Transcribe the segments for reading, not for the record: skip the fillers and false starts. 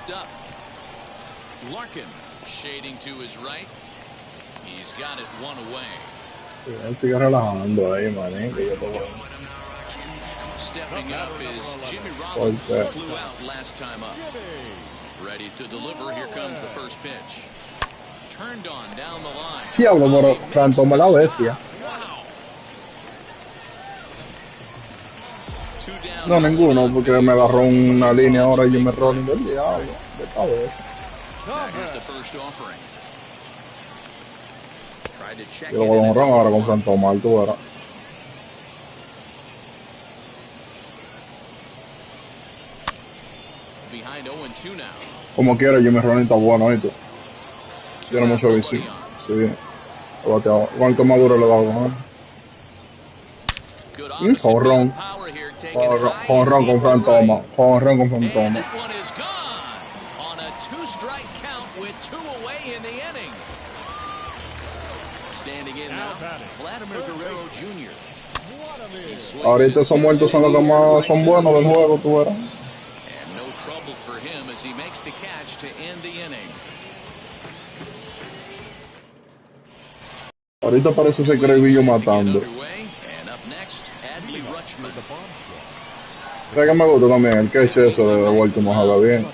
popped up. Larkin shading to his right. He's got it one away. Él sigue relajando ahí, manín, que yo te voy. Stepping up is Jimmy Rollins, flew out last time up. Ready to deliver. Here comes the first pitch. Turned on down the line. Diablo, pero Fran toma la bestia. No, ninguno, porque me agarró una línea ahora y yo me rolling del diablo. De cabeza. Yo lo voy a honrar ahora con Fran Tomás, tú verás. Como quiera, Jimmy Ronnie está bueno, ¿viste? Tiene mucho visión. Sí. Con el que más duro le da con jonrón. Jonrón con Fran Thomas. Jonrón con Fran Thomas. Ahorita esos muertos son los que más son buenos del juego, tú verás. Ahorita parece ese Crevillo matando. ¿Sabes que me gusta también? El catch eso de Baltimore haga bien.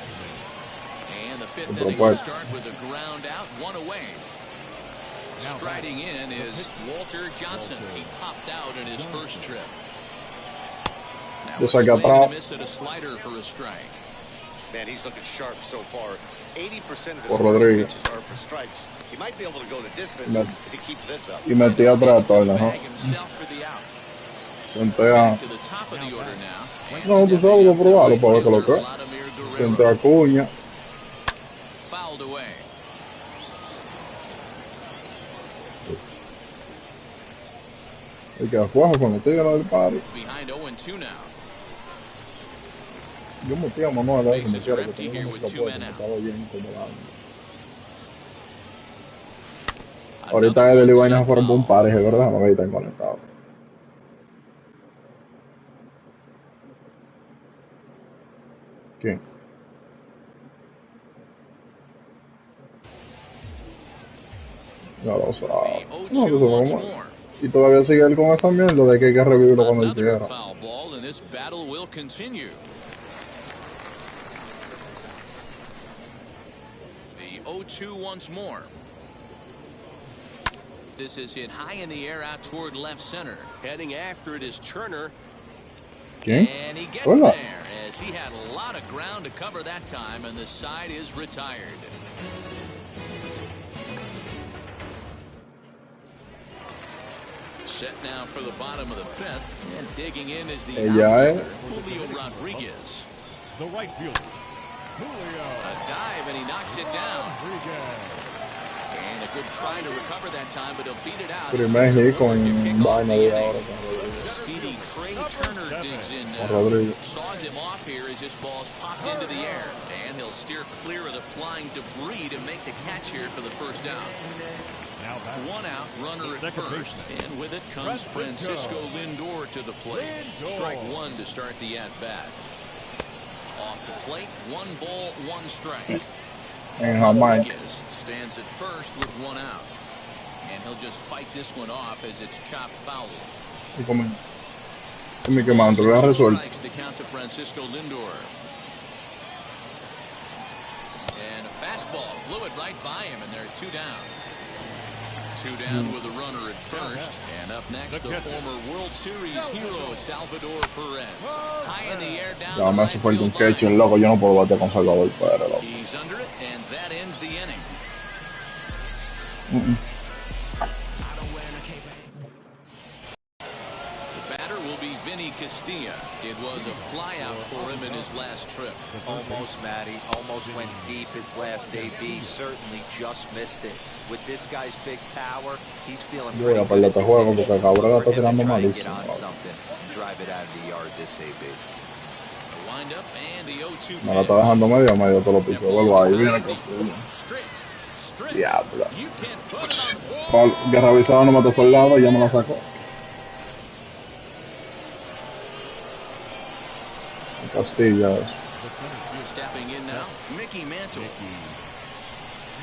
Striding in is Walter Johnson. He popped out in his first trip. Now it's a miss at a slider for a strike. Man, he's looking sharp so far. 80% of his pitches are for strikes. He might be able to go the distance if he keeps this up. Y metí atrás todo, ¿no? Sentea. No, tú sabes, lo probarlo para ver que lo que. Sentea Cuña. Fouled away. Y que afuera con los tigres del party. Yo metí a Manuel ahí como quiera, que tenía una propuesta, me estaba bien incomodando. Ahorita Edel y Vainas fueron por un par, es verdad, no me están conectados. ¿Quién? No lo sabe. No, pues se va. Y todavía sigue él con esa mierda de que hay que revivirlo cuando él quiera. The 0-2 once more. This is hit high in the air out toward left center. Heading after it is Turner. ¿Quién? And he gets there as he had a lot of ground to cover that time, and the side is retired. Set now for the bottom of the fifth, and digging in is the outfielder, Julio Rodriguez. The right fielder, Julio. A dive, and he knocks it down. And a good try to recover that time, but he'll beat it out. Primer hit con vaina de ahora. The speedy Trey Turner digs in now. Saws him off here as this ball's popped into the air. And he'll steer clear of the flying debris to make the catch here for the first down. One out, runner at first, and with it comes Francisco Lindor to the plate. Strike one to start the at-bat. Off the plate, 1 ball, 1 strike. Rodriguez stands at first with 1 out. And he'll just fight this one off as it's chopped foul. Strikes the count to Francisco Lindor. And a fastball blew it right by him, and they're 2 down. 2 down with a runner at first, and up next the former World Series hero Salvador Perez. High in the air down the right field line. Loco, yo no puedo bater con Salvador Perez, loco. He's under it, and that ends the inning. The batter will be Vinny Castilla. It was a flyout for him in his last trip. Almost, Matty. Almost went deep his last AB. Certainly just missed it. With this guy's big power, he's feeling pretty good. Drive it out of the yard this AB. Wind up and the 0-2 me la está dejando medio te lo pichó. Vuelvo ahí, viene Castilla. Diablo. Guerra avisada no mata soldado, ya me la sacó. Castilla. Stepping in now, Mickey Mantle.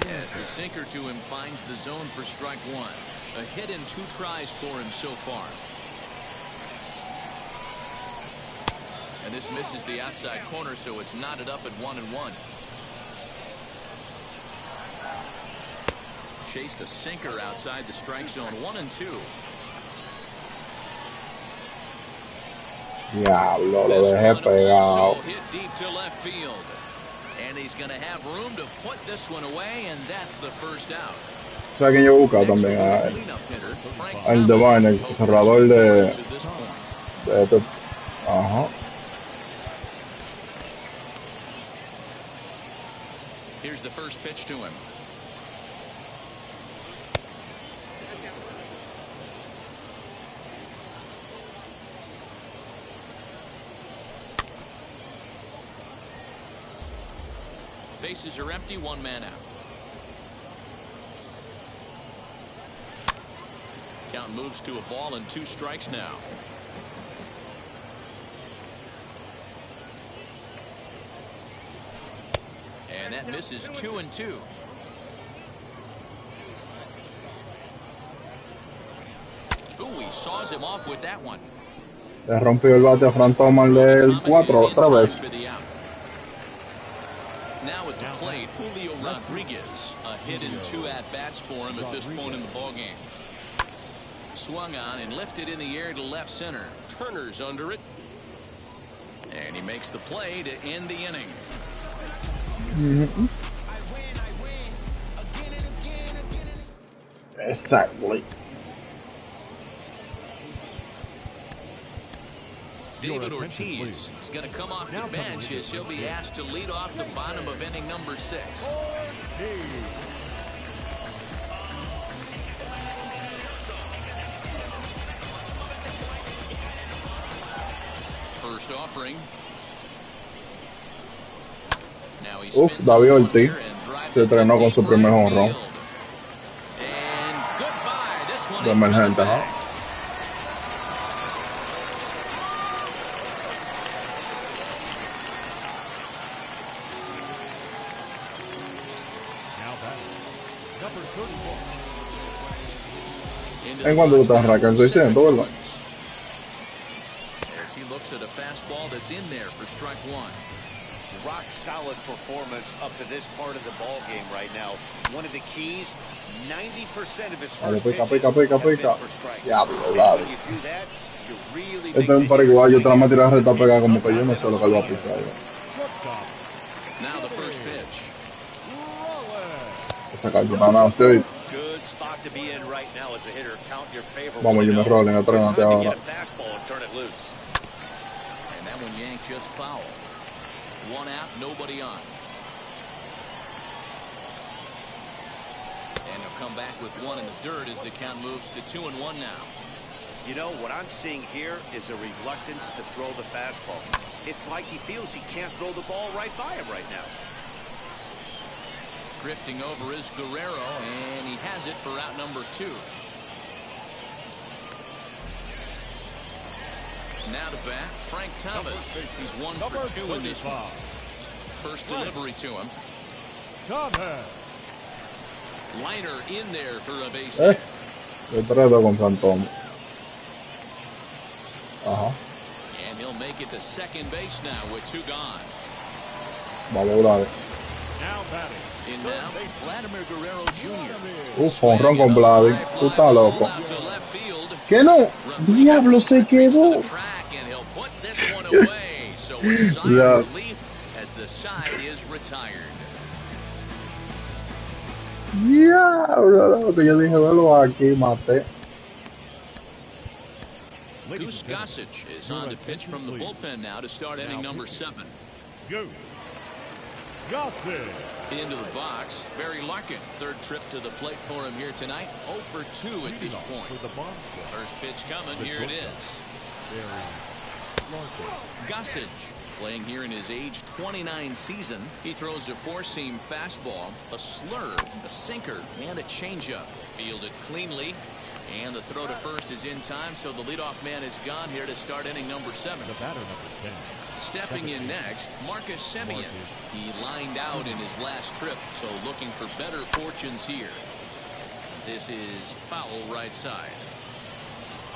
As the sinker to him finds the zone for strike one. A hit in 2 tries for him so far. And this misses the outside corner, so it's knotted up at 1-1. Chased a sinker outside the strike zone. 1-2. Diablo, lo dejé pegado. Hit deep to left field. And he's going to have room to put this one away, and that's the first out. O sea que yo he buscado también al Devine, el cerrador de este. Ajá. Here's the first pitch to him. Bases are empty, 1 man out. Count moves to a ball and 2 strikes now. And that misses 2-2. Ooh, he saws him off with that one. Le rompió el bate a Fran Thomas del 4 otra vez. Now at the plate, Julio Rodriguez. A hit in 2 at-bats for him at this point in the ballgame. Swung on and lifted in the air to left center. Turner's under it. And he makes the play to end the inning. Exactly. David Ortiz is going to come off the bench as he'll be asked to lead off the bottom of inning number 6. First offering. Now he spins David Ortiz se estrenó con su primer jonrón de emergente, ¿no? ¿En cuánto tú estás arrancando? 600, ¿verdad? As he looks at a fastball that's in there for strike 1. Rock solid performance up to this part of the ball game right now. One of the keys, 90% of his first pitches have been for strikes. When you do that, you're really este es un paraguayo, te la me tirar reta pegada como que yo no sé lo que él va a pisar. Now the first pitch. Esa cañonada, usted. Good spot to be in right now as a hitter. Count your favor. Vamos, Jimmy Rolling, atrévate ahora. Fastball and turn it loose. And that one yanked just foul. 1 out, nobody on. And he'll come back with 1 in the dirt as the count moves to 2-1 now. You know, what I'm seeing here is a reluctance to throw the fastball. It's like he feels he can't throw the ball right by him right now. Drifting over is Guerrero, and he has it for out number 2. Now to bat, Frank Thomas. He's 1 for 2 in this one. First delivery to him. Liner in there for a base hit. Yo trato con Fran Thomas. Ajá. And he'll make it to second base now with 2 gone. Vamos, Vlad. Now batting. In now, Vladimir Guerrero Jr. Jonrón con Vlad. Tú estás loco. ¿Qué no? Diablo, se quedó. Yeah. As the side is retired. Diablo, lo que yo dije, velo aquí, maté. Goose Gossage is on to pitch from the bullpen now to start inning number 7. Into the box, Barry Larkin. Third trip to the plate for him here tonight. 0 for 2 at this point. First pitch coming, here it is. Gossage playing here in his age 29 season. He throws a 4-seam fastball, a slurve, a sinker, and a changeup. Fielded cleanly. And the throw to first is in time, so the leadoff man is gone here to start inning number 7. The batter, number 10. Stepping in next, Marcus Semien. He lined out in his last trip, so looking for better fortunes here. This is foul right side.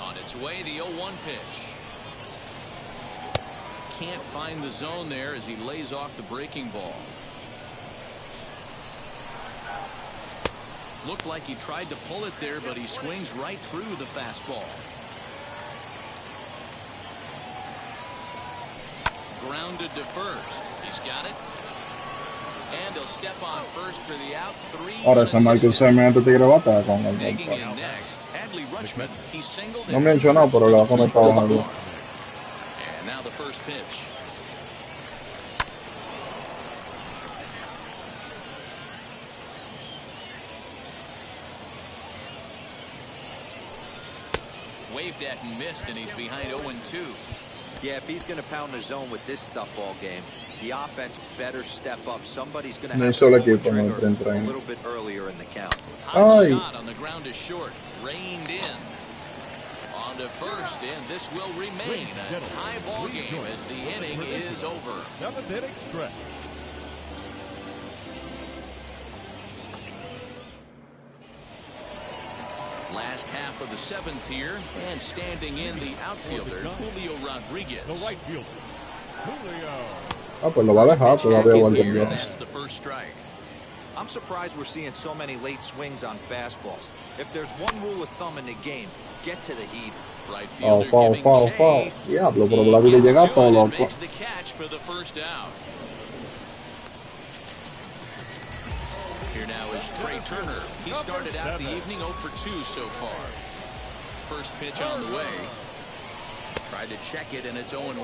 On its way, the 0-1 pitch. Can't find the zone there as he lays off the breaking ball. Looked like he tried to pull it there, but he swings right through the fastball. Grounded to first. He's got it. And he'll step on first for the out. 3. Ahora ese Marcus Semien antes tigre bata con el Digging in next, Adley Rutschman. He singled. No mencionó, pero le ha conectado algo. And now the first pitch. Waved at and missed, and he's behind 0-2. Yeah, if he's going to pound the zone with this stuff all game, the offense better step up. Somebody's going to have to pull the trigger a little bit earlier in the count. Hot shot on the ground is short. Reined in. On to first, and this will remain a tie ball game as the inning is over. 7th inning stretch. Last half of the 7th here, and standing in the outfielder, Julio Rodriguez. The right fielder, Julio. Ah, pues lo va a dejar todavía Walter. That's the first strike. I'm surprised we're seeing so many late swings on fastballs. If there's one rule of thumb in the game, get to the heater. Right fielder giving chase. Diablo, pero la vida llega todo loco. Makes the catch for the first out. Here now is Trey Turner. He started out the evening 0 for 2 so far. First pitch on the way. Tried to check it, and it's 0-1.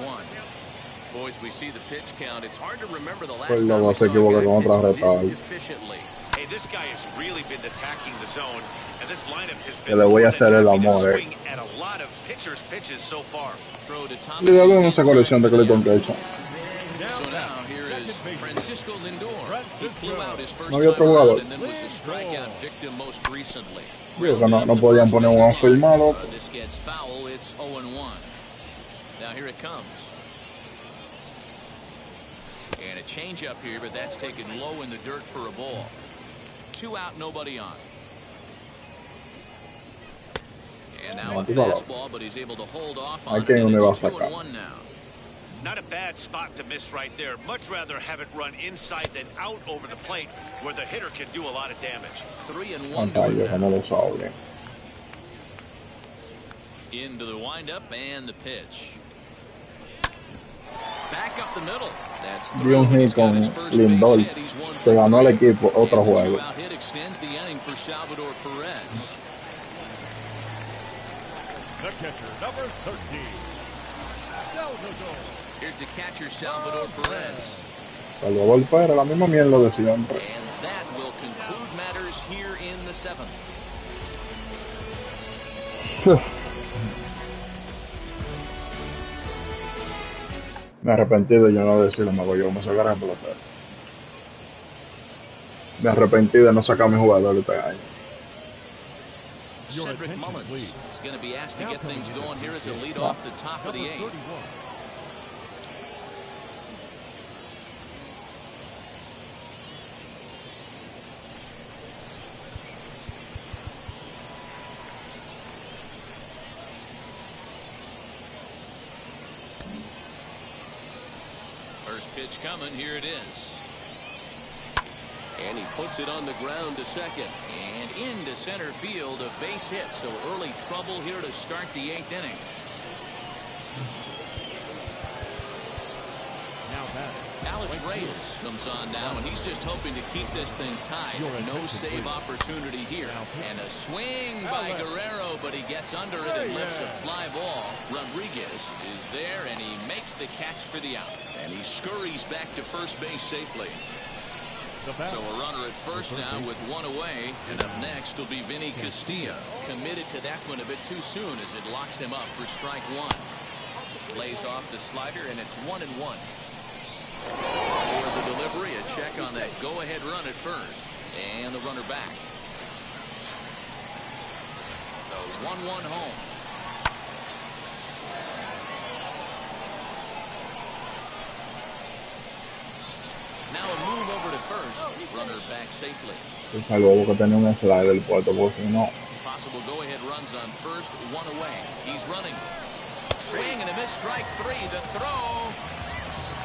Boys, we see the pitch count. It's hard to remember the last time we saw a guy pitch this efficiently. Hey, this guy has really been attacking the zone, and this lineup has Que le voy a hacer el amor, swing at a lot of pitchers' pitches so far. Throw to Thomas. Le damos esa colección de Clayton Kershaw. So now here is Francisco Lindor. He flew out his first No había otro time jugador. around and then was a strikeout victim most recently. Digo que no podían poner un firmado. This gets foul. It's 0-1. Now here it comes. And a changeup here, but that's taken low in the dirt for a ball. 2 out, nobody on. And now a fastball, but he's able to hold off on it. And it's 2-1 now. Not a bad spot to miss right there. Much rather have it run inside than out over the plate, where the hitter can do a lot of damage. 3-1 to him now. Into the windup and the pitch. Back up the middle. That's Dio un hit con Lindor. Se ganó el equipo otro juego. Hit extends the inning for Salvador Perez. The catcher, number 13. Here's the catcher, Salvador Perez. Salvador Perez, la misma mierda de siempre. And that will conclude matters here in the 7th. Me arrepentí de yo no decirle Magoyo, me sacaron el pelotero. Me arrepentí de no sacar a mi jugador este año. Cedric Mullins is going to be asked to get things going here as a lead off the top of the 8th. First pitch coming, here it is. And he puts it on the ground to second. And into center field, a base hit. So early trouble here to start the 8th inning. Alex Reyes comes on now, and he's just hoping to keep this thing tied. No save opportunity here. And a swing by Guerrero, but he gets under it and lifts a fly ball. Rodriguez is there, and he makes the catch for the out. And he scurries back to first base safely. So a runner at first now with 1 away, and up next will be Vinny Castilla. Committed to that one a bit too soon as it locks him up for strike 1. Lays off the slider, and it's 1-1. For the delivery, a check on that go-ahead run at first, and the runner back. So 1-1 home. Now a move over to first. Runner back safely. Salvo que tenía un slide del puerto, porque si no. Possible go-ahead runs on first, 1 away. He's running. Swing and a miss, strike 3. The throw.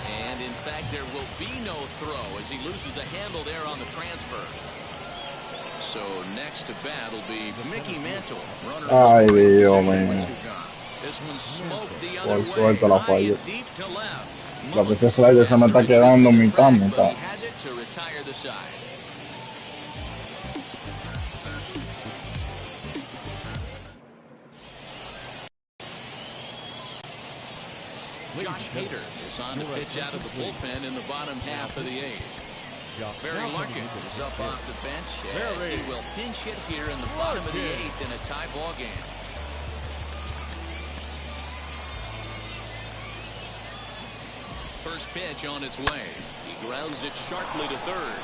And in fact, there will be no throw as he loses the handle there on the transfer. So next to bat will be Mickey Mantle. Ay, Dios mío. This one smoked the other way, high and deep to left. Lo que ese slider se me está quedando mitad. He has it to retire the side. Josh Hader is on the pitch out of the bullpen in the bottom half of the 8th. Barry Larkin is up off the bench as he will pinch hit here in the bottom of the 8th in a tie ball game. First pitch on its way. He grounds it sharply to third.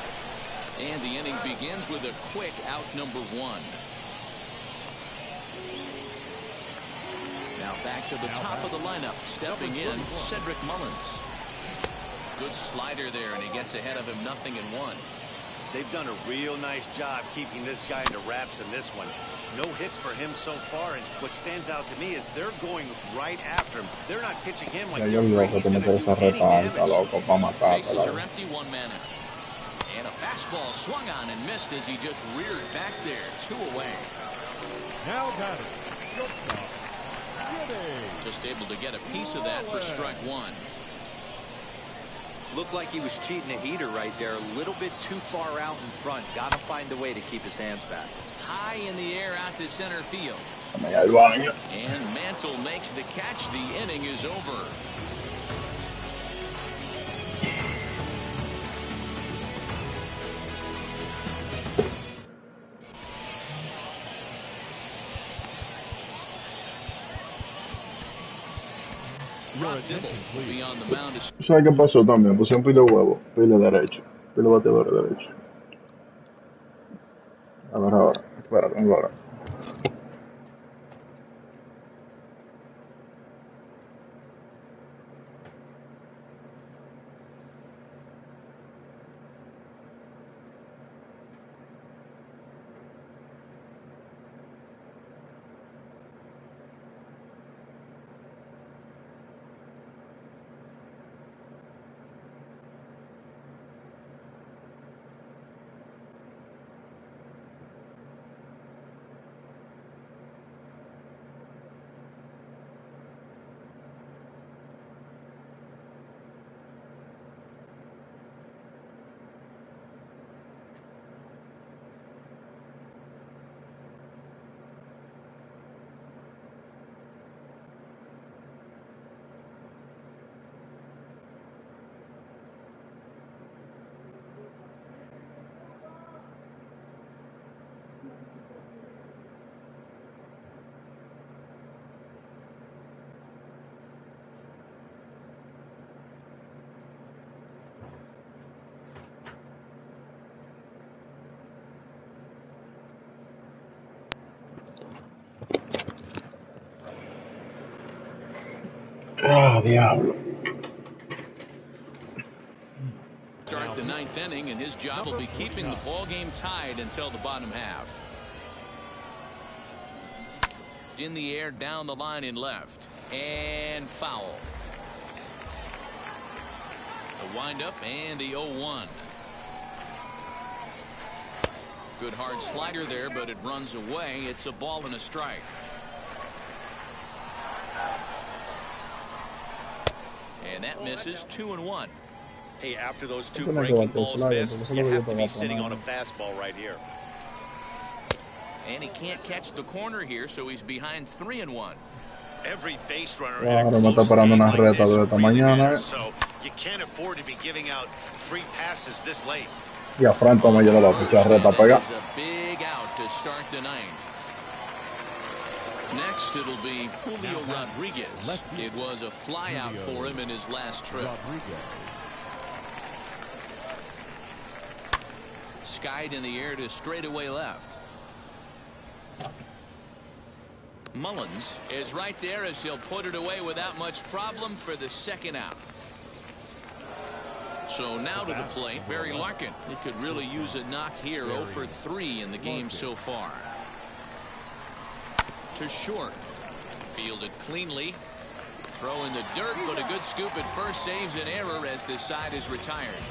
And the inning begins with a quick out number 1. Now back to the top of the lineup. Stepping in, Cedric Mullins. Good slider there, and he gets ahead of him 0-1. They've done a real nice job keeping this guy into wraps in this one. No hits for him so far, and what stands out to me is they're going right after him. They're not pitching him like they're afraid he's going to do any damage. Bases are empty, 1 man out. And a fastball swung on and missed as he just reared back there. 2 away. Now got it. Shortstop. Just able to get a piece of that for strike 1. Looked like he was cheating a heater right there. A little bit too far out in front. Got to find a way to keep his hands back. High in the air out to center field. And Mantle makes the catch. The inning is over. ¿Sabes qué pasó también? Pusieron pile huevo, pile derecho, pile bateadores derecho. A ver ahora, espérate, ahora. Ah, diablo. Start the 9th inning, and his job will be keeping the ball game tied until the bottom half. In the air, down the line in left, and foul. The windup and the 0-1. Good hard slider there, but it runs away. It's a ball and a strike. And that misses. 2-1. Hey, after those 2 breaking balls miss, you have to be sitting on a fastball right here. And he can't catch the corner here, so he's behind 3-1. Every base runner Ahora me está parando una reta de esta mañana. So you can't afford to be giving out free passes this late. Y a Franco me lleva la ficha reta para allá. A big out to start the 9th. Next, it'll be Julio Rodriguez. It was a fly out for him in his last trip. Skied in the air to straightaway left. Mullins is right there as he'll put it away without much problem for the second out. So now to the plate, Barry Larkin. He could really use a knock here. 0 for 3 in the game so far. To short. Fielded cleanly. Throw in the dirt, but a good scoop at first saves an error as this side is retired.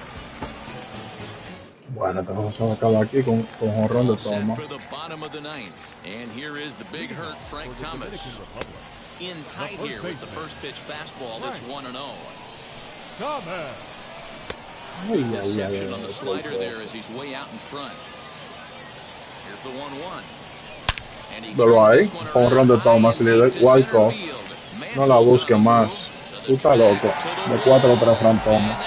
Bueno, te vamos a acabar aquí con jonrón de toma. For the bottom of the ninth. And here is the big hurt Frank Thomas. In tight here with the first pitch fastball that's 1-0. Big deception on the slider there as he's way out in front. Here's the 1-1. Pero ahí, jonrón de toma, si le doy Walcott, no la busque más. Tú estás loco. De 4-3 Frank Thomas.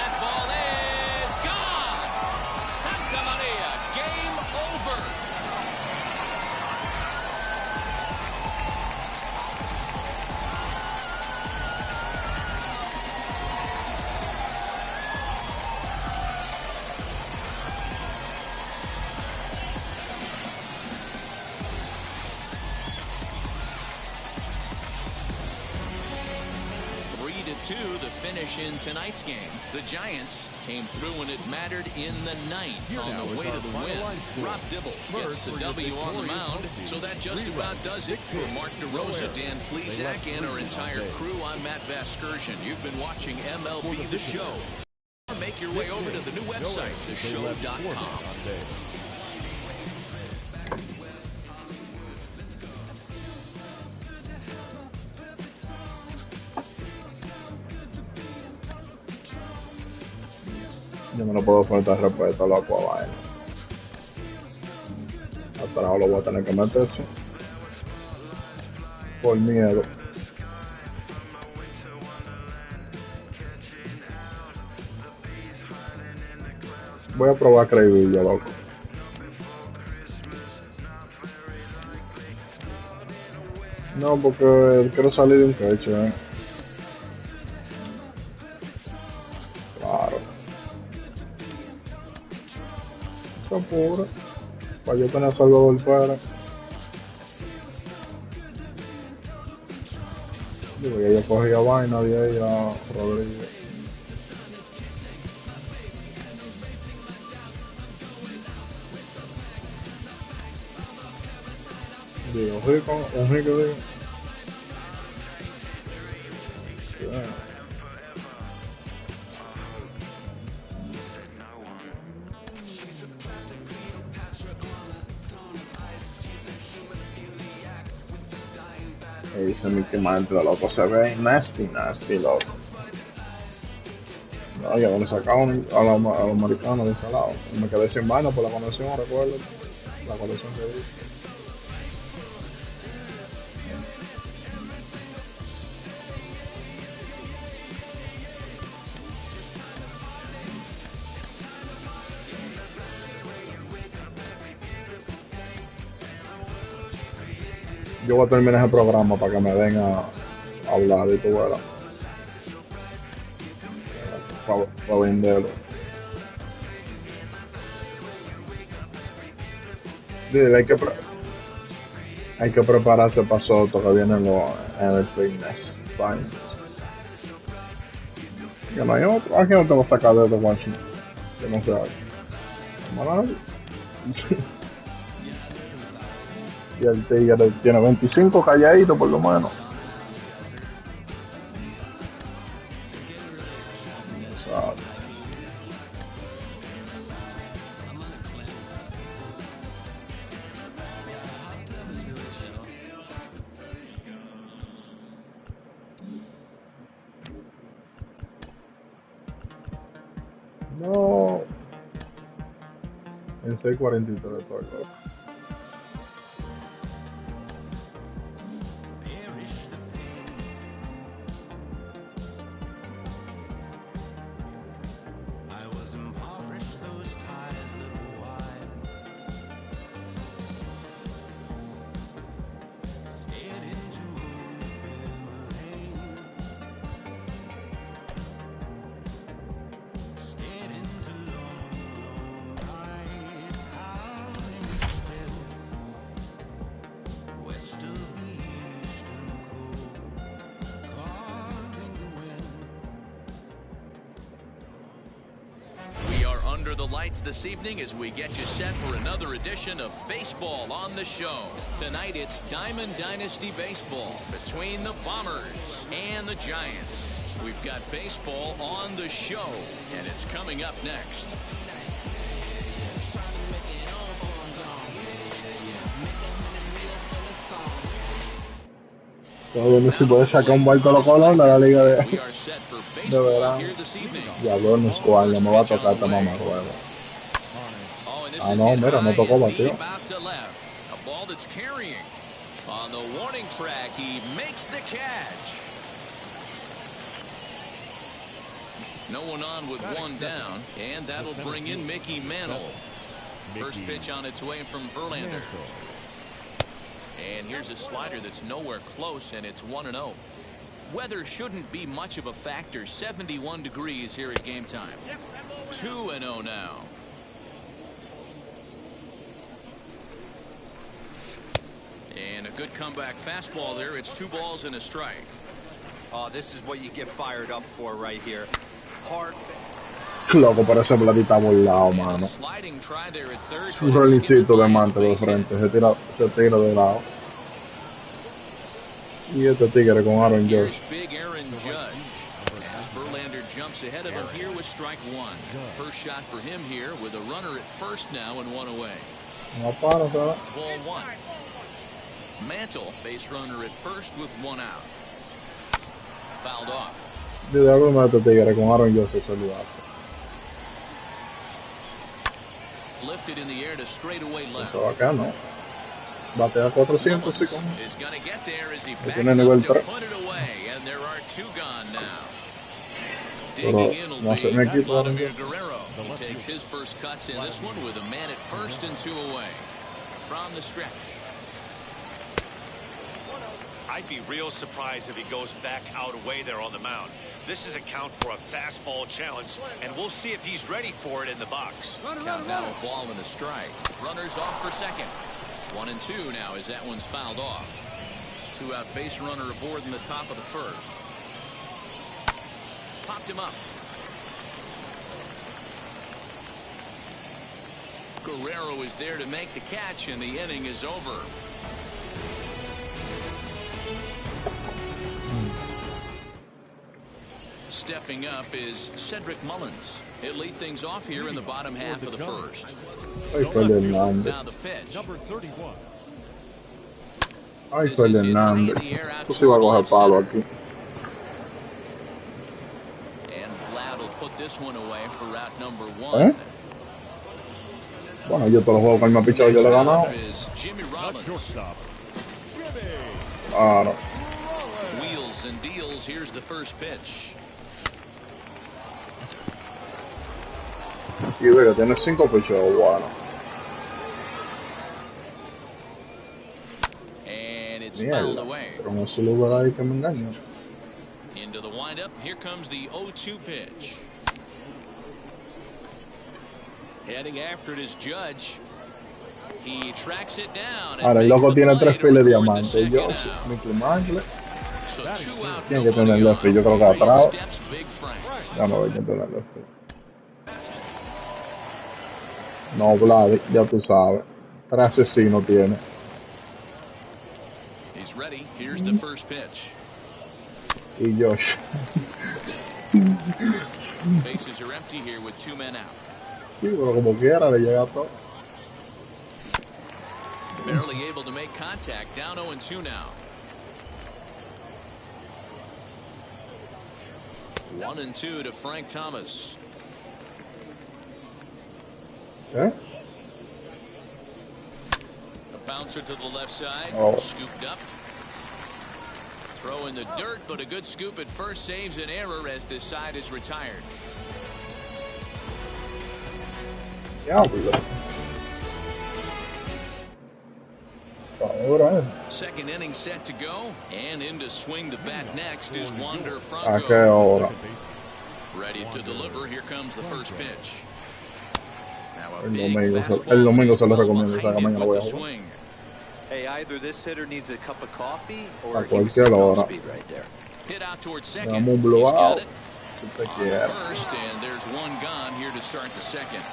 The finish in tonight's game. The Giants came through when it mattered in the ninth on the way to the win. Rob Dibble gets the W on the mound, so that just about does it for Mark DeRosa, Dan Plesac, and our entire crew. I'm Matt Vasgersian. You've been watching MLB The Show. Make your way over to the new website, theshow.com. Yo no le puedo faltar respeto a la vaina. Atrás lo voy a tener que meter eso. Por miedo. Voy a probar Creivilla, loco. No, porque quiero salir de un queche, Claro. Se apura. Para yo tener a Salvador Pérez. Digo, ella cogía vaina de ella, Rodríguez. Digo, un rico, digo. Yeah. Dice mi que maestro, loco, se ve nasty, loco. No, ya me sacaron a los americanos de este lado. Me quedé sin vaina por la conexión, recuerdo. La conexión que di. Yo voy a terminar ese programa para que me den a hablar y tú verás. Para venderlo. Dile, hay que prepararse para Soto que viene en el fitness. Fine. Yo no, aquí no tengo sacar de Washington. Que no se haga. Y el Tigre tiene 25 calladitos por lo menos. No. En 6:43 estoy loco. under the lights this evening as we get you set for another edition of Baseball on the Show. Tonight it's Diamond Dynasty Baseball between the Bombers and the Giants. We've got baseball on the show, and it's coming up next. Donde si puede sacar un barco los colores de la liga de verano. Diablo, no es cual, no me va a tocar esta mamá juego. Ah, no, mira, no tocó batió. On the warning track, he makes the catch. No one on with one down, and that'll bring in Mickey Mantle. First pitch on its way from Verlander. And here's a slider that's nowhere close, and it's 1-0. Weather shouldn't be much of a factor. 71 degrees here at game time. 2-0 now. And a good comeback fastball there. It's 2 balls and a strike. Oh, this is what you get fired up for right here. Hard. Loco, por ese platita volado, mano. Un relicito de mante de frente. Se tira de lado. Y este tigre con Aaron Judge. As Verlander jumps ahead of him here with strike 1. First shot for him here with a runner at first now and 1 away. Ball 1. Mantle, base runner at first with 1 out. Fouled off. De alguna de este tigre con Aaron Judge se olvidaste. Lifted in the air to straightaway left. Eso acá no. Batea 400 sí con. Tiene nivel 3. Pero no sé, mi equipo ahora mismo. He takes his first cuts in this one with a man at first and 2 away. From the stretch. I'd be real surprised if he goes back out away there on the mound. This is a count for a fastball challenge, and we'll see if he's ready for it in the box. Count now a ball and a strike. Runners off for second. 1-2 now as that one's fouled off. 2-out base runner aboard in the top of the first. Popped him up. Guerrero is there to make the catch, and the inning is over. Stepping up is Cedric Mullins. He'll lead things off here in the bottom half of the first. Now the pitch. Number 31. Ay, Fernando. Pues iba a coger palo aquí. And Vlad will put this one away for route number 1. Bueno, yo todos los juegos que él me ha pichado yo le he ganado. Ah, no. Wheels and deals. Here's the first pitch. Y ve que tiene 5 picheos, bueno. And it's fouled away. Pero en ese lugar ahí que me engaño. Into the windup. Here comes the 0-2 pitch. Heading after it is Judge. He tracks it down. Ahora el loco tiene 3 files de diamantes. Yo, Mickey Mantle. Tiene que tener el left. Yo creo que atrás. Ya no voy a tener el left. No, Vlad, ya tú sabes. 3 asesinos tiene. He's ready. Here's the first pitch. Y Josh. Bases are empty here with 2 men out. Sí, pero como quiera le llega todo. Barely able to make contact. Down 0-2 now. 1-2 to Frank Thomas. ¿Eh? A bouncer to the left side. Oh. Scooped up. Throw in the dirt, but a good scoop at first saves an error as this side is retired. Diablo. Second inning set to go, and in to swing the bat next is Wander Franco. ¿A qué hora? Ready to deliver. Here comes the first pitch. El domingo se lo recomiendo. Esa mañana voy a jugar. Hey, either this hitter needs a cup of coffee A or cualquier hora. Hit out towards Dame second. un blowout. te quiero. First, and there's one gone here to start the second.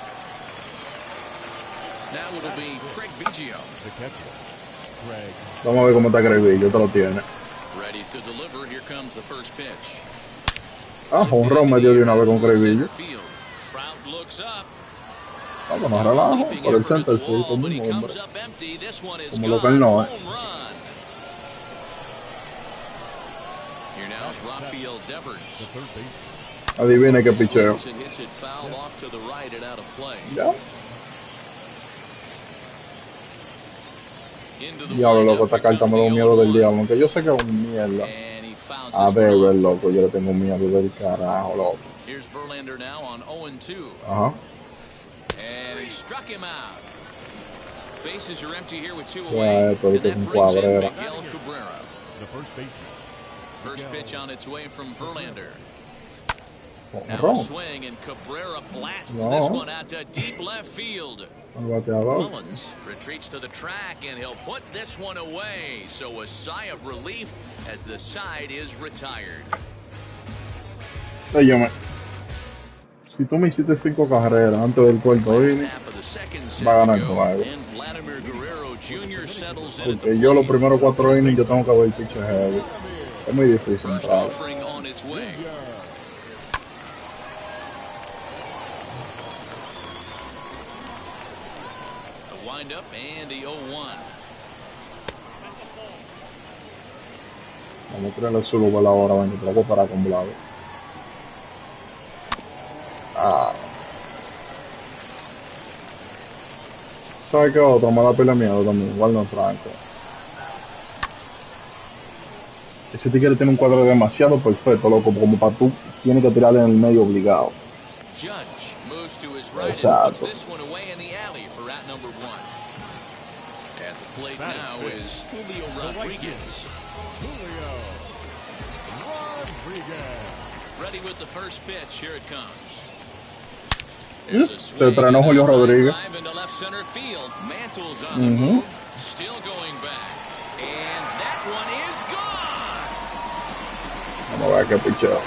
Now it'll be Craig Biggio. The catcher. Craig. Vamos a ver cómo está Craig Biggio, te lo tiene. Ready to deliver. Here comes the first pitch. Ah, jonrón me dio de una vez con Craig Biggio. Trout looks up. Vamos, no relajo, por el center field como un hombre. Como lo que él no es. Here now is Rafael Devers. The third baseman. Adivine qué picheo. Ya. Diablo, loco, esta carta me da un miedo del diablo. Aunque yo sé que es un mierda. A ver, loco, yo le tengo miedo del carajo, loco. Ajá. Ya, esto es un cuadrera. The first baseman. First pitch on its way from Verlander. Now a Jonrón. swing and Cabrera blasts this one out to deep left field. El bateador. Mullins retreats to the track and he'll put this one away. So a sigh of relief as the side is retired. Óyeme, si tú me hiciste 5 carreras antes del cuarto inning, va a ganar el juego. Porque yo los primeros 4 innings yo tengo que ver el pitcher heavy. Es muy difícil entrar. Up and the 0-1. Vamos a tirarle su lugar ahora, bueno, te lo voy a parar con Vlado. Ah. ¿Sabes qué otro? Me da pila miedo también, igual no Franco. Ese tigre tiene un cuadro demasiado perfecto, loco, como para tú tienes que tirarle en el medio obligado. Exacto. At the plate now is Julio Rodriguez. Ready with the first pitch. Here it comes. Se entrenó Julio Rodríguez. Mantle's on the move. Still going back. And that one is gone. Vamos a ver qué picheo.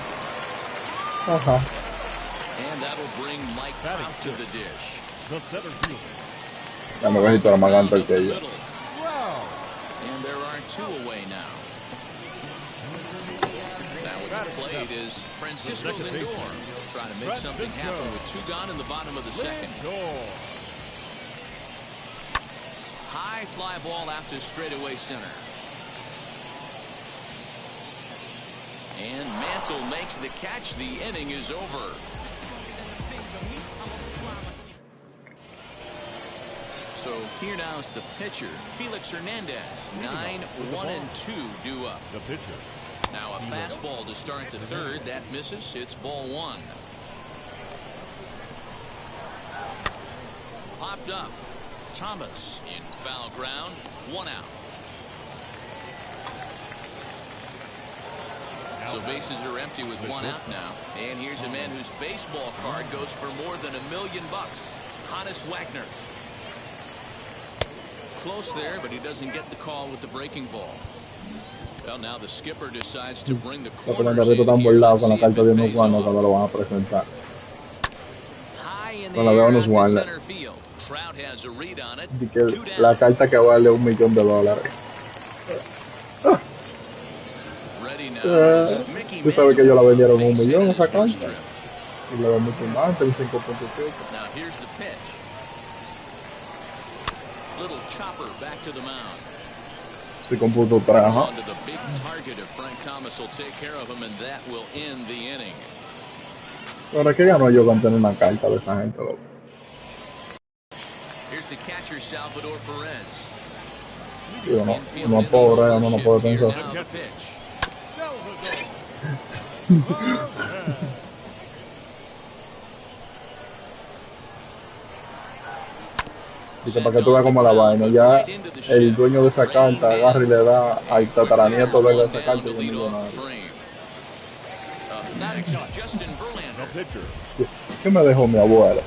Ajá. And that'll bring Mike Trout to the dish. The center fielder. Ya me ves y tú eres más ganto que yo. And there are 2 away now. Now with the plate is Francisco Lindor. Trying to make something happen with 2 gone in the bottom of the second. High fly ball out to straightaway center. And Mantle makes the catch. The inning is over. So here now is the pitcher, Felix Hernandez. 9-1-2 due up. The pitcher. Now a fastball to start the third. That misses. It's ball 1. Popped up. Thomas in foul ground. 1 out. So bases are empty with 1 out now. And here's a man whose baseball card goes for more than $1 million. Honus Wagner. Close there, but he doesn't get the call with the breaking ball. Well, now the skipper decides to bring the corners in here. Con la carta de unos guanos cuando lo van a presentar. Con la de unos guanos. La carta que vale $1 millón. Tú sabes que ellos la vendieron $1 millón esa carta. Y la ven mucho más, el 5.5. Now here's the pitch. Little chopper back to the mound. Sí, con punto 3, ajá. On to the big target of Frank Thomas will take care of him, and that will end the inning. Ahora que ganó yo con tener una carta de esa gente, loco. Here's the catcher Salvador Perez. Yo no puedo, no puedo pensar. Dice, para que tú veas como la vaina, ya el dueño de esa carta agarra y le da al tataranieto de esa carta y es millonario. ¿Qué me dejó mi abuela?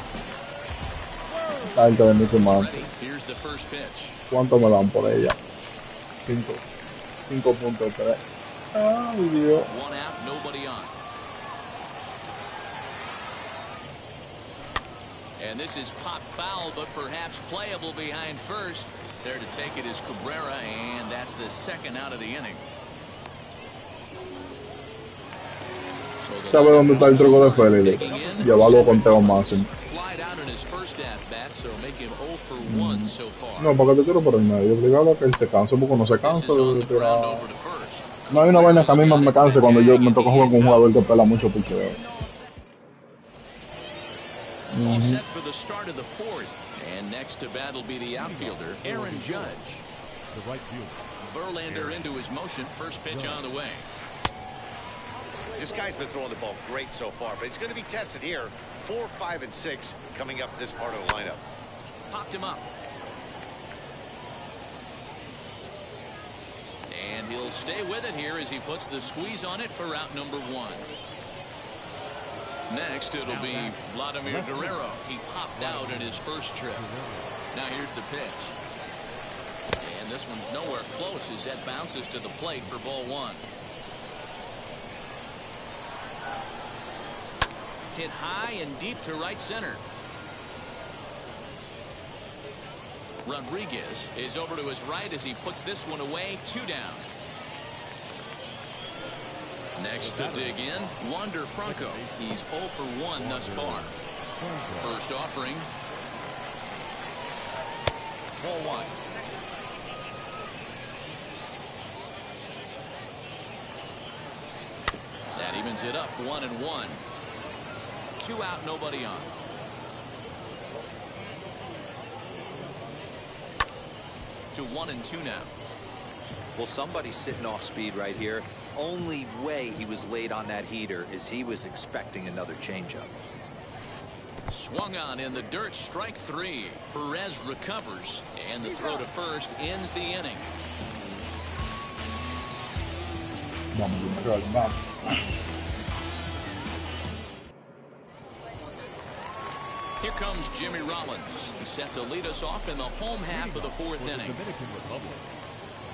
Carta de mi hermano. ¿Cuánto me dan por ella? 5.3. Ay, Dios. And this is pop foul, but perhaps playable behind first. There to take it is Cabrera, and that's the second out of the inning. ¿Sabe dónde está el truco de Félix? Llevarlo con Teo máximo. No, porque te tiro por el medio. Obligado a que él se canse, porque no se cansa de tirar. No hay una vaina que a mí me canse cuando yo me toca jugar con un jugador que pela mucho picheo. All set for the start of the fourth, and next to bat will be the outfielder, Aaron Judge. The right fielder. Verlander into his motion. First pitch on the way. This guy's been throwing the ball great so far, but it's going to be tested here. 4, 5, and 6 coming up this part of the lineup. Popped him up. And he'll stay with it here as he puts the squeeze on it for out number 1. Next, it'll be Vladimir Guerrero. He popped out in his first trip. Now here's the pitch. And this one's nowhere close as that bounces to the plate for ball 1. Hit high and deep to right center. Rodriguez is over to his right as he puts this one away. 2 down. Next to dig in, Wander Franco. He's 0 for 1 thus far. First offering. Ball 1. That evens it up 1-1. 2 out, nobody on. To 1-2 now. Well, somebody's sitting off speed right here. Only way he was late on that heater is he was expecting another changeup. Swung on in the dirt, strike 3. Perez recovers, and the throw to first ends the inning. Here comes Jimmy Rollins. He's set to lead us off in the home half of the 4th inning. Dominican Republic.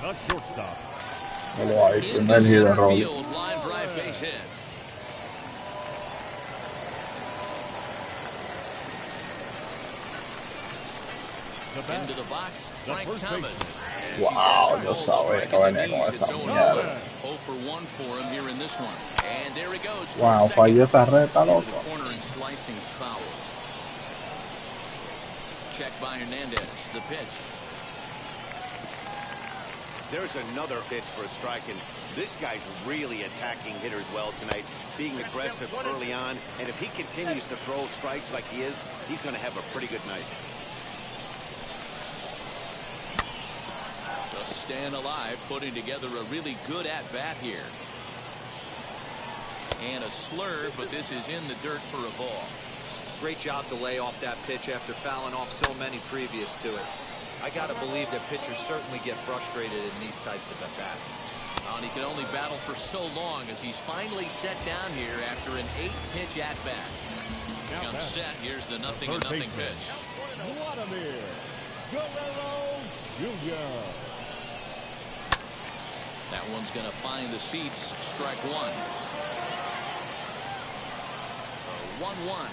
A shortstop. In the center field, line drive base hit. Into the box, Frank Thomas. Wow, yo sabía que venía con esa mierda. 0 for 1 for him here in this one. And there he goes. Wow, falló esa reta, loco. Corner and slicing foul. Check by Hernandez. The pitch. There's another pitch for a strike, and this guy's really attacking hitters well tonight, being aggressive early on, and if he continues to throw strikes like he is, he's going to have a pretty good night. Just staying alive, putting together a really good at-bat here. And a slur, but this is in the dirt for a ball. Great job to lay off that pitch after fouling off so many previous to it. I got to believe that pitchers certainly get frustrated in these types of at-bats. And he can only battle for so long as he's finally set down here after an 8-pitch at-bat. Comes set. Here's the 0-0 pitch. Vladimir Guerrero Jr. That one's going to find the seats. Strike 1. 1-1.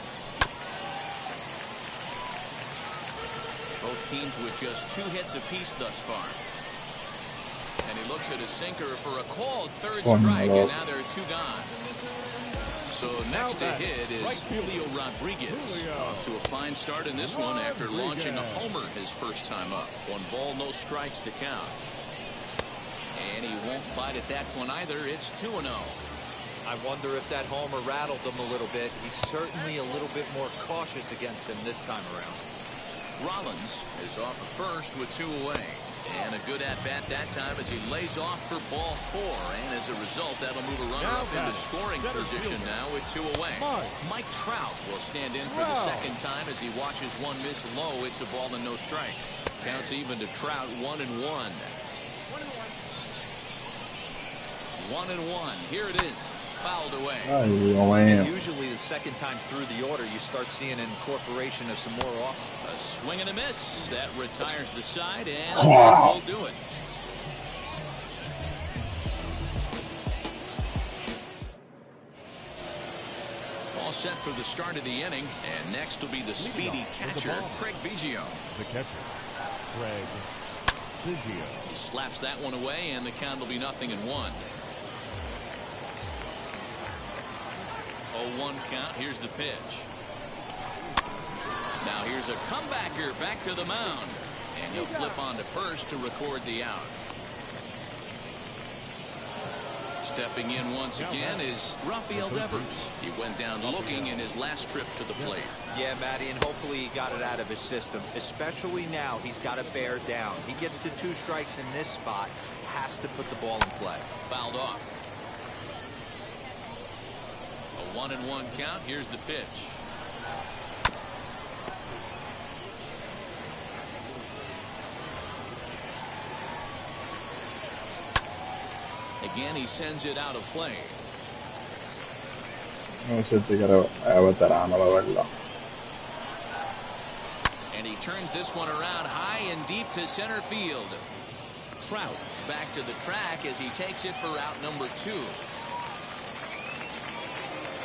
Both teams with just 2 hits apiece thus far. And he looks at his sinker for a called third strike, and now there are 2 gone. So next to hit is Julio Rodriguez. Off to a fine start in this one after launching a homer his first time up. 1 ball, no strikes to count. And he won't bite at that one either. It's 2-0. I wonder if that homer rattled him a little bit. He's certainly a little bit more cautious against him this time around. Rollins is off at first with 2 away. And a good at-bat that time as he lays off for ball 4. And as a result, that'll move a runner up into scoring position now with 2 away. Mike Trout will stand in for the second time as he watches one miss low. It's a ball and no strikes. Counts even to Trout, 1-1. 1-1. Here it is. Fouled away. Usually the second time through the order you start seeing an incorporation of some more off. A swing and a miss. That retires the side, and will do it. Ball set for the start of the inning, and next will be the speedy catcher, Craig Biggio. The catcher, Craig Biggio. He slaps that one away, and the count will be 0-1. 0-1 count. Here's the pitch. Now here's a comebacker back to the mound, and he'll flip on to first to record the out. Stepping in once again is Rafael Devers. He went down looking in his last trip to the plate. Yeah, Matty, and hopefully he got it out of his system. Especially now, he's got to bear down. He gets the 2 strikes in this spot, has to put the ball in play. Fouled off. A 1-1 count. Here's the pitch. Again, he sends it out of play. No sé si era veterano, la verdad. And he turns this one around high and deep to center field. Trout is back to the track as he takes it for out number 2.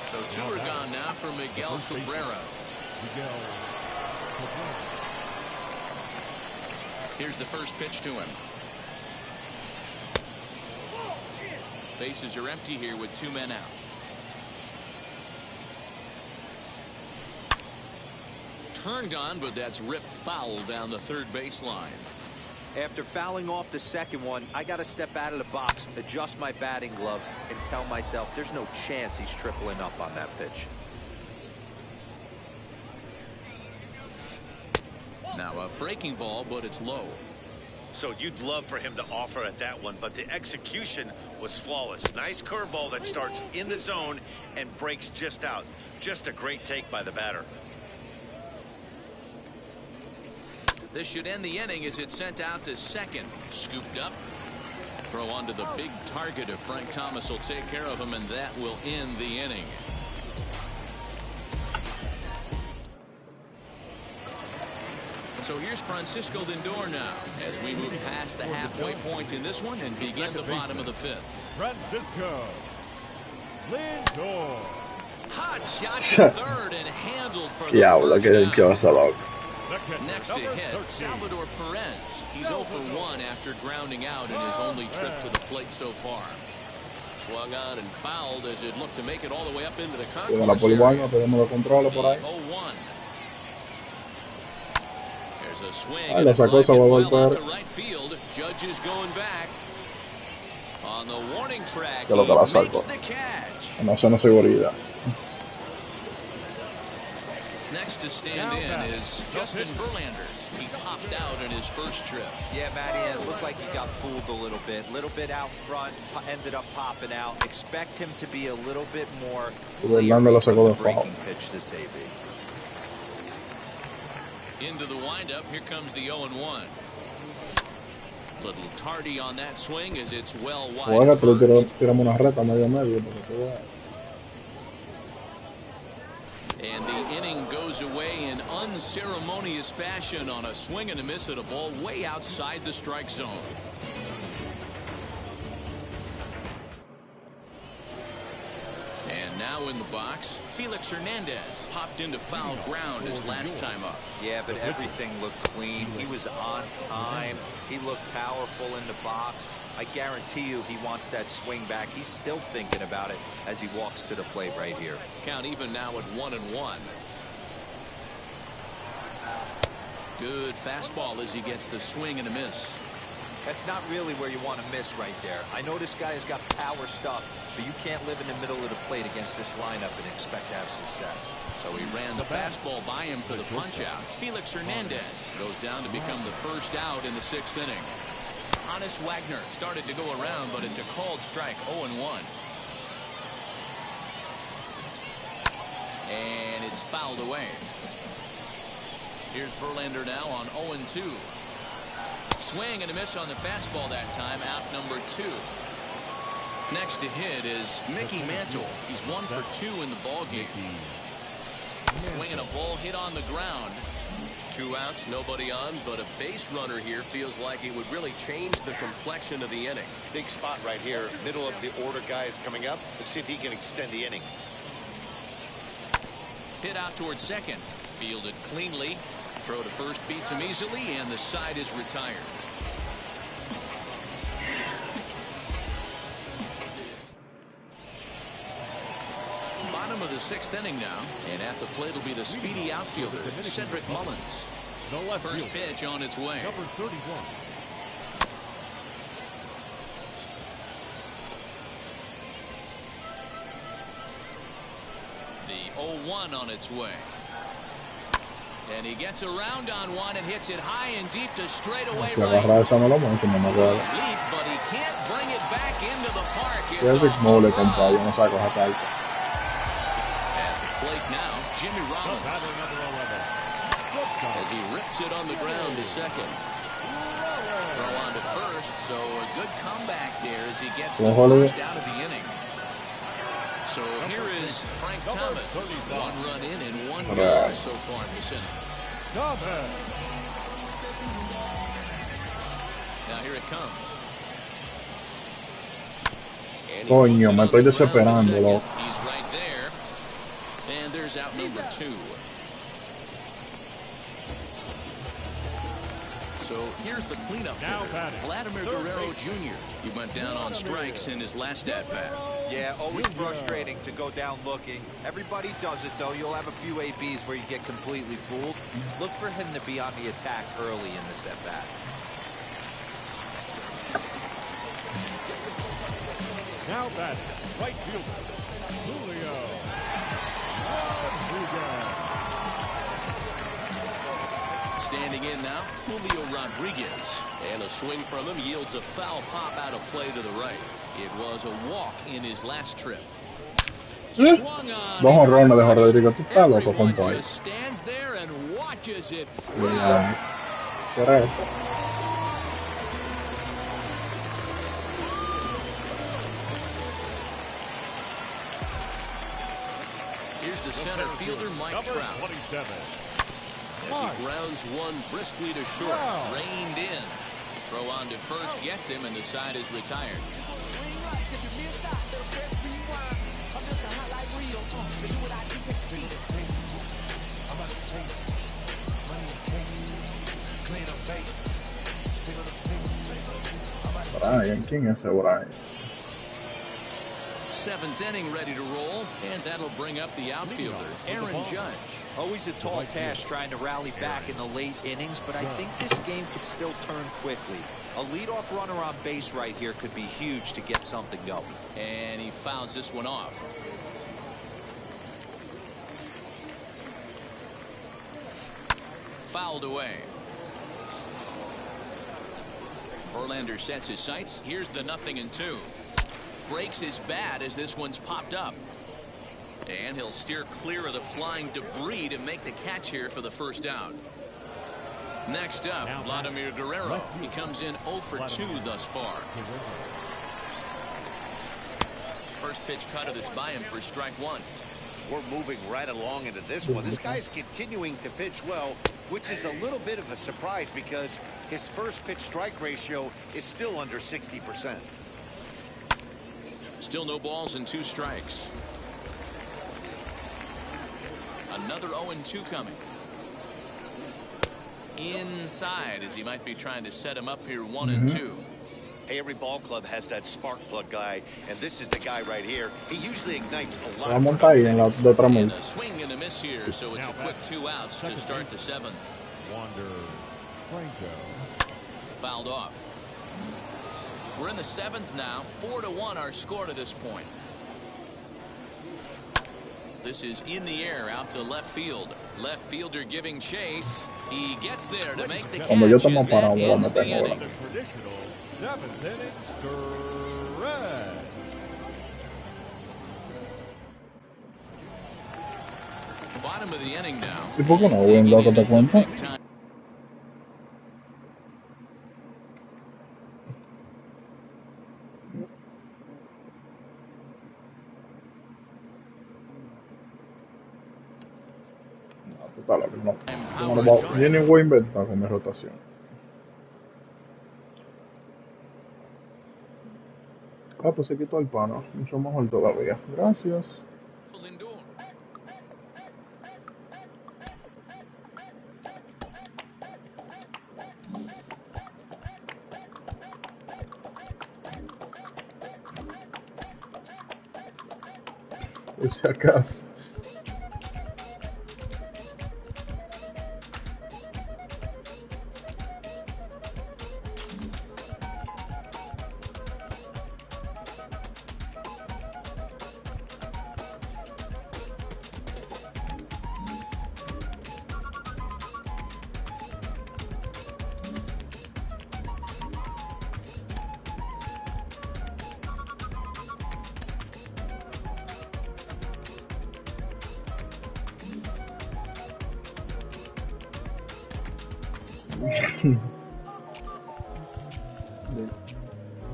So 2 are gone now for Miguel Cabrera. Here's the first pitch to him. Bases are empty here with 2 men out. Turned on, but that's ripped foul down the third baseline. After fouling off the second one, I got to step out of the box, adjust my batting gloves, and tell myself there's no chance he's tripling up on that pitch. Now a breaking ball, but it's low. So you'd love for him to offer at that one, but the execution was flawless. Nice curveball that starts in the zone and breaks just out. Just a great take by the batter. This should end the inning as it's sent out to second. Scooped up. Throw onto the big target of Frank Thomas will take care of him, and that will end the inning. So here's Francisco Lindor now as we move past the halfway point in this one and begin the bottom of the 5th. Francisco Lindor. Hot shot to third and handled for the first out. Next to hit, Salvador Perez. He's 0 for 1 after grounding out in his only trip to the plate so far. Swung on and fouled as it looked to make it all the way up into the concourse area. 0-1. There's a swing and a fly well out to right field. Judge is going back. On the warning track, he makes the catch. Next to stand in is Justin Verlander. He popped out in his first trip. Yeah, Matty, it looked like he got fooled a little bit out front, ended up popping out. Expect him to be a little bit more clear with the breaking pitch this AB. Into the windup, here comes the 0-1. Little tardy on that swing as it's well wide. And the inning goes away in unceremonious fashion on a swing and a miss at a ball way outside the strike zone. And now in the box, Felix Hernandez popped into foul ground his last time up. Yeah, but everything looked clean. He was on time. He looked powerful in the box. I guarantee you he wants that swing back. He's still thinking about it as he walks to the plate right here. Count even now at 1-1. Good fastball as he gets the swing and a miss. That's not really where you want to miss right there. I know this guy has got power stuff, but you can't live in the middle of the plate against this lineup and expect to have success. So he ran the fastball by him for the punch-out. Felix Hernandez goes down to become the first out in the 6th inning. Honest Wagner started to go around, but it's a called strike, 0-1. And it's fouled away. Here's Verlander now on 0-2. Swing and a miss on the fastball that time, out number 2. Next to hit is Mickey Mantle. He's 1 for 2 in the ballgame. Swinging a ball hit on the ground. 2 outs, nobody on, but a base runner here feels like it would really change the complexion of the inning. Big spot right here, middle of the order guys coming up. Let's see if he can extend the inning. hit out towards second. Fielded cleanly. Throw to first beats him easily, and the side is retired. Bottom of the sixth inning now, and at the plate will be the speedy outfielder, Cedric Mullins. First pitch on its way. Number 31. The 0-1 on its way. And he gets around on one and hits it high and deep to straightaway right. Leap, but he can't bring it back into the park. It's at the plate now, Jimmy Rollins. As he rips it on the ground to second. Throw on to first, so a good comeback there as he gets the first out of the inning. So here is Frank Thomas. 1 run in and 1 goal so far this inning. Now here it comes. Coño, me estoy desesperando, loco. He's right there. And there's out number 2. So here's the cleanup hitter, Vladimir Guerrero Jr. He went down on strikes in his last at-bat. Yeah, always frustrating to go down looking. Everybody does it, though. You'll have a few ABs where you get completely fooled. Look for him to be on the attack early in this at-bat. Now batting, right fielder, Julio Rodriguez. Standing in now, Julio Rodriguez. And a swing from him yields a foul pop out of play to the right. It was a walk in his last trip. Swung on. Everyone just stands there and watches it fly. Here's the center fielder, Mike Trout. 27. As he grounds one briskly to short, reined in. Throw on to first gets him, and the side is retired. Brian, ¿quién es ese Brian? 7th inning ready to roll, and that'll bring up the outfielder, Aaron Judge. Always a tall task trying to rally back in the late innings, but I think this game could still turn quickly. A leadoff runner on base right here could be huge to get something going. And he fouls this one off. Fouled away. Verlander sets his sights. Here's the 0-2. Breaks his bat as this one's popped up. And he'll steer clear of the flying debris to make the catch here for the first out. Next up, Vladimir Guerrero. He comes in 0 for 2 thus far. First pitch cutter that's by him for strike 1. We're moving right along into this one. This guy's continuing to pitch well, which is a little bit of a surprise because his first pitch strike ratio is still under 60%. Still no balls and 2 strikes. Another 0-2 coming. Inside as he might be trying to set him up here 1-2. Hey, every ball club has that spark plug guy, and this is the guy right here. He usually ignites a lot. And a swing and a miss here, so it's a quick 2 outs to start the 7th. Wander Franco. Fouled off. We're in the 7th now. 4-1 our score to this point. This is in the air out to left field. Left fielder giving chase. He gets there to make the catch. And that ends the inning. The traditional 7th inning stretch. Bottom of the inning now. ¿Y por qué no voy en lo que te cuento? No. Yo ni voy a inventar con mi rotación. Ah, pues se quitó el pana. Mucho mejor todavía. Gracias. Por si acaso.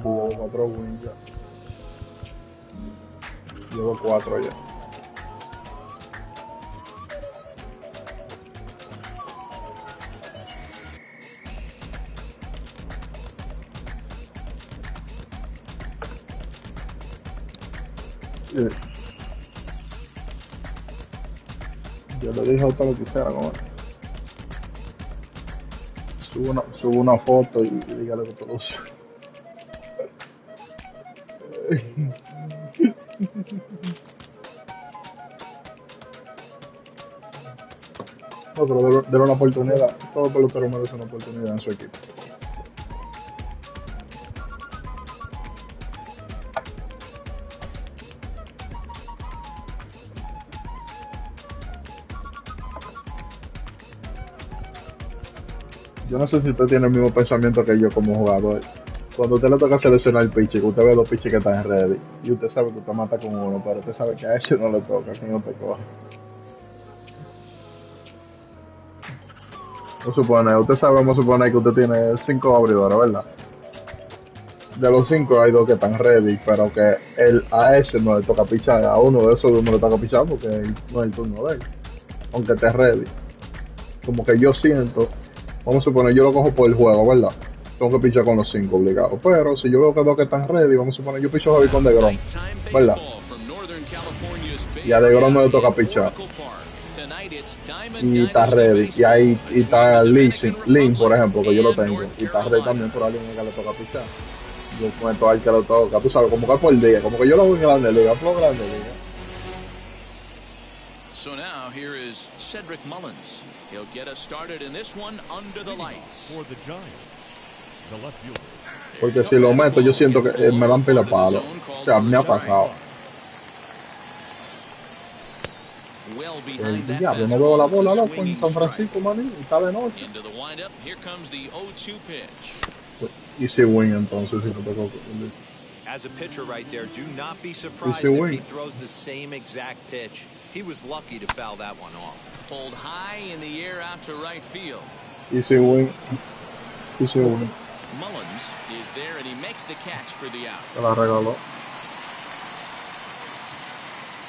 Llevo 4 wins ya. Llevo 4 ya. Yo le dije a usted lo que hiciera, ¿no? Subo una foto y dígale que todo eso. No, pero de una oportunidad. Todo pelotero merece una oportunidad en su equipo. Yo no sé si usted tiene el mismo pensamiento que yo como jugador. Cuando usted le toca seleccionar el pitcher, que usted ve 2 pitchers que están ready, y usted sabe que usted mata con uno, pero usted sabe que a ese no le toca, que no te coge. Vamos a suponer que usted tiene 5 abridores, ¿verdad? De los 5 hay 2 que están ready, pero que a ese no le toca pichar, a uno de esos 2 no le toca pichar porque no es el turno de él, aunque esté ready. Como que yo siento, vamos a suponer, yo lo cojo por el juego, ¿verdad? Tengo que pichar con los 5 obligados, pero si yo veo que 2 que están ready, vamos a suponer, yo picho heavy con DeGrom, ¿verdad? Y a DeGrom no le toca pichar. Y está ready, y ahí está Lin, por ejemplo, que yo lo tengo, y está ready también por alguien que le toca pichar. Yo cuento al que le toca, tú sabes, como que por día, como que yo lo voy en Grande Liga, por Grande Liga. So now here is Cedric Mullins. He'll get us started in this one under the lights. For the Giants, the left fielder. Porque si lo meto, yo siento que me dan pila palo. O sea, me ha pasado. El diablo, no veo la bola, loco, en San Francisco, maní, y está de noche. Easy win, entonces, si no te toco. As a pitcher right there, do not be surprised if he throws the same exact pitch. He was lucky to foul that one off. Pulled high in the air out to right field. Easy win. Easy win. Mullins is there and he makes the catch for the out. Se la regaló.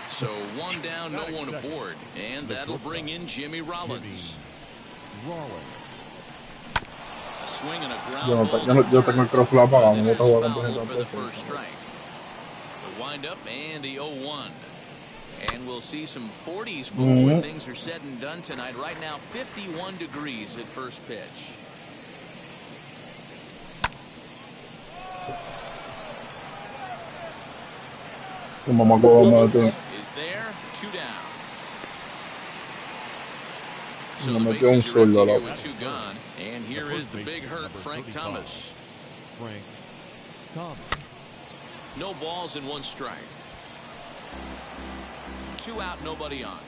So 1 down, no one aboard, and that'll bring in Jimmy Rollins. A swing and a ground ball. Yo tengo el crossflow apagado, no está jugando for the first strike. The windup and the 0-1. And we'll see some 40s before things are said and done tonight. Right now, 51 degrees at first pitch. Is there, 2 down. So the bases are empty here with 2 gone. And here is the big hurt, Frank Thomas. No balls and 1 strike. 2 out, nobody on.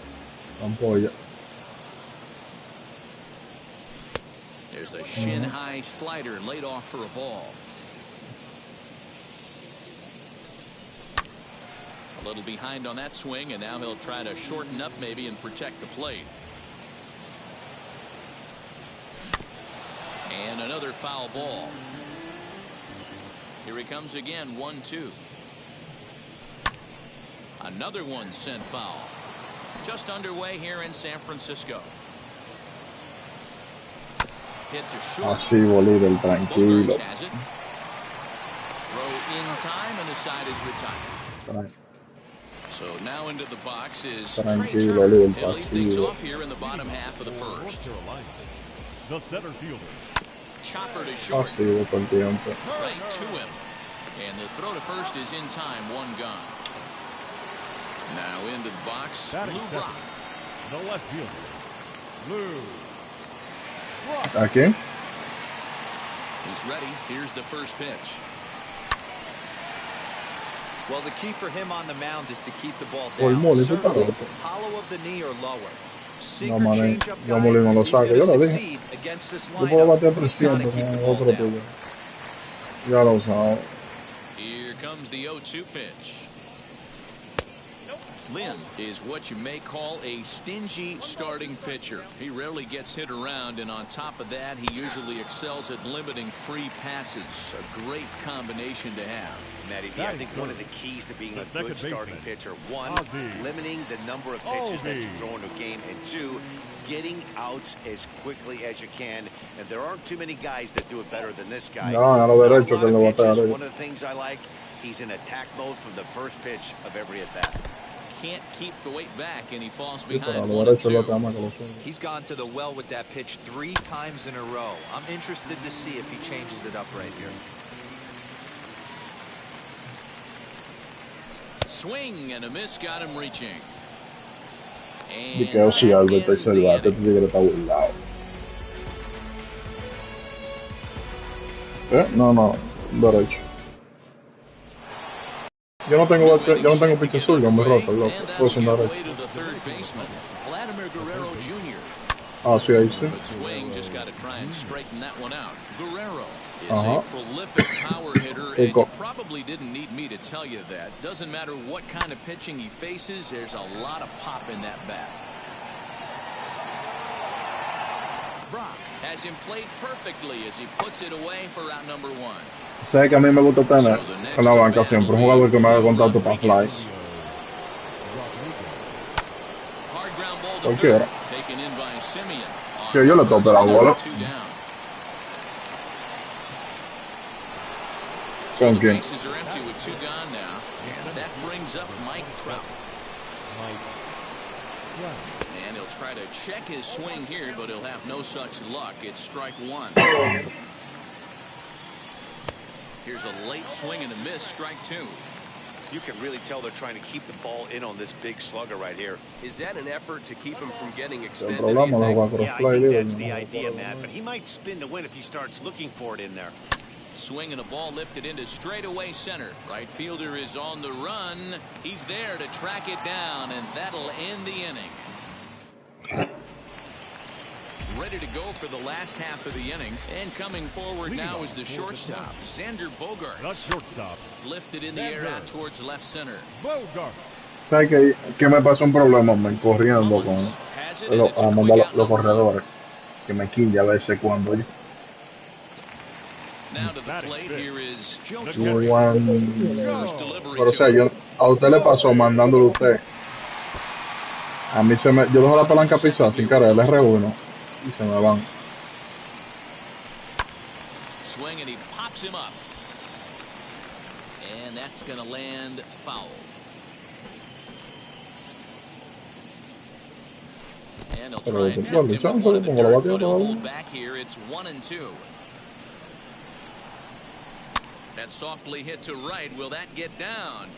There's a shin-high slider laid off for a ball. A little behind on that swing, and now he'll try to shorten up maybe and protect the plate. And another foul ball. Here he comes again, 1-2. Another one sent foul. Just underway here in San Francisco. Hit to short. Así, Bolívar, tranquilo. Has it. Throw in time, and the side is retired. So now into the box is Trey Turner. He'll lead things off here in the bottom half of the first. The center fielder. Chopper to short. Así, Right to him. And the throw to first is in time, 1 gone. Now into the box, Batting Lou second, Brock. the left fielder, Lou Brock. Aquí. He's ready. Here's the first pitch. Well, the key for him on the mound is to keep the ball O el down. Molly, tú estás Certainly, loco. hollow of the knee or lower. No, Sinker mané, changeup yo guy, Molly no lo if he's saco. going Yo to lo dije. succeed against this Yo puedo lineup, bater he's got presión to keep the con ball otro down. tuyo. Ya lo sabes. Here comes the 0-2 pitch. Lynn is what you may call a stingy starting pitcher. He rarely gets hit around, and on top of that, he usually excels at limiting free passes. A great combination to have. Matty V, I think one of the keys to being a good starting pitcher, one, limiting the number of pitches that you throw in a game, and two, getting outs as quickly as you can. And there aren't too many guys that do it better than this guy. No, a lo derecho que le va a pegar. One of the things I like, he's in attack mode from the first pitch of every at-bat. Can't keep the weight back, and he falls Sí, pero a behind lo 1 and derecho 2. lo que ama que lo suene. He's gone to the well with that pitch 3 times in a row. I'm interested to see if he changes it up right here. Swing and a miss, got him reaching. Y que si Alberto es el bate, tú dices que está burlado. No, derecho. Yo no tengo pinche zurdo, me roto, loco. Puedo ser derecho. Ah, sí, ahí sí. But Swing just got to try and straighten that one out. Guerrero is a prolific power hitter, and you probably didn't need me to tell you that. Doesn't matter what kind of pitching he faces, there's a lot of pop in that bat. Brock has him played perfectly as he puts it away for out number 1. Sabes que a mí me gusta tener en la banca siempre un jugador que me haga contacto para fly. Cualquiera. Que yo le tope la bola. ¿Con quién? And he'll try to check his swing here, but he'll have no such luck. It's strike 1. Here's a late swing and a miss, strike 2. You can really tell they're trying to keep the ball in on this big slugger right here. Is that an effort to keep him from getting extended? Yeah, I think that's the idea, Matt, but he might spin to win if he starts looking for it in there. Swing and a ball lifted into straightaway center. Right fielder is on the run. He's there to track it down, and that'll end the inning. Ready to go for the last half of the inning, and coming forward now is the shortstop, Xander Bogart. The shortstop. Lifted in the air out towards left center. Bogart. ¿Sabes que me pasó un problema, man, corriendo con los corredores? Que me quilla a veces cuando yo... Now to the plate, here is Joe. Pero o sea, a usted le pasó mandándole usted. A mí yo dejo la palanca pisada sin querer, el R1 y se me van. Swing and he pops him up. And that's going to land foul. And he'll try and tempt him with one of the dirt, but he'll hold back here. It's 1-2. That softly hit to right. Will that get down?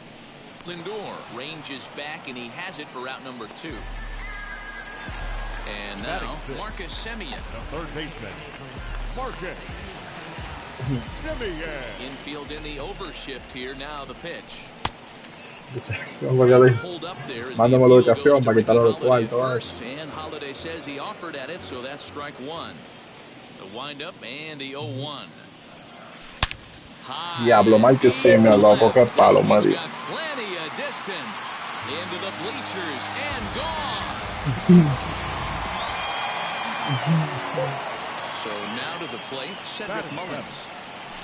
Lindor ranges back, and he has it for out number 2. And now Marcus Semien. The third baseman, Marcus Semien. Infield in the overshift here. Now the pitch. Hold up there. Mándame la ubicación para quitarlo del cuarto. And Holiday says he offered at it, so that's strike 1. The windup and the 0-1. Diablo, Marcus Semien, loco, qué palo, Mario. Plenty of distance into the bleachers and gone. So now to the plate, Cedric Mullins.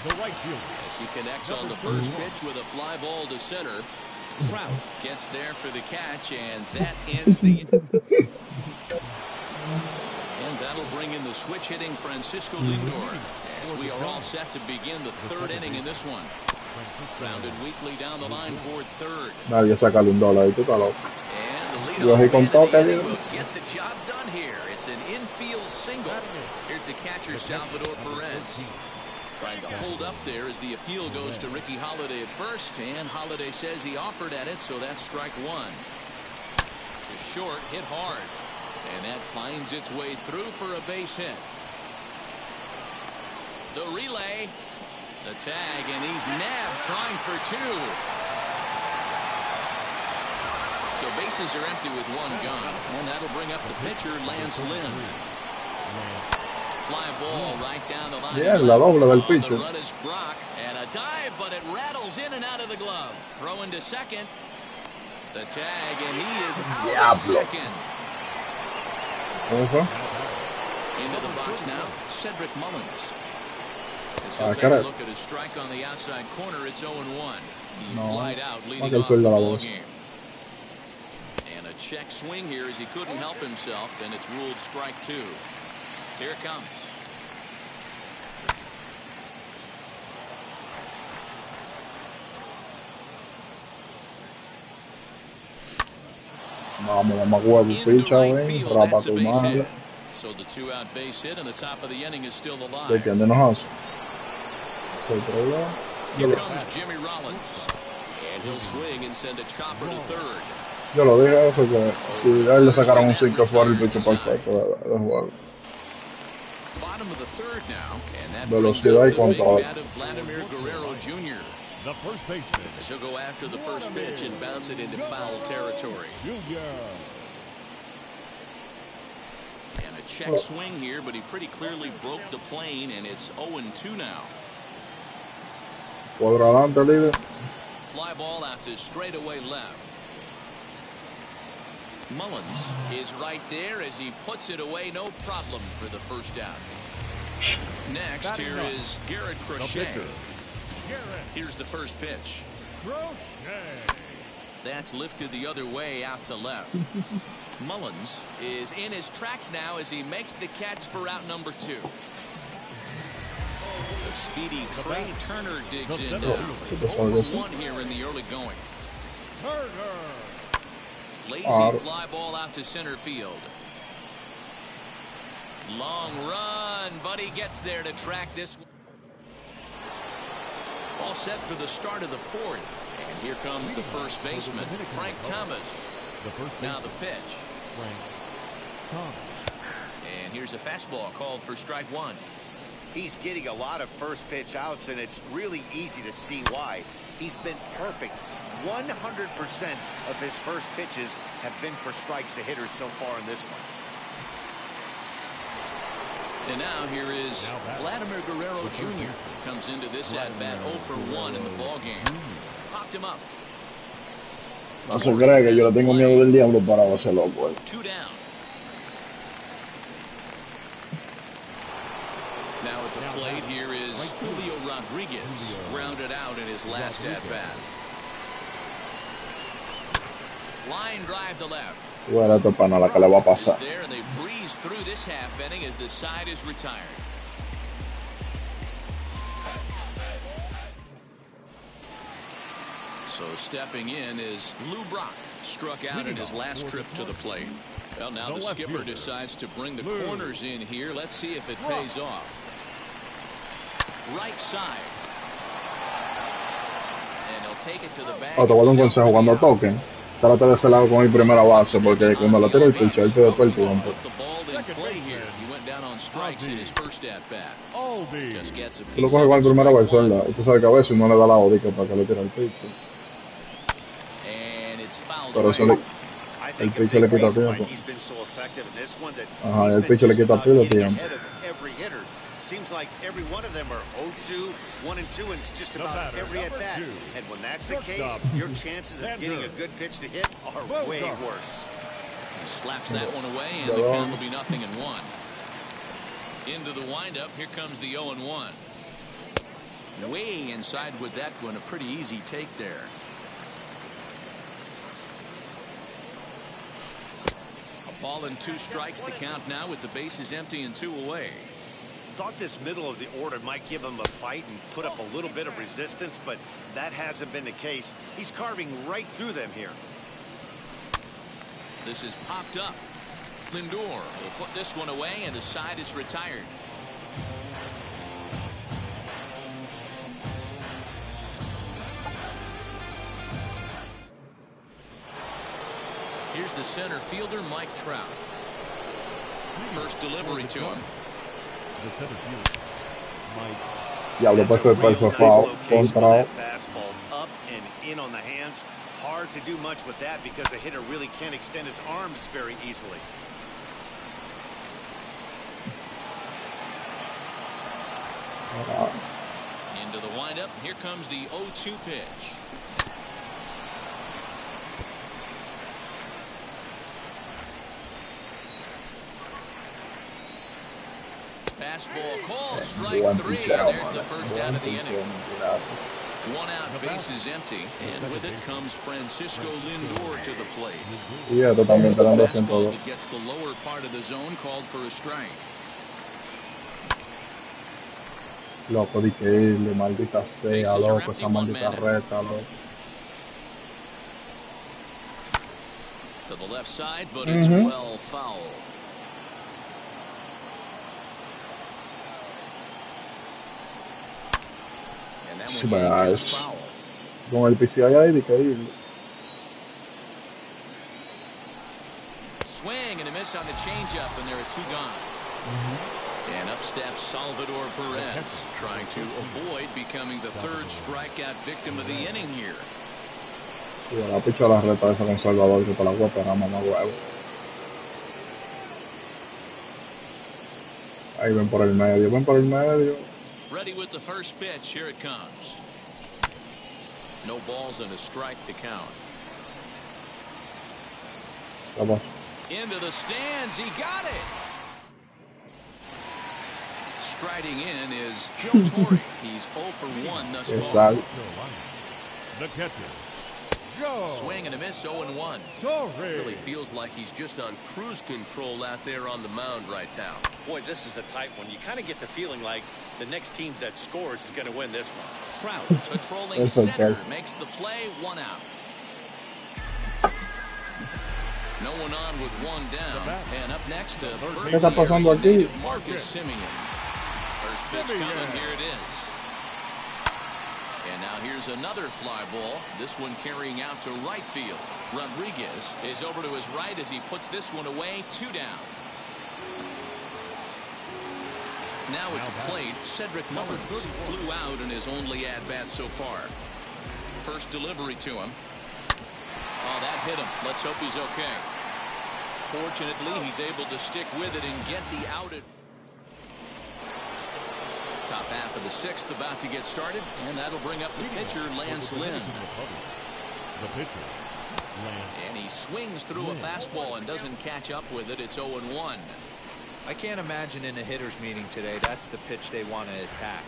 The right fielder. As he connects on the first pitch with a fly ball to center. Trout gets there for the catch, and that ends the inning. And that'll bring in the switch hitting Francisco Lindor, as we are all set to begin the third inning in this one. Grounded weakly down the line toward third. Nadie saca Lindor ahí, tú estás loco. And the leadoff man of the inning will get the job done here. It's an infield single. Here's the catcher, Salvador Perez. Trying to hold up there as the appeal goes to Ricky Holiday at first, and Holiday says he offered at it, so that's strike 1. To short, hit hard. And that finds its way through for a base hit. The relay. The tag, and he's nabbed trying for two. So bases are empty with one gone. And that'll bring up the pitcher, Lance Lynn. Fly ball right down the line. Yeah, la doble del The pitcher. run is Brock, and a dive, but it rattles in and out of the glove. Throw into second. The tag, and he is out at second. ¿Cómo fue? Into the box now, Cedric Mullins. As he'll take a look at his strike on the outside corner, it's 0-1. He flied out, leading off the ball game. And a check swing here as he couldn't help himself, and it's ruled strike two. Here it comes. Vamos, huevo, picha, ven, rapa tu madre. So the two-out base hit, and the top of the inning is still ¿De alive. quién de nosotros? ¿Soy problema? Here comes Jimmy Rollins, and he'll swing and send a chopper to third. Yo lo dije eso, que si a él le sacaron un 5 fuera el picho perfecto de juego. Bottom of the third now, and that Velocidad y brings up the big control. bat of Vladimir Guerrero Jr. The first baseman, As he'll go after the first pitch and bounce it into foul territory. Junior. And a check swing here, but he pretty clearly broke the plane, and it's 0-2 now. Cuadro adelante, líder. Fly ball out to straightaway left. Mullins is right there as he puts it away, no problem for the first out. Next, here is Garrett Crochet. Here's the first pitch. That's lifted the other way out to left. Mullins is in his tracks now as he makes the catch for out number two. The speedy Trey Turner digs in now. 0-1 here in the early going. Lazy fly ball out to center field. Long run, but he gets there to track this. All set for the start of the fourth. And here comes the first baseman, Frank Thomas. Now the pitch. And here's a fastball called for strike one. He's getting a lot of first pitch outs, and it's really easy to see why. He's been perfect. 100% of his first pitches have been for strikes to hitters so far in this one. And now here is Vladimir Guerrero Jr. Comes into this at-bat 0 for 1 in the ballgame. Popped him up. No se cree que yo le tengo miedo del diablo para ese loco. 2 down. Now at the plate here is Julio Rodriguez. Grounded out in his last at-bat. Line drive to left. Bueno, esto para nada que le va a pasar. There, and they breeze through this half inning as the side is retired. So stepping in is Lou Brock. Struck out in his last trip to the plate. Well, now the skipper decides to bring the corners in here. Let's see if it pays off. Right side. And he'll take it to the bag. Te voy a dar un consejo cuando toquen. Trata de ese lado con mi primera base, porque cuando la tira el pitcher, él pierde todo el tiempo. Tú lo coges con el primera base, ¿verdad? Y tú sabes que a veces no le da la odica para que le tire el pitcher. Pero eso el pitcher le quita tiempo. Ajá, el pitcher le quita pila de tiempo. Seems like every one of them are 0-2, 1-2, and it's just about every at-bat. And when that's the case, your chances of getting a good pitch to hit are way worse. He slaps that one away, and the count will be 0-1. Into the windup, here comes the 0-1. Way inside with that one, a pretty easy take there. A ball and 2 strikes, the count now with the bases empty and 2 away. Thought this middle of the order might give him a fight and put up a little bit of resistance, but that hasn't been the case. He's carving right through them here. This is popped up. Lindor will put this one away, and the side is retired. Here's the center fielder, Mike Trout. First delivery to him. The center fielder, Mike. Diablo, That's pues a fue real nice foul location on contra. that fastball, up and in on the hands. Hard to do much with that because a hitter really can't extend his arms very easily. Into the windup. Here comes the 0-2 pitch. Fastball called. Strike three. And there's the first out of the inning. One out, base is empty, and with it comes Francisco Lindor to the plate. Yeah, totalmente dando Fastball 102. that gets the lower part of the zone, called for a strike. Loco, di que irle, maldita sea, Bases are loco, empty, esa 1 maldita man. reta, loco. To the left side, but it's well foul. And that one hit just foul. Con el PCI ahí, di que irle. Swing and a miss on the changeup, and there are 2 gone. And up steps Salvador Perez, trying to avoid becoming the 3rd strikeout victim of the inning here. Y ahora pichó la reta esa con Salvador, que para la guapa era mamá huevo. Ahí ven por el medio, ven por el medio. Ready with the first pitch. Here it comes. No balls and a strike to count. Vamos. Into the stands. He got it. Striding in is Joe Torre. He's 0 for 1 thus far. The catcher, Joe. Swing and a miss, 0-1. Really feels like he's just on cruise control out there on the mound right now. Boy, this is a tight one. You kind of get the feeling like the next team that scores is going to win this one. Trout patrolling center makes the play, 1 out. No one on with 1 down. And up next to ¿Qué está pasando aquí? Marcus Simeon. First pitch coming, here it is. And now here's another fly ball. This one carrying out to right field. Rodriguez is over to his right as he puts this one away. 2 down. Now at the plate, Cedric Mullins flew out in his only at-bat so far. First delivery to him. Oh, that hit him. Let's hope he's okay. Fortunately, he's able to stick with it and get the out at top half of the 6th about to get started, and that'll bring up the pitcher, Lance Lynn. The pitcher, Lance. And he swings through a fastball and doesn't catch up with it. It's 0-1. I can't imagine in a hitter's meeting today that's the pitch they want to attack.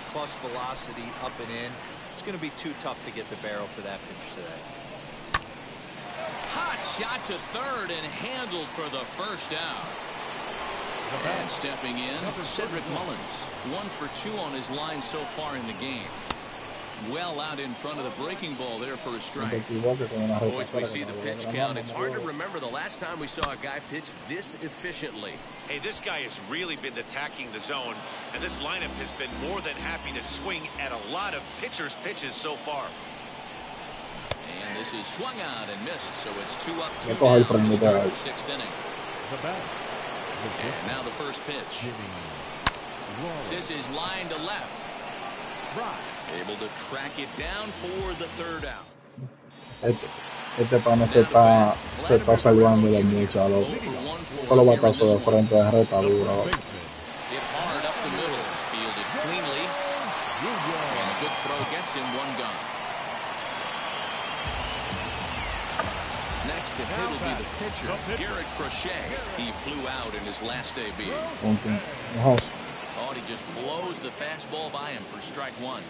Plus velocity, up and in. It's going to be too tough to get the barrel to that pitch today. Hot shot to third and handled for the first out. And stepping in, Cedric Mullins. 1 for 2 on his line so far in the game. Well out in front of the breaking ball there for a strike. Boys, we see the pitch count. It's hard to remember the last time we saw a guy pitch this efficiently. Hey, this guy has really been attacking the zone, and this lineup has been more than happy to swing at a lot of pitchers' pitches so far. And this is swung out and missed, so it's 2 up, 2 coge el down in the premio start of de- the 6th inning. The bat, And now the first pitch. This is line to left. Able to track it down for the 3rd out. Este pana se está salvando de mucho, loco. Solo batazo de frente de reta dura. Hit hard up the middle. Fielded cleanly. And a good throw gets him 1 gone. Next to hit will be the pitcher, Garrett Crochet. He flew out in his last AB. Oh, he just blows the fastball by him for strike 1.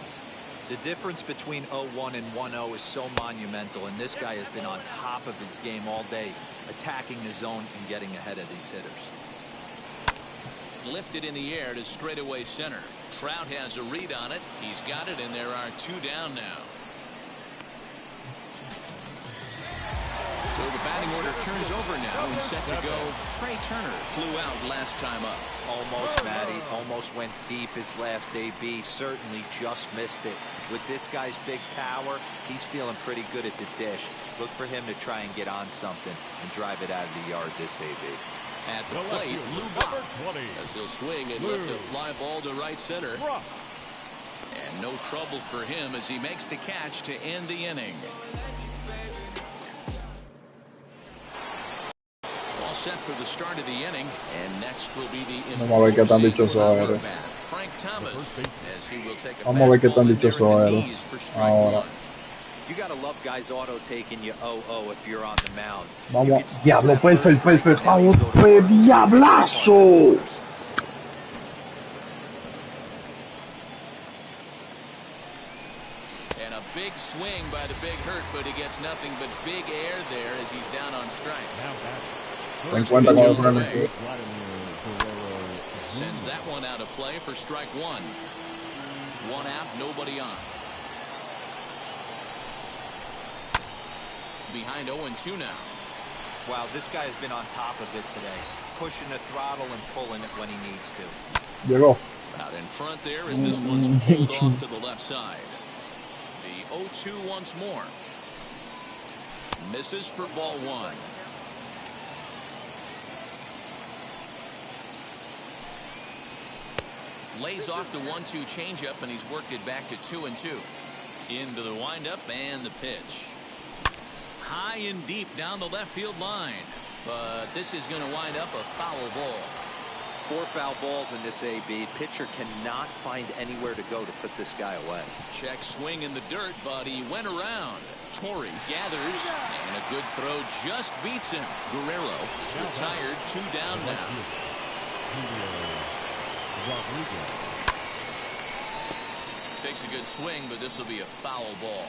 The difference between 0-1 and 1-0 is so monumental, and this guy has been on top of his game all day, attacking the zone and getting ahead of these hitters. Lifted in the air to straightaway center. Trout has a read on it. He's got it, and there are 2 down now. So the batting order turns over now and set to go. Trey Turner flew out last time up. Almost, Matty. Almost went deep his last AB. Certainly just missed it. With this guy's big power, he's feeling pretty good at the dish. Look for him to try and get on something and drive it out of the yard this AB. At the plate, Lou Bob, as he'll swing and lift a fly ball to right center. And no trouble for him as he makes the catch to end the inning. All set for the start of the inning, and next will be the Frank Thomas, as he will take a fastball in there at the knees for strike one. You gotta love guys auto taking you 0-0 if you're on the mound. Vamos, diablo, perfect, vamos, diablazo. And a big swing by the big hurt, but he gets nothing but big air there as he's down on strikes. Sends that one out of play for strike one. One out, nobody on. Behind 0-2 now. Wow, this guy has been on top of it today. Pushing the throttle and pulling it when he needs to. Llegó. Out in front there as this one's pulled off to the left side. The 0-2 once more. Misses for ball one. Lays off the 1-2 changeup, and he's worked it back to 2-2. Into the windup and the pitch. High and deep down the left field line. But this is going to wind up a foul ball. 4 foul balls in this AB. Pitcher cannot find anywhere to go to put this guy away. Check swing in the dirt, but he went around. Torrey gathers, and a good throw just beats him. Guerrero is retired, 2 down now. Takes a good swing, but this will be a foul ball.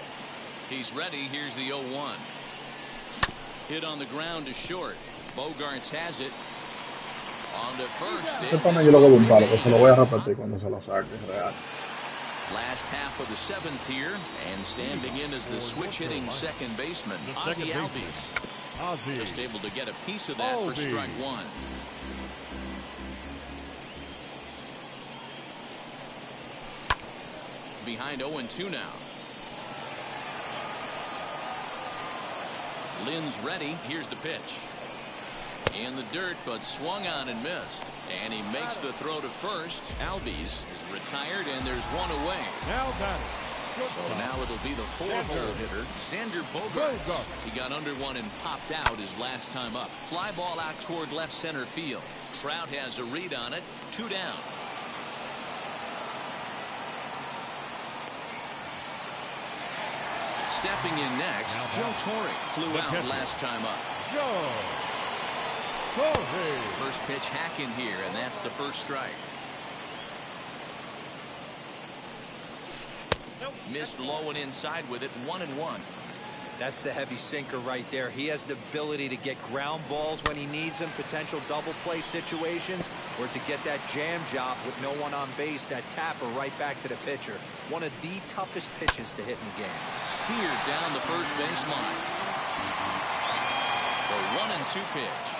He's ready. Here's the 0-1. Hit on the ground to short. Bogarts has it. On to first. Last half of the 7th here, and standing in as the switch-hitting second baseman, Ozzie Albies. Just able to get a piece of that for strike one. Behind 0-2 now. Lynn's ready. Here's the pitch. In the dirt, but swung on and missed. And he makes the throw to first. Albies is retired, and there's one away. So now it'll be the 4-hole hitter, Xander Bogaerts. He got under one and popped out his last time up. Fly ball out toward left center field. Trout has a read on it. 2 down. Stepping in next, Joe Torre flew out last time up. First pitch hacking here, and that's the first strike. Missed low and inside with it, 1-1. That's the heavy sinker right there. He has the ability to get ground balls when he needs them, potential double play situations, or to get that jam job with no one on base, that tapper right back to the pitcher. One of the toughest pitches to hit in the game. Seared down the first baseline. The 1-2 pitch.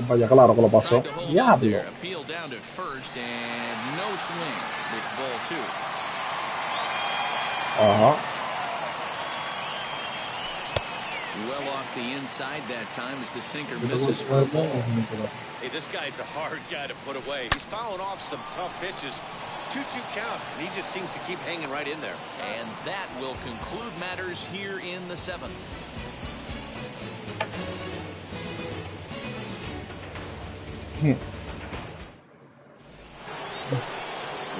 Vaya, claro que lo pasó. Diablo. Appeal down to first and no swing. It's ball 2. Well off the inside that time as the sinker misses for a ball. Hey, this guy's a hard guy to put away. He's fouling off some tough pitches. 2-2 count, and he just seems to keep hanging right in there. And that will conclude matters here in the 7th.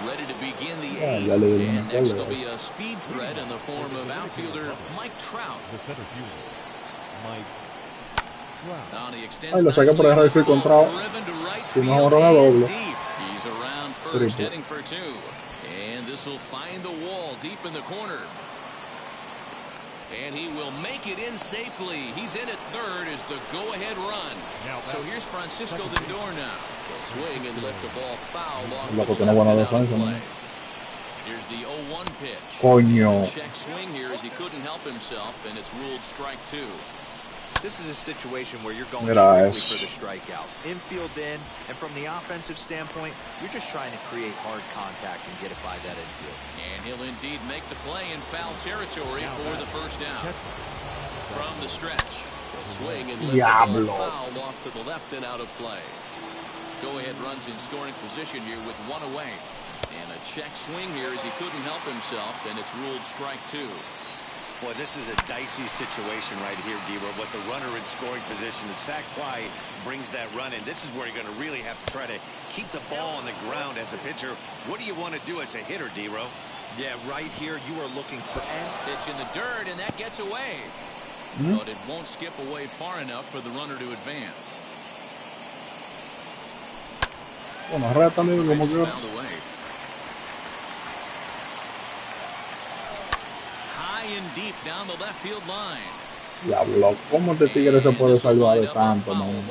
Ready to begin the 8th, and next will be a speed threat in the form of outfielder Mike Trout. The center fielder, Mike Trout. He extends nicely, driven to right field and deep. He's around first, heading for 2. And this will find the wall deep in the corner. And he will make it in safely. He's in at third as the go-ahead run. So here's Francisco Lindor now. He'll swing and lift the ball foul off to the left and out of play. Here's the 0-1 pitch. Coño. Check swing here as he couldn't help himself, and it's ruled strike 2. This is a situation where you're going strictly for the strikeout. Infield in, and from the offensive standpoint, you're just trying to create hard contact and get it by that infield. And he'll indeed make the play in foul territory for the first down. From the stretch, he'll swing and lift the ball foul off to the left and out of play. Go-ahead runs in scoring position here with one away. And a check swing here as he couldn't help himself, and it's ruled strike 2. Boy, this is a dicey situation right here, D-Row. With the runner in scoring position, the sac fly brings that run in. This is where you're going to really have to try to keep the ball on the ground as a pitcher. What do you want to do as a hitter, D-Row? Yeah, right here, you are looking for pitch in the dirt, and that gets away. But it won't skip away far enough for the runner to advance. Fouled away. And deep down the left field line. Diablo, ¿cómo este tigre se puede salvar de tanto, man?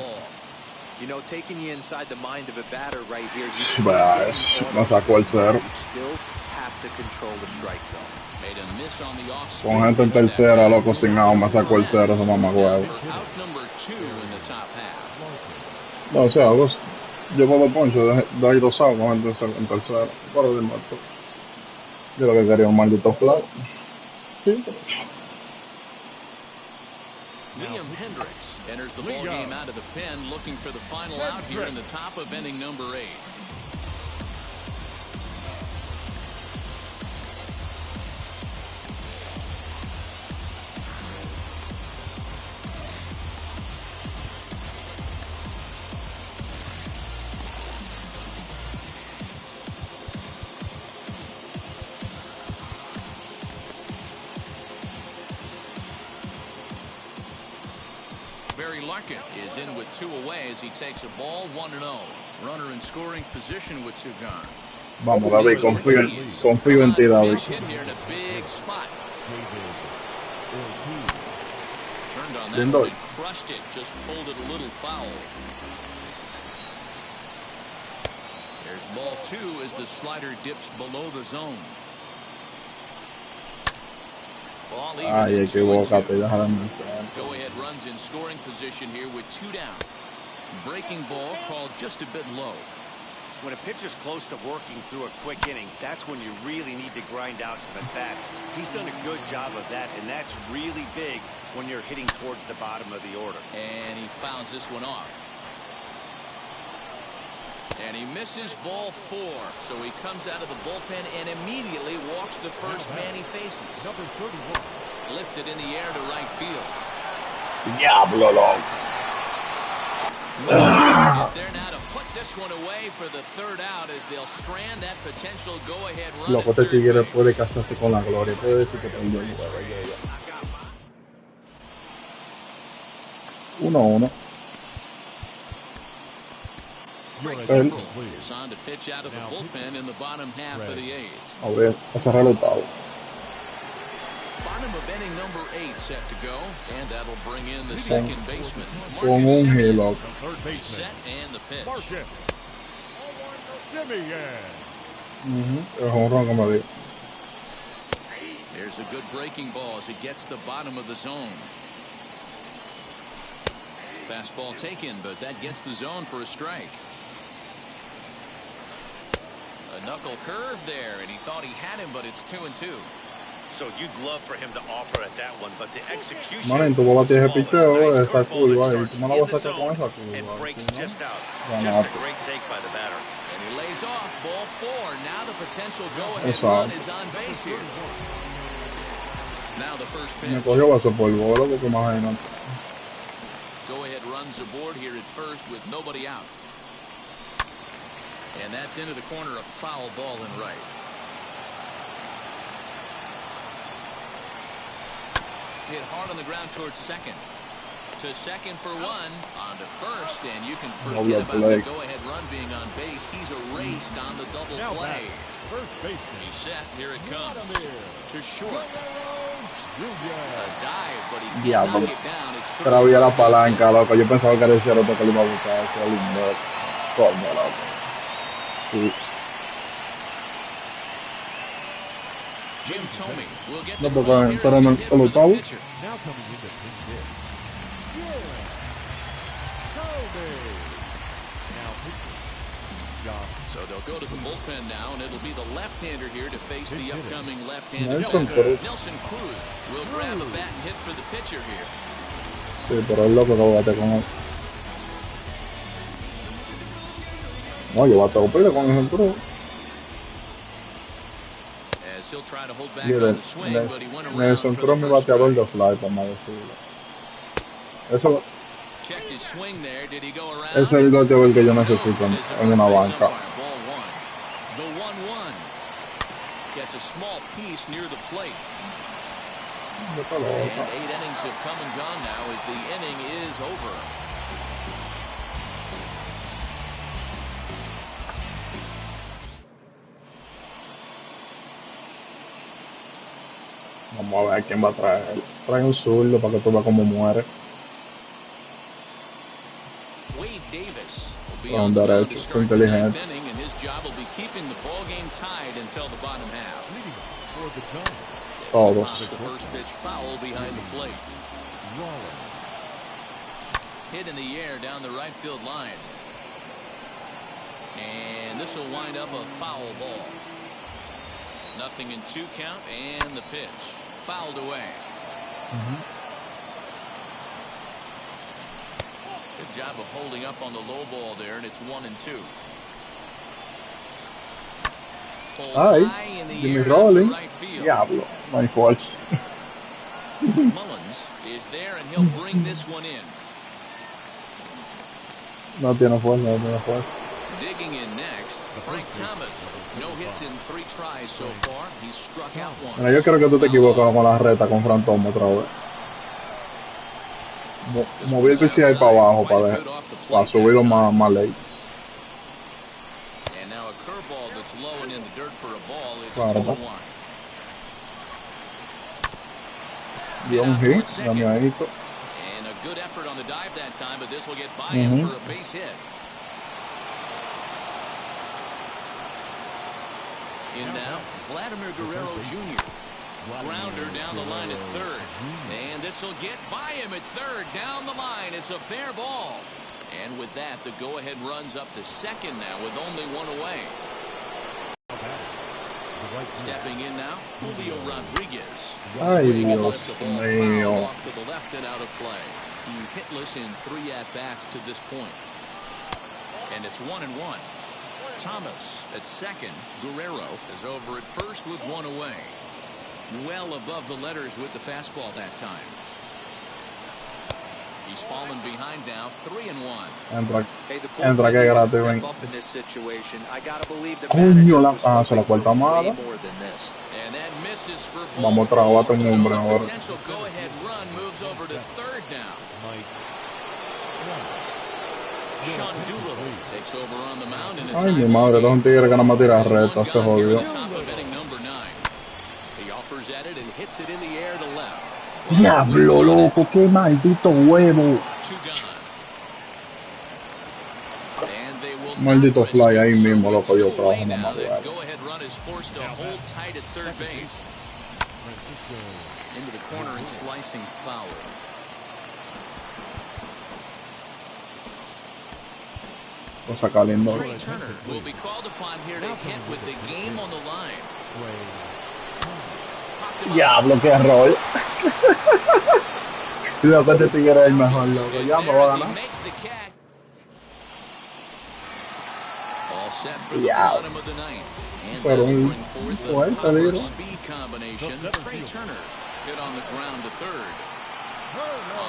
You know, taking you inside the mind of a batter right here. No sacó el cero. You still have to control the strike zone. Made a miss on the off. Con gente en tercera, loco, sin nada, me sacó el cero, ese mamagüevo. Out number 2 in the top half. No, o sea, llevo dos ponchos, de ahí dos outs con gente en tercera. Para de muerto. Yo lo que quería un maldito flag. Liam Hendricks enters the ball game out of the pen, looking for the final out here in the top of inning number 8. Larkin is in with 2 away as he takes a ball 1-0. Runner in scoring position with 2 gone. Vamos, David, confío en ti, David. Hit here in a big spot. Turned on that Lindor. one and crushed it. Just pulled it a little foul. There's ball 2 as the slider dips below the zone. Ay, equivócate, déjala en Go-ahead runs in scoring position here with 2 down. Breaking ball called just a bit low. When a pitcher's close to working through a quick inning, that's when you really need to grind out some at-bats. He's done a good job of that, and that's really big when you're hitting towards the bottom of the order. And he fouls this one off. And he misses ball 4, so he comes out of the bullpen and immediately walks the first man he faces. Number 31. Lifted in the air to right field. Diablo, loco. Is there now to put this one away for the third out as they'll strand that potential go-ahead run. Loco, este tigre puede casarse con la gloria. Puede decir que perdió el juego. 1-1. Is on to pitch out of the bullpen in the bottom half of the 8th. A ver, a cerrar el octavo. Bottom of inning number 8 set to go, and that'll bring in the second baseman. Con un hilo. Set and the pitch. Es un ron, como digo. There's a good breaking ball as it gets the bottom of the zone. Fastball taken, but that gets the zone for a strike. A knuckle curve there, and he thought he had him, but it's 2-2. So you'd love for him to offer at that one, but the execution. Manín, tú vas a tirar picheo, esa curva ahí. Tú me la vas a sacar con esa curva. And breaks just out. Just a great take by the batter. And he lays off ball 4. Now the potential go-ahead run is on base here. Now the first pitch. Me cogió vaso polvo, loco, que imagínate. Go-ahead runs aboard here at first with nobody out. And that's into the corner, a foul ball in right. Hit hard on the ground towards second. To second for 1. On to first, and you can forget about the go-ahead run being on base. He's erased on the double play. First baseman. He's set. Here it comes. To short. Diablo. Pero había la palanca, loco. Yo pensaba que era el otro que le iba a buscar. Ese lindo. Coño, loco. Sí. No, porque pero en el octavo. So they'll go to the bullpen now, and it'll be the left-hander here to face the upcoming left-handed Nelson batter. Nelson Cruz will grab a bat and hit for the pitcher here. Sí, pero es loco que bate con él. No, yo bate con Nelson Cruz. As he'll try to hold back on the swing, but he went around Nelson for the Cruz mi first bateador strike. de fly, por más decirlo. Checked his swing there. Did he go around? Ese es el bateador que yo necesito en una banca. Ball one. The 1-1 gets a small piece near the plate. And 8 innings have come and gone now as the inning is over. Vamos a ver quién va a traer. Trae un zurdo para que tú veas cómo muere. Wade Davis will be on the mound to start the ninth inning, and his job will be keeping the ball game tied until the bottom half. Todo. The first pitch foul behind the plate. Hit in the air down the right field line. And this will wind up a foul ball. Nothing in 2 count, and the pitch fouled away. Good job of holding up on the low ball there, and it's 1-2. Ay, Jimmy Rolling. Diablo, my fault. Mullins is there, and he'll bring this one in. No tiene fuerza, no tiene fuerza. Digging in next, Frank Thomas. No hits in 3 tries so far. He's struck out once. Mira, yo creo que tú te equivocas con la reta con Frank Thomas otra vez. Moví el PCI para abajo para subirlo más late. And now a curveball that's low and in the dirt for a ball. It's Claro. 2-1. Dio un hit, llamadito. And a good effort on the dive that time, but this will get by him for a base hit. In now, Vladimir Guerrero Jr. Grounder down the line at third. And this will get by him at third. Down the line. It's a fair ball. And with that, the go-ahead runs up to second now with only 1 away. Stepping in now, Julio Rodriguez. Ay, Dios mío. Off to the left and out of play. He's hitless in 3 at-bats to this point. And it's 1-1. Thomas at second. Guerrero is over at first with 1 away. Well above the letters with the fastball that time. He's fallen behind now, 3-1. Entra que gratis, ven. Coño, se la cuarta mala. Vamos a trabajar con un hombre ahora. Potential go-ahead run moves over to third now. Sean Doolittle takes over on the mound in a Ay, mi madre, es un tigre que no me tira reta, se jodió. At it and hits it in the air to left. Diablo, loco, qué maldito huevo. Maldito fly ahí mismo, loco, yo trabajo nada más. Go ahead run is forced to hold tight at third base. Into the corner and slicing foul. Cosa caliente. Trey Turner will be called upon here to hit with the game on the line. Diablo, qué error. Cuidado que este tigre es el mejor, loco. Ya me va a ganar. Diablo. Pero un buen peligro. Trey Turner hit on the ground to third.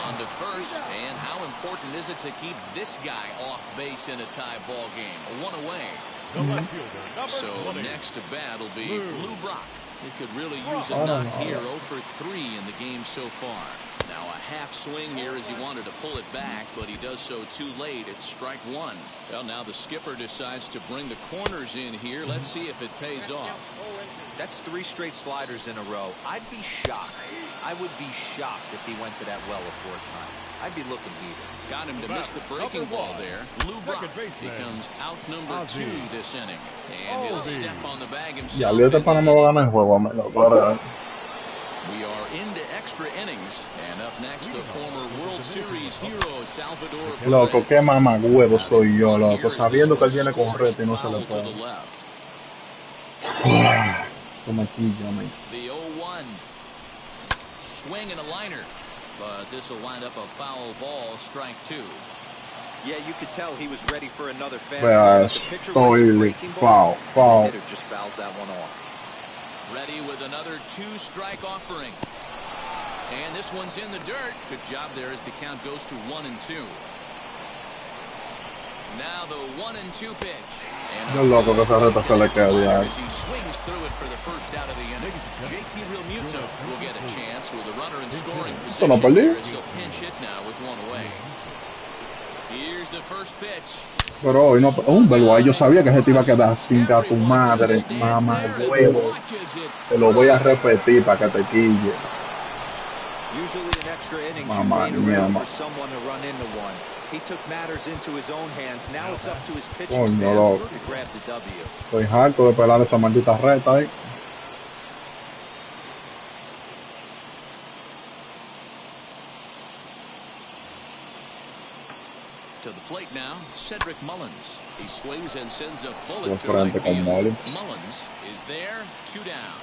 On to first, and how important is it to keep this guy off base in a tie ball game? 1 away. So next to bat will be Lou Brock. He could really use a knock here. 0 for 3 in the game so far. Now a half swing here as he wanted to pull it back, but he does so too late. It's strike 1. Well, now the skipper decides to bring the corners in here. Let's see if it pays off. That's 3 straight sliders in a row. I'd be shocked I would be shocked if he went to that well a fourth time. I'd be looking heated. Got him to miss the breaking ball there. Lou Brock becomes out number 2 this inning. And he'll step on the bag himself. Ya, olvídate para no me va a ganar el juego, claro. We are into extra innings. And up next, the former World Series hero, Salvador Perez. Loco, qué mamagüevo soy yo, loco. Sabiendo que él viene con reto y no se le puede. Como aquí, yo me... The 0-1. Swing and a liner. But this will wind up a foul ball, strike 2. Yeah, you could tell he was ready for another fastball. The pitcher went to breaking ball. Foul. The hitter just fouls that one off. Ready with another 2-strike offering. And this one's in the dirt. Good job there as the count goes to 1-2. Now the 1-2 pitch. Yo loco que esa reta se le queda ya. As he swings through it for the first out of the inning. JT Realmuto will get a chance with a runner in scoring position here as he'll pinch hit now with one away. Here's the first pitch. Pero hoy no, hombre, yo sabía que se te iba a quedar sin a tu madre, mamá, huevo. Te lo voy a repetir para que te quille. Usually in extra innings, you wait around for someone to run into one. He took matters into his own hands. Now it's up to his pitching staff to grab the W. Estoy harto de pelar esa maldita reta ahí. To the plate now, Cedric Mullins. He swings and sends a bullet to right field. Mullins is there, 2 down.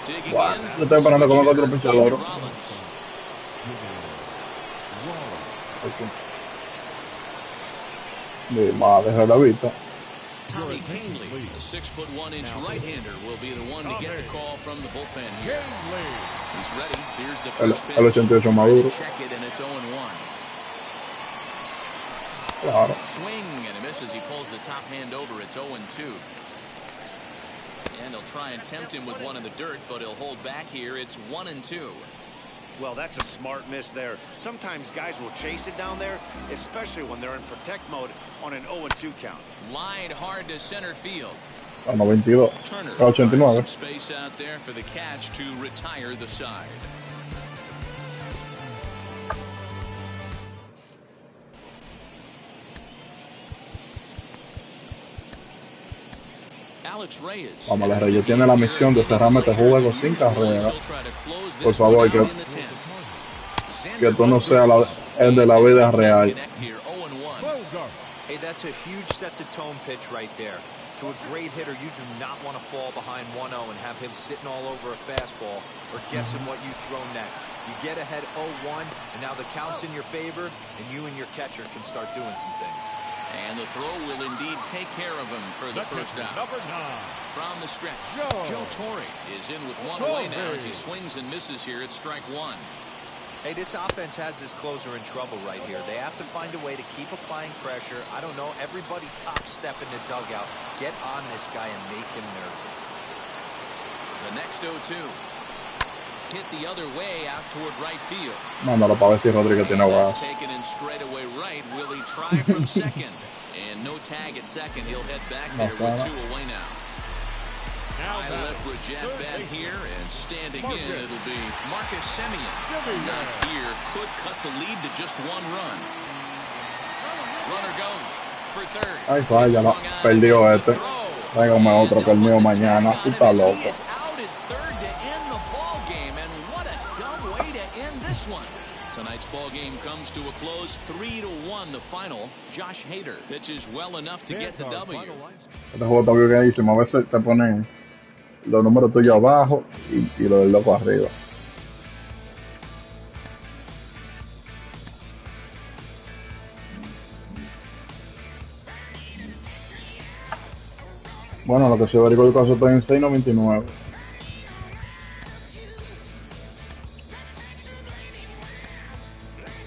Digging in. Yo estoy esperando que venga otro pichador. Mi madre, se la vista. Tommy Kahnle, a 6'1" right-hander, will be the one to get the call from the bullpen here. He's ready. Here's the first pitch. El 88 Maduro. Check it, and it's 0-1. Claro. Swing, and he misses. He pulls the top hand over. It's 0-2. And he'll try and tempt him with one in the dirt, but he'll hold back here. It's 1-2. Well, that's a smart miss there. Sometimes guys will chase it down there, especially when they're in protect mode on an 0-2 count. Lined hard to center field. A 92. Turner A 89. some space out there for the catch to retire the side. Alex Reyes. Vamos, Reyes tiene la misión de cerrarme este juego sin carrera. Por favor, que esto no sea el de la vida real. Hey, that's a huge set the tone pitch right there. To a great hitter, you do not want to fall behind 1-0 and have him sitting all over a fastball or guessing what you throw next. You get ahead 0-1, and now the count's in your favor, and you and your catcher can start doing some things. And the throw will indeed take care of him for the first out. From the stretch, Joe Torre is in with one away now as he swings and misses here at strike 1. Hey, this offense has this closer in trouble right here. They have to find a way to keep applying pressure. I don't know, everybody top step in the dugout. Get on this guy and make him nervous. The next 0-2. Hit the other way out toward right field. Mándalo para ver si Rodríguez tiene agua. Taken in straightaway right. Will he try from second? And no tag at second. He'll head back there with 2 away now. High left Rajat bat here, and standing in, it'll be Marcus Semien. Not here, could cut the lead to just 1 run. Runner goes for third. Ay, falla, no. Perdió este. Tráigame otro que el mío mañana. Tú estás loco. Is out at third to end the ball game, and what a dumb way to end this one. Tonight's ball game comes to a close, 3-1 the final. Josh Hader pitches well enough to get the W. Este juego está buenísimo. A veces te ponen los números tuyos abajo y los del loco arriba. Bueno, lo que se verificó el caso está en 6.99.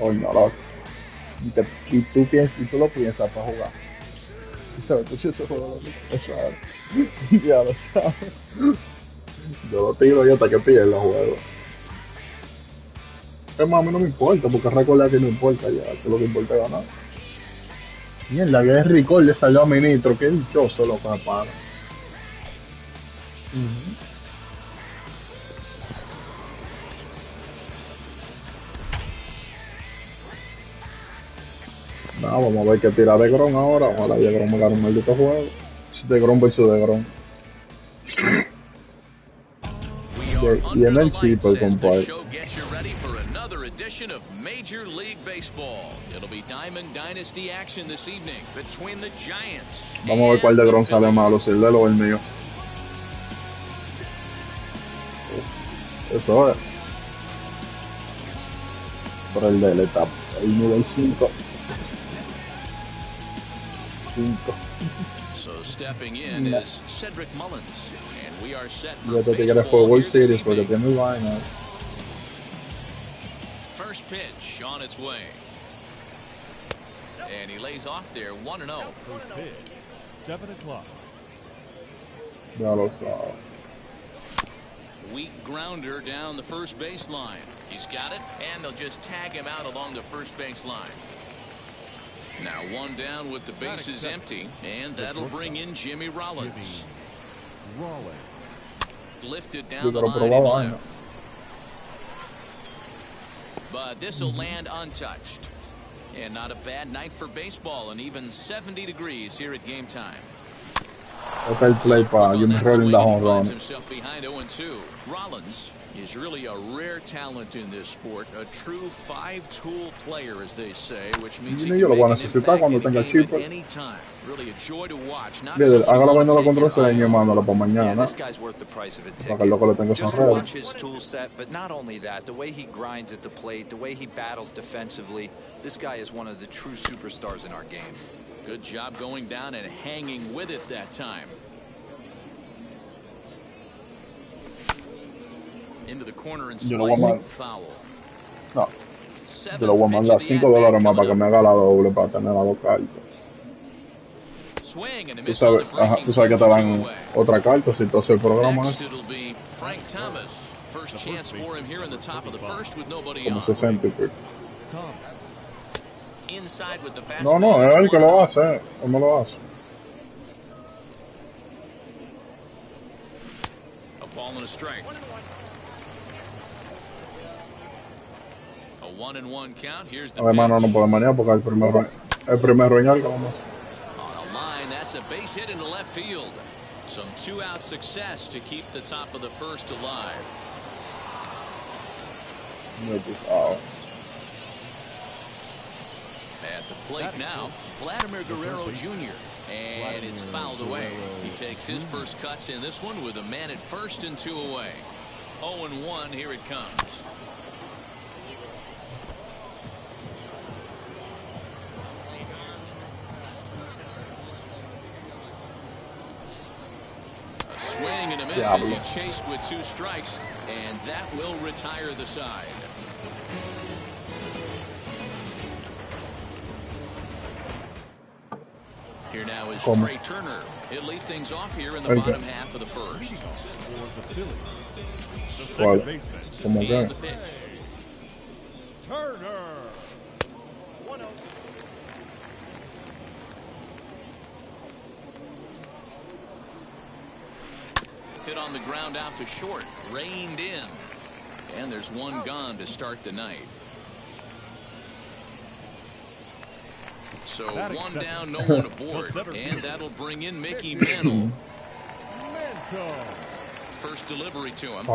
Oye, no, loco. Y tú lo piensas para jugar. ¿Sabes? Si ese juego lo sabes. Ya lo sabes. Yo lo tiro y hasta que pierda el juego. Es más, a mí no me importa, porque recuerda que no importa ya, que lo que importa es ganar. Mierda, que es Rico le salió a Ministro, que dichoso lo que para. No, vamos a ver qué tira de Gron ahora. Ojalá de Gron me gane un maldito juego. De Gron versus de Gron. Y en el chip, el compadre. Another edition of Major League Baseball. It'll be Diamond Dynasty action this evening between the Giants. Vamos a ver cuál de Gron sale malo, si el de él o el mío. Eso es. Por el de él está el nivel 5. So stepping in is Cedric Mullins, and we are set for Yo te quieres por World Series porque tiene el vaina. First pitch on its way. And he lays off there 1-0. First pitch, 7 o'clock. Ya lo sabes. Weak grounder down the first baseline. He's got it, and they'll just tag him out along the first baseline. Now one down with the bases empty, and that'll bring in Jimmy Rollins. Lifted down the line and left. But this will land untouched. And not a bad night for baseball, and even 70 degrees here at game time. Este es el play para Jimmy Rollins da jonrón. Himself behind 0-2. Rollins is really a rare talent in this sport, a true five-tool player, as they say, which means he can make an impact in a game at any time. Really a joy to watch. Not haga la vaina la contraseña y mándala para mañana. This guy's worth the price of a ticket. Para que el loco le tenga Just sonreo. watch his tool set, but not only that, the way he grinds at the plate, the way he battles defensively, this guy is one of the true superstars in our game. Good job going down and hanging with it that time. Into the corner and slicing foul. No. Yo le voy a mandar $5 más para que me haga la doble para tener la dos cartas. Tú sabes que te dan otra carta si tú haces el programa. Como 60 y pico. No, es él que lo hace. Él me lo hace. A ball and a strike. A 1-1 count. Here's the además no puede manejar porque el primer roñal que vamos. On a line, that's a base hit into left field. Some two-out success to keep the top of the first alive. At the plate now, Vladimir Guerrero Jr. And it's fouled away. He takes his first cuts in this one with a man at first and 2 away. 0-1, here it comes. A swing and a miss as he chased with 2 strikes, and that will retire the side. Here now is Trey Turner. He'll lead things off here in the bottom half of the first. Turner. Hit on the ground out to short. Reined in. And there's one gone to start the night. So one down, no one aboard. And that'll bring in Mickey Mantle. First delivery to him.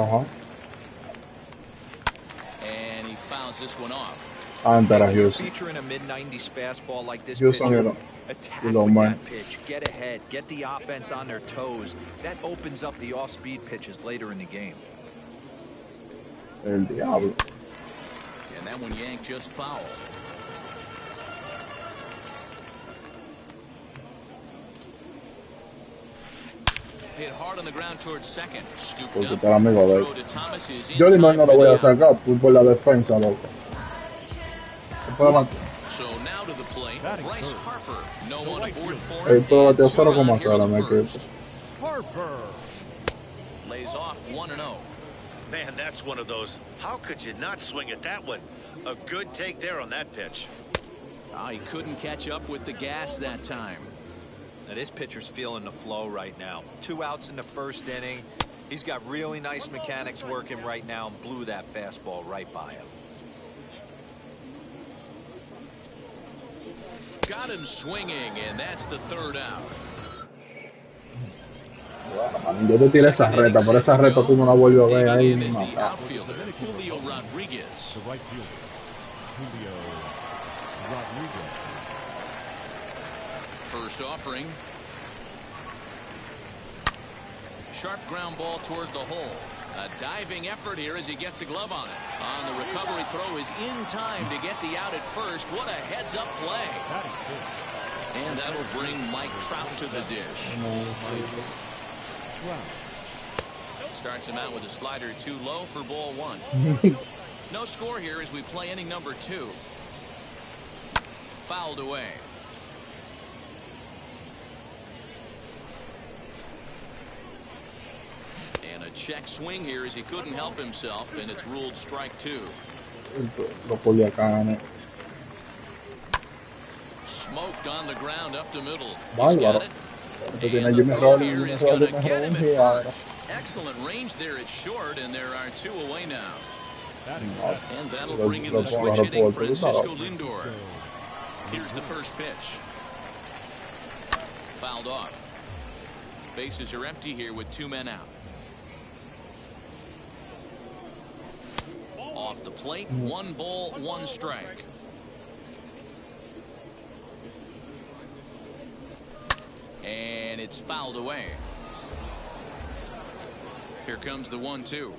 And he fouls this one off. Featuring a mid-90s fastball like this pitcher, attack with that pitch, get ahead, get the offense on their toes. That opens up the off-speed pitches later in the game. El diablo. And that one yanked just foul. Hit hard on the ground towards second. Scooped up. Throw to Thomas is Yo no lo voy a sacar por la defensa, loco. So now to the plate, Bryce Harper. No one aboard for him. Harper lays off 1-0. Man, that's one of those. How could you not swing at that one? A good take there on that pitch. He couldn't catch up with the gas that time. Now, this pitcher's feeling the flow right now. 2 outs in the first inning. He's got really nice mechanics working right now and blew that fastball right by him. Got him swinging, and that's the third out. Bueno, yo te tiré esa reta, por esa reta tú no la vuelves a ver ahí. Is No, the outfielder, Julio Rodriguez. The right fielder, Julio Rodriguez. First offering. Sharp ground ball toward the hole. A diving effort here as he gets a glove on it. On the recovery throw is in time to get the out at first. What a heads-up play. And that'll bring Mike Trout to the dish. Starts him out with a slider too low for ball one. No score here as we play inning number 2. Fouled away. And a check swing here as he couldn't help himself, and it's ruled strike 2. Smoked on the ground up the middle. He's got it. And the throw here is going to get him at first. Excellent range there at short, and there are 2 away now. And that'll bring in the switch hitting Francisco Lindor. Here's the first pitch. Fouled off. Bases are empty here with 2 men out. Off the plate, 1 ball, 1 strike. And it's fouled away. Here comes the 1-2.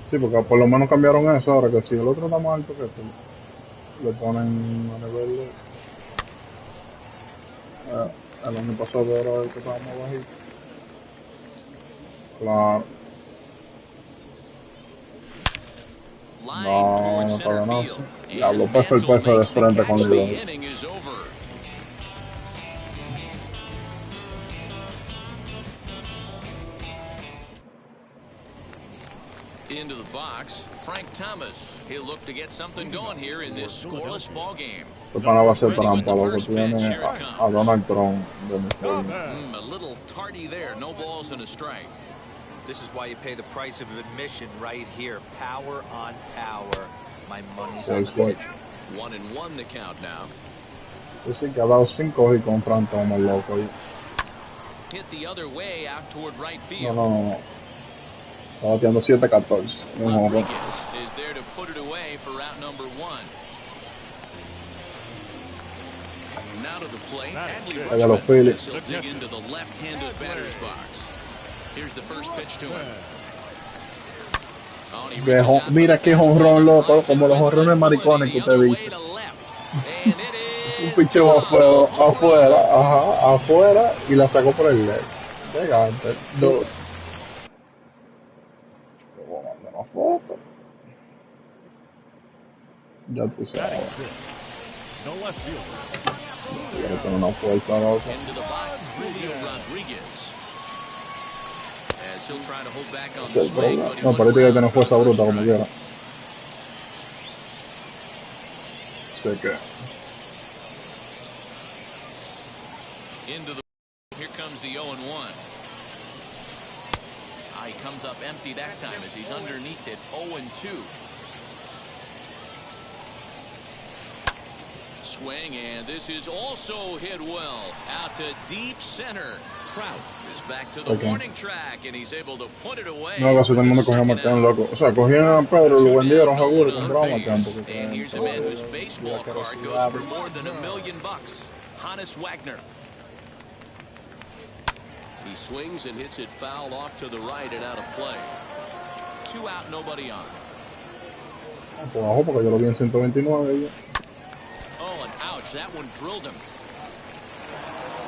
Sí, porque por lo menos cambiaron eso ahora, que si el otro está más alto que tú, le ponen a nivel el año pasado era el que estaba más bajito. Claro. No, no para nada. Diablo, pasa el peso de frente con el dedo. Into the box, Frank Thomas. He'll look to get something going here in this scoreless ball game. Este pana va a ser trampa, loco. Tiene a Donald Trump de mi forma. A little tardy there. No balls and a strike. This is why you pay the price of admission right here. Power on power. My money's on the pitcher. 1-1 the count now. Dicen que ha dado 5 y con Frank Thomas, loco. Hit the other way out toward right field. No. Está bateando 7-14. Rodriguez is there to put it away for out number 1. Now to the plate. Adley Rutschman. He'll dig into the left-handed batter's box. Here's the first pitch to him. Mira qué jonrón, loco, como los jonrones maricones que usted dice. Un picheo afuera, y la sacó por el left. Elegante. Te voy a mandar una foto. Ya tú sabes. Quiero tener una fuerza, loco. Into the box, Julio Rodriguez. As he'll try to hold back on the swing, but no, parece que tiene fuerza bruta como quiera. Sé que. Into the. Here comes the 0-1. He comes up empty that time as he's underneath it. 0-2. Swing, and this is also hit well out to deep center. Trout is back to the warning track, and he's able to put it away. No, casi todo el mundo cogió a Mateo, loco. O sea, cogían a Pedro, lo vendieron seguro y compraron a Mateo. And here's a man whose baseball card goes for more than $1 million. Hannes Wagner. He swings and hits it foul off to the right and out of play. 2 out, nobody on. Por abajo, porque yo lo vi en 129. Oh, and ouch, that one drilled him.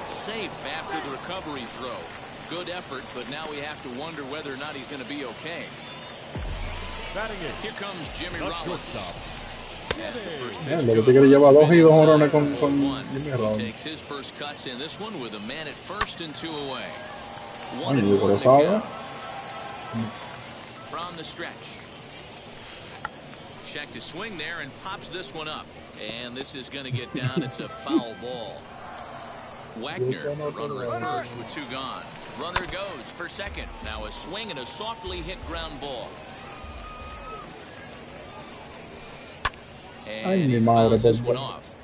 Safe after the recovery throw. Good effort, but now we have to wonder whether or not he's going to be okay. Here comes Jimmy Rollins. Lo que lleva 2 y 2 honrones con Jimmy Rollins. He takes his first cuts in this one with a man at first and 2 away. 1-1 to go. From the stretch. Check to swing there and pops this one up. And this is going to get down. It's a foul ball. Wagner, runner at first with 2 gone. Runner goes for second. Now a swing and a softly hit ground ball. And he fouls this one off.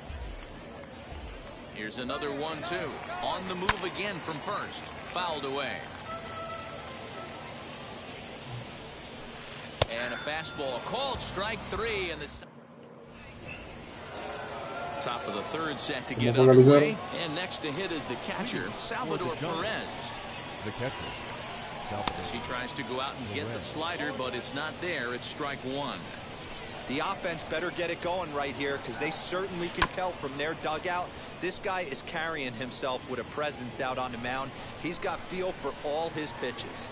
Here's another 1-2. On the move again from first. Fouled away. And a fastball called strike 3 in the top of the third set to get underway. And next to hit is the catcher, Salvador Perez. The catcher. As he tries to go out and get the slider, but it's not there. It's strike 1. The offense better get it going right here, because they certainly can tell from their dugout this guy is carrying himself with a presence out on the mound. He's got feel for all his pitches.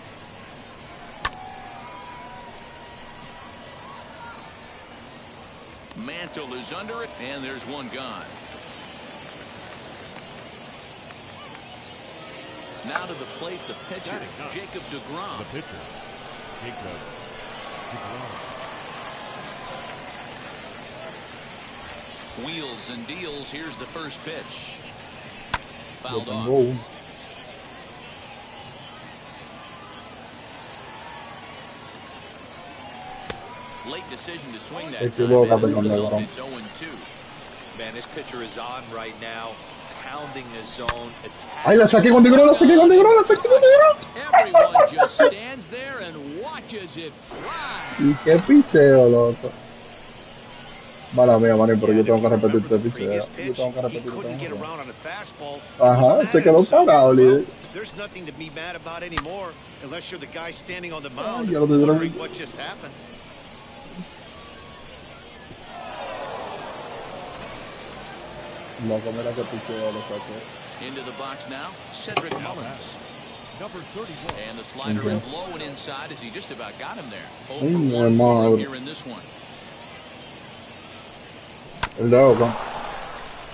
Mantle is under it, and there's one gone. Now to the plate, the pitcher, Jacob deGrom. The pitcher, Jacob deGrom. Wheels and deals. Here's the first pitch. Fouled off. Late decision to swing that time. As a result, it's 0-2. Man, this pitcher is on right now, pounding his zone. Ay, la saqué con deGrom, la saqué con deGrom, la saqué con deGrom. Everyone just stands there and watches it fly. Y qué picheo, loco. Mala mía, Manny, pero yo tengo que repetir este picheo. Yo tengo que repetir este. Ajá, se quedó parado, líder. There's nothing to be mad about anymore, unless you're the guy standing on the mound yo lo wondering what just happened. Loco, mira qué picheo lo saqué. Into the box now, Cedric Mullins. Number 31. And the slider is low and inside as he just about got him there. 0-for-1 here in this one. Loco.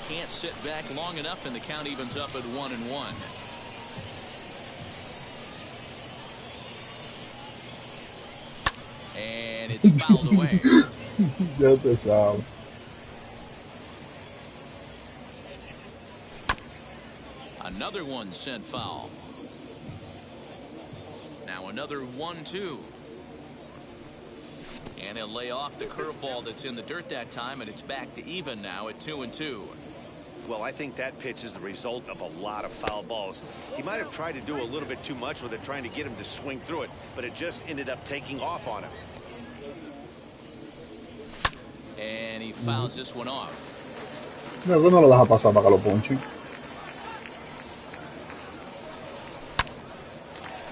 Can't sit back long enough, and the count evens up at 1-1. And it's fouled away. Just a foul. Another one sent foul. Now another 1-2. And he'll lay off the curveball that's in the dirt that time, and it's back to even now at 2-2. Well, I think that pitch is the result of a lot of foul balls. He might have tried to do a little bit too much with it, trying to get him to swing through it, but it just ended up taking off on him. And he fouls this one off. No, no lo deja pasar para que lo ponchen.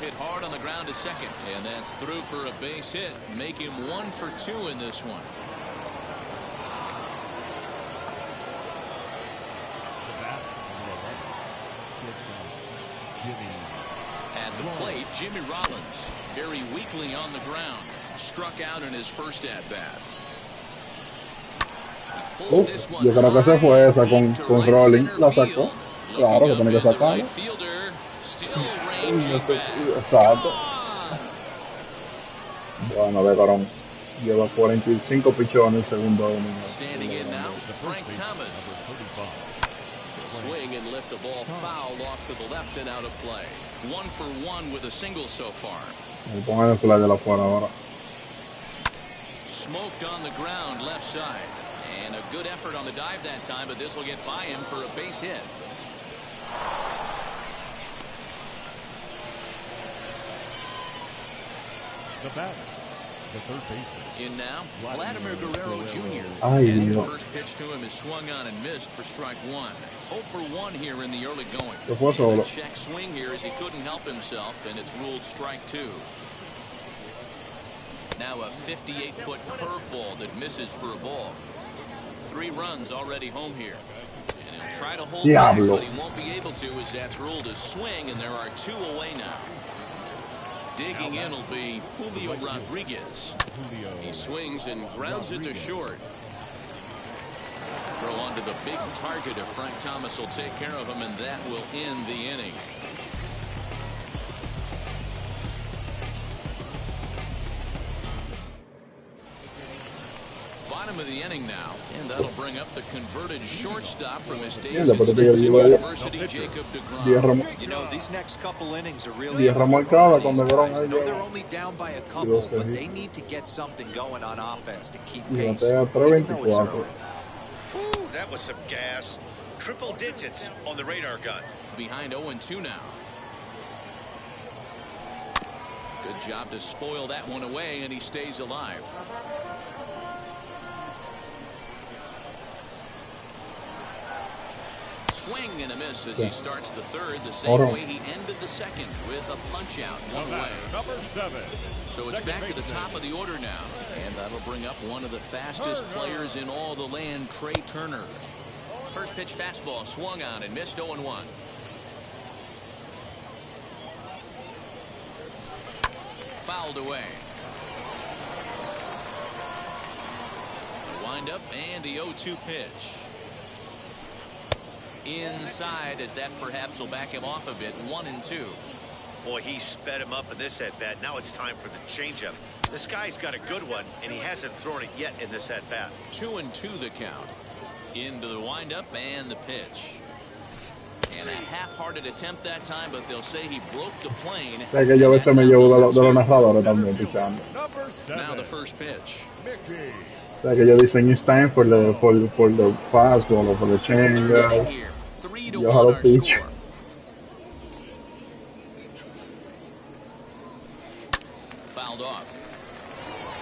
Hit hard on the ground to second, and that's through for a base hit. Make him 1 for 2 in this one. At the plate, Jimmy Rollins, very weakly on the ground, struck out in his first at-bat. Yo creo que se fue esa con Rolling, la sacó. Claro que tiene que sacarla. Exacto. Bueno, deGrom lleva 45 pichones en el segundo inning. Standing in now, Frank Thomas. Swing and lift the ball foul off to the left and out of play. 1 for 1 with a single so far. Pongan el slide de la fuera ahora. Smoked on the ground left side. And a good effort on the dive that time, but this will get by him for a base hit. The batter, the third baseman. In now, Vladimir Guerrero Jr. Ay, As the Dios. first pitch to him is swung on and missed for strike 1. 0 for 1 here in the early going. Se fue solo. Check swing here as he couldn't help himself, and it's ruled strike 2. Now a 58-foot curveball that misses for a ball. 3 runs already home here. And he'll try to hold back, but he won't be able to as that's ruled a swing, and there are 2 away now. Digging in will be Julio Rodriguez. He swings and grounds it to short. Throw onto the big target of Frank Thomas will take care of him, and that will end the inning. Bottom of the inning now, and that'll bring up the converted shortstop from his days Mierda, at pero te Stetson lleva University, Jacob DeGrom. You know, these next couple innings are really 10 important remolcadas for con these DeGrom guys. I ahí know they're lleva. only down by a Y couple, 12 but hits. they need to get something going on offense to keep Y pace, batea even though it's 324. early. Ooh, that was some gas. Triple digits on the radar gun. Behind 0-2 now. Good job to spoil that one away, and he stays alive. Swing and a miss as he starts the third, the same way he ended the second with a punch out, one away. Number 7. So it's back to the top of the order now, and that'll bring up one of the fastest players in all the land, Trey Turner. First pitch fastball swung on and missed 0-1. Fouled away. The windup and the 0-2 pitch. Inside, as that perhaps will back him off a bit. 1-2. Boy, he sped him up in this at-bat. Now it's time for the changeup. This guy's got a good one, and he hasn't thrown it yet in this at-bat. 2-2 the count. Into the windup and the pitch. And a half-hearted attempt that time, but they'll say he broke the plane. Es que yo a veces me llevo de los narradores también pichando. Now the first pitch. O sea, que ellos dicen it's time for the fastball or for the change. Here, 3-1 Yo jalo our pitch. score. Fouled off.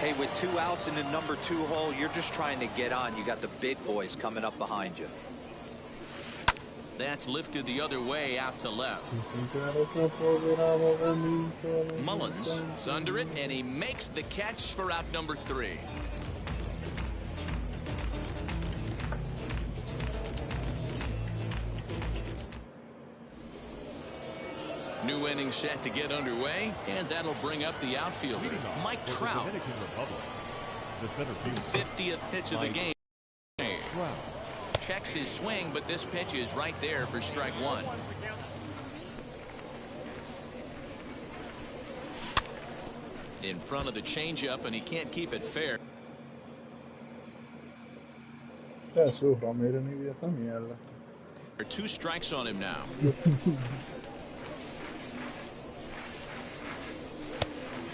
Hey, with 2 outs in the number 2 hole, you're just trying to get on. You got the big boys coming up behind you. That's lifted the other way out to left. Mullins is under it, and he makes the catch for out number 3. New inning set to get underway, and that'll bring up the outfielder, Mike Trout. The center field. 50th pitch of the game. Checks his swing, but this pitch is right there for strike 1. In front of the changeup, and he can't keep it fair. Jesús, Ramírez ni vio esa mierda. There are 2 strikes on him now.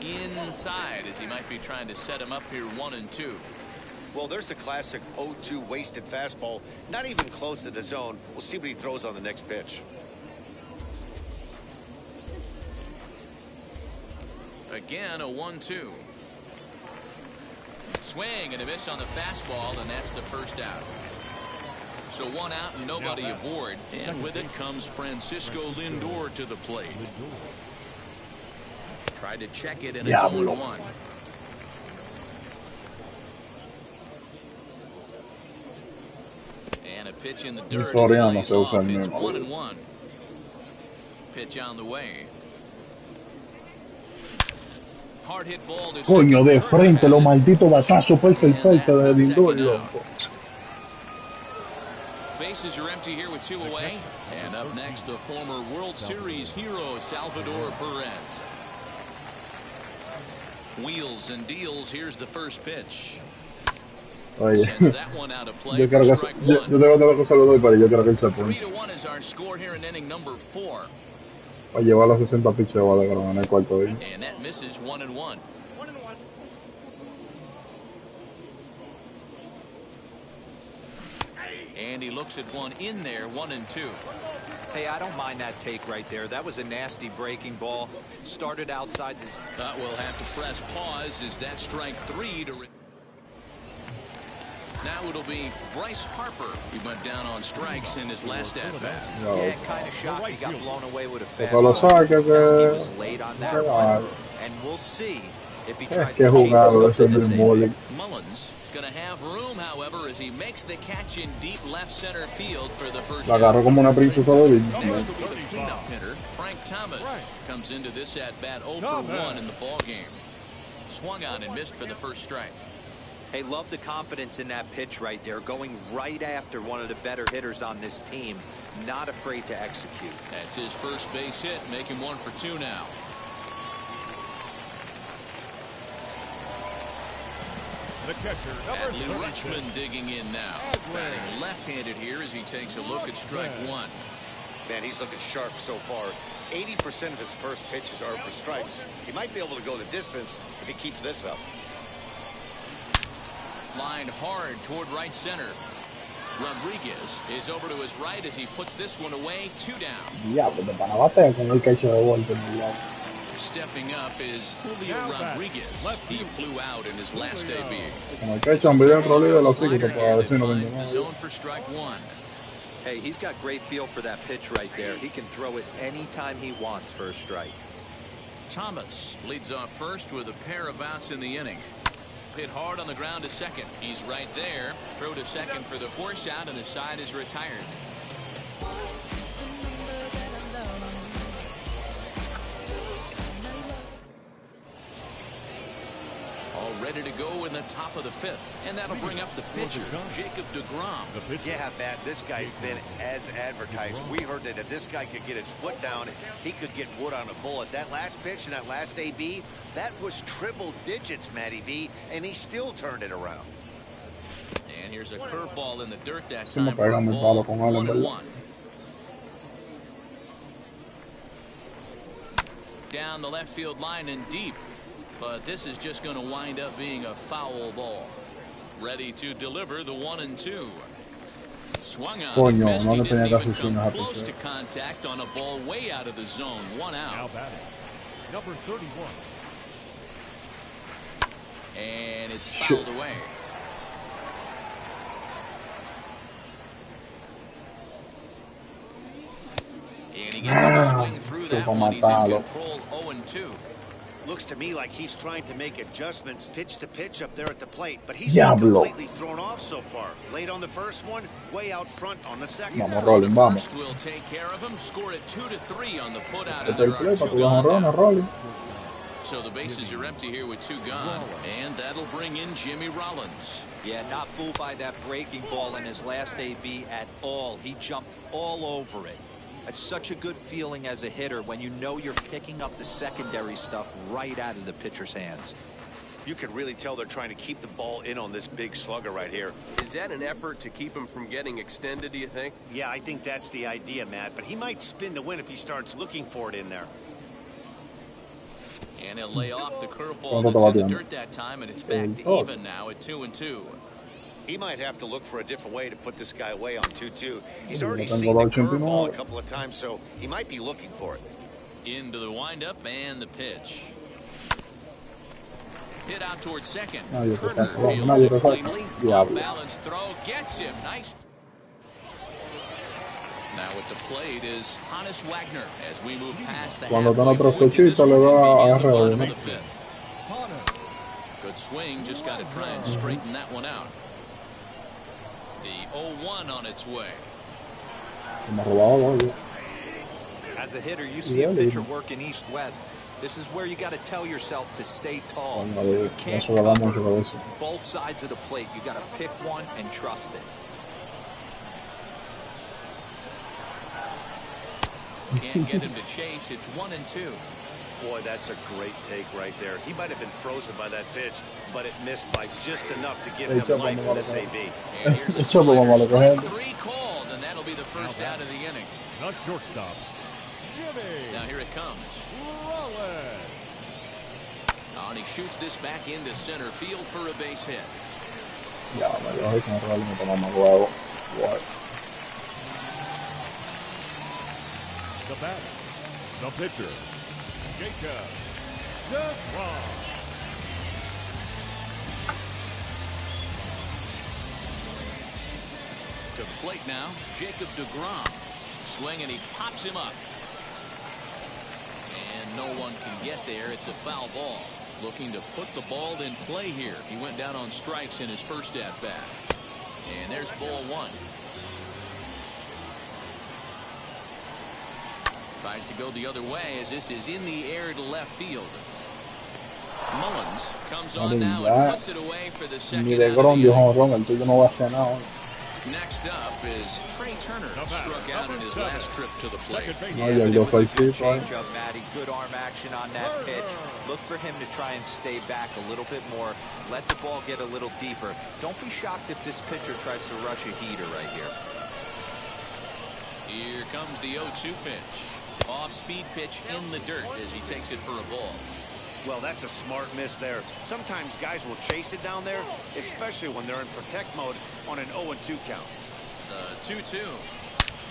Inside, as he might be trying to set him up here 1-2. Well, there's the classic 0-2 wasted fastball. Not even close to the zone. We'll see what he throws on the next pitch. Again, a 1-2. Swing and a miss on the fastball, and that's the first out. So 1 out and nobody aboard. And with it comes Francisco Lindor to the plate. Tried to check it, and it's 0-1. And a pitch in the dirt as he lays off. It's 1-1. Pitch on the way. Hard hit ball to Coño, de second. frente, los malditos batazos perfectos And that's de the Lindor, second out. loco. Bases are empty here with 2 away. And up next, the former World Series hero, Salvador Perez. Wheels and deals. Here's the first pitch. Oye, Sends that one out of play yo for quiero que strike yo 1. tengo que se lo doy, pero yo quiero que él se ponga. 3-1 is our score here in inning number 4. Va a llevar los 60 picheos de Grama en el cuarto día. And that misses 1-1. And he looks at one in there, 1-2. Hey, I don't mind that take right there. That was a nasty breaking ball. Started outside this. We'll have to press pause as that strike 3 to. Now it'll be Bryce Harper. He went down on strikes in his last at-bat. No. Yeah, kind of shocked he got blown away with a Porque lo fastball. saque He que... was late on that one, and we'll see if he tries Es to que cheat jugado something ese to save Dream it. Mullins is going to have room, however, as he makes the catch in deep left center field for the first La out. agarró como una princesa de Next Disney. will be the cleanup hitter, Frank Thomas. Comes into this at-bat 0 for 1 in the ball game. Swung on and missed for the first strike. Hey, love the confidence in that pitch right there, going right after one of the better hitters on this team, not afraid to execute. That's his first base hit, make him 1 for 2 now. The catcher, number Adley 36. Rutschman digging in now. Batting left-handed here as he takes a look at strike one. Man, he's looking sharp so far. 80% of his first pitches are for strikes. He might be able to go the distance if he keeps this up. Lined hard toward right center. Rodriguez is over to his right as he puts this one away. 2 down. Diablo, te van a bater con el catcher de vuelta. Stepping up is Julio Rodriguez. He flew out in his last debut. Con el catcher, un video rolly de los hijos Slider para hand ver si that no finds the me zone for strike one. Hey, he's got great feel for that pitch right there. He can throw it anytime he wants for a strike. Thomas leads off first with a pair of outs in the inning. Hit hard on the ground to second. He's right there. Throw to second for the force out, and the side is retired. All ready to go in the top of the 5th, and that'll bring up the pitcher, Jacob deGrom. Yeah, Matt, this guy's been as advertised. We heard that if this guy could get his foot down, he could get wood on a bullet. That last pitch and that last AB, that was triple digits, Matty V, and he still turned it around. And here's a curveball in the dirt that time for a pegan el ball. palo con Allen, 1-1. Down the left field line and deep. But this is just going to wind up being a foul ball. Ready to deliver the 1-2. Swung on. Coño, Missed. no He le didn't tenía que even hacer come swing a close pitcher. to contact on a ball way out of the zone. 1 Now out. batting, number 31. And it's fouled away. And he gets him to swing through that one. He's in control. 0-2. Looks to me like he's trying to make adjustments pitch to pitch up there at the plate, but he's been completely thrown off so far. Late on the first one, way out front on the second. Vamos, Rolling, vamos. First will take care of him. Score it 2-3 on the putout. Este es el play para que vayan a Rolling. So the bases are empty here with 2 gone, and that'll bring in Jimmy Rollins. Yeah, not fooled by that breaking ball in his last AB at all. He jumped all over it. It's such a good feeling as a hitter when you know you're picking up the secondary stuff right out of the pitcher's hands. You can really tell they're trying to keep the ball in on this big slugger right here. Is that an effort to keep him from getting extended, do you think? Yeah, I think that's the idea, Matt, but he might spin the win if he starts looking for it in there. And he'll lay off the curveball that's in the dirt that time, and it's back to even now at 2-2. He might have to look for a different way to put this guy away on 2-2. He's already seen the curveball a couple of times, so he might be looking for it. Into the windup and the pitch. Hit out towards second. Turner fields it cleanly. Balanced throw gets him. Nice. Now at the plate is Hannes Wagner as we move past the halfway point to this one, maybe in the bottom of the 5th. Good swing, just got to try and straighten that one out. The 0-1 on its way. As a hitter, you see a pitcher working east-west. This is where you got to tell yourself to stay tall. You can't cover both sides of the plate. You got to pick one and trust it. Can't get him to chase. It's 1-2. Boy, that's a great take right there. He might have been frozen by that pitch, but it missed by just enough to give him life in this AB. And here's a slider. Strike 3 called, and that'll be the first out of the inning. The shortstop, Jimmy. Now here it comes. Rollins. Oh, and he shoots this back into center field for a base hit. Ya, me lo con Rolling y tomamos huevo. What? The batter, the pitcher, Jacob deGrom. To the plate now, Jacob deGrom. Swing and he pops him up. And no one can get there. It's a foul ball. Looking to put the ball in play here. He went down on strikes in his first at bat. And there's ball 1. Tries to go the other way as this is in the air to left field. Mullins comes on now and puts it away for the second. Ni de Grom, viejo Ron, el tuyo no va a hacer nada. Next up is Trey Turner, struck out in his last trip to the plate. No, y el de Change up, Matty. Good arm action on that pitch. Look for him to try and stay back a little bit more. Let the ball get a little deeper. Don't be shocked if this pitcher tries to rush a heater right here. Here comes the 0-2 pitch. Off-speed pitch in the dirt as he takes it for a ball. Well, that's a smart miss there. Sometimes guys will chase it down there, especially when they're in protect mode on an 0-2 count. 2-2.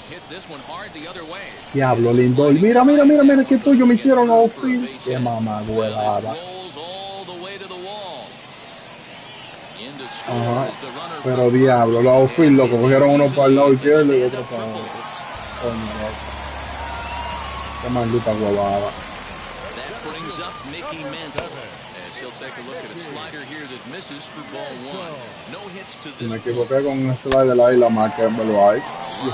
Hits this one hard the other way. Diablo, lindo. Y mira, mira, mira, mira, que tuyo me hicieron outfield. Qué mamá huevada. Ajá. Pero diablo, los outfield lo cogieron uno para el lado izquierdo y otro para el otro. Qué maldita huevada. Brings up Mickey Mantle as he'll take a look at a slider here that misses for ball one. No hits to this. Me equivoqué con el slider ahí, la marca me lo hay.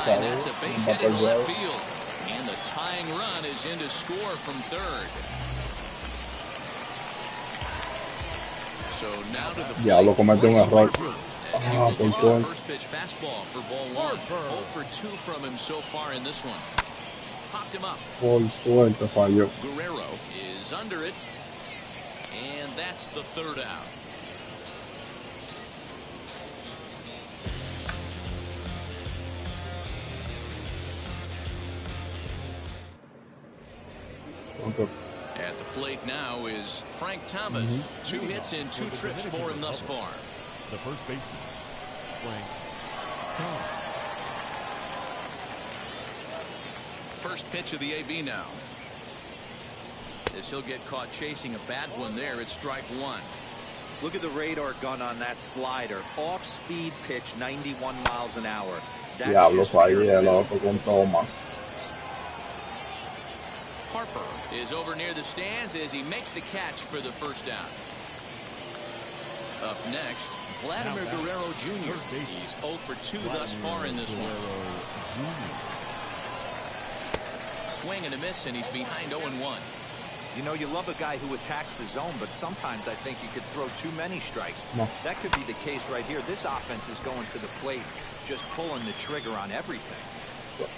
That's a base hit in left field, and the tying run is in to score from third. So now to the plate. Diablo, comete un error. Ah, por first pitch fastball for ball one. 0 for 2 from him so far in this one. Popped him up. Por suerte falló. Guerrero is under it, and that's the third out. Okay. At the plate now is Frank Thomas. 2 hits in 2 trips for him thus far. The first baseman, Frank Thomas. First pitch of the AB now. As he'll get caught chasing a bad one there, it's strike one. Look at the radar gun on that slider. Off-speed pitch, 91 miles an hour. Diablo, fallé el otro con Thomas. Harper is over near the stands as he makes the catch for the first down. Up next, Vladimir Guerrero Jr. He's 0 for 2 thus far in this one. Swing and a miss, and he's behind 0-1. You know, you love a guy who attacks the zone, but sometimes I think you could throw too many strikes. No. That could be the case right here. This offense is going to the plate, just pulling the trigger on everything.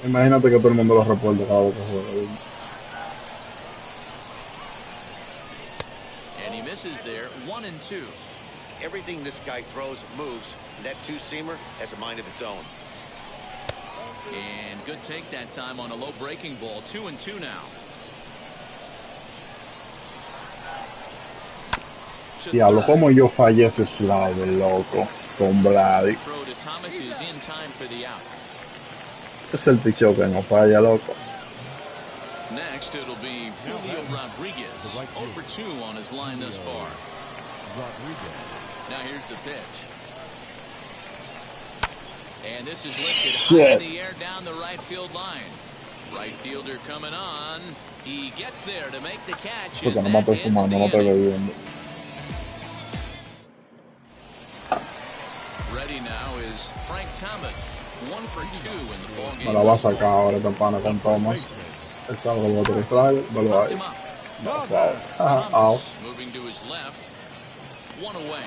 Imagínate que todo el mundo lo reporta cada vez que juega. And he misses there, 1-2. Everything this guy throws moves. That two-seamer has a mind of its own. And good take that time on a low breaking ball. 2-2 now. Diablo, como yo fallé ese slider, loco, con Vladi. Throw to Thomas is in time for the out. Es el picheo que no falla, loco. Next, it'll be Julio Rodriguez. 0 for 2 on his line thus far. Now here's the pitch. And this is lifted high in the air down the right field line. Right fielder coming on. He gets there to make the catch. Porque no me estoy fumando, no estoy bebiendo. Ready now is Frank Thomas. 1 for 2 in the ball game. Me la va a sacar ahora esta pana con Thomas. Él sabe que voy a tirar slider, me lo hay. Thomas moving to his left. 1 away.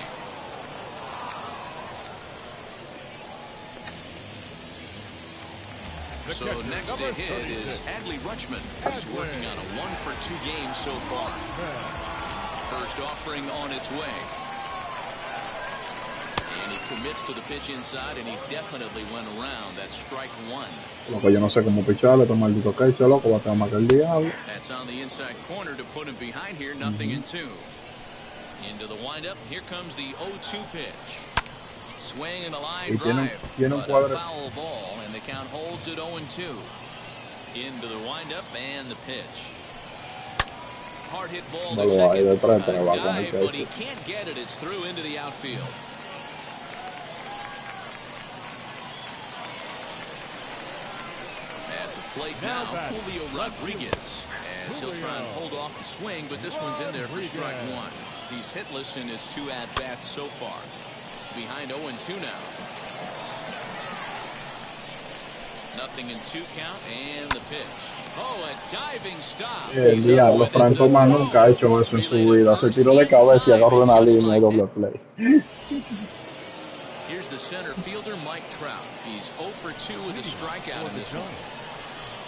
So next to hit is Adley Rutschman. He's working on a 1 for 2 game so far. First offering on its way. And he commits to the pitch inside, and he definitely went around. That's strike one. Loco, yo no sé cómo picharle, este maldito queche, loco, va a tener más que el diablo. That's on the inside corner to put him behind here. Nothing in 2. Into the windup. Here comes the 0-2 pitch. Swing and a line drive, but a foul ball, and the count holds at 0-2. Into the windup and the pitch. Hard hit ball to second. A dive, but he can't get it. It's through into the outfield. At the plate now, Julio Rodriguez, as he'll try and hold off the swing, but this one's in there for strike one. He's hitless in his 2 at-bats so far. Behind 0-2 now. Nothing in 2 count, and the pitch. Oh, a diving stop. El diablo, Frank Thomas nunca ha hecho eso en su vida. Se tiró de cabeza y agarró una línea y doble play. Here's the center fielder, Mike Trout. He's 0 for 2 with a strikeout in this one.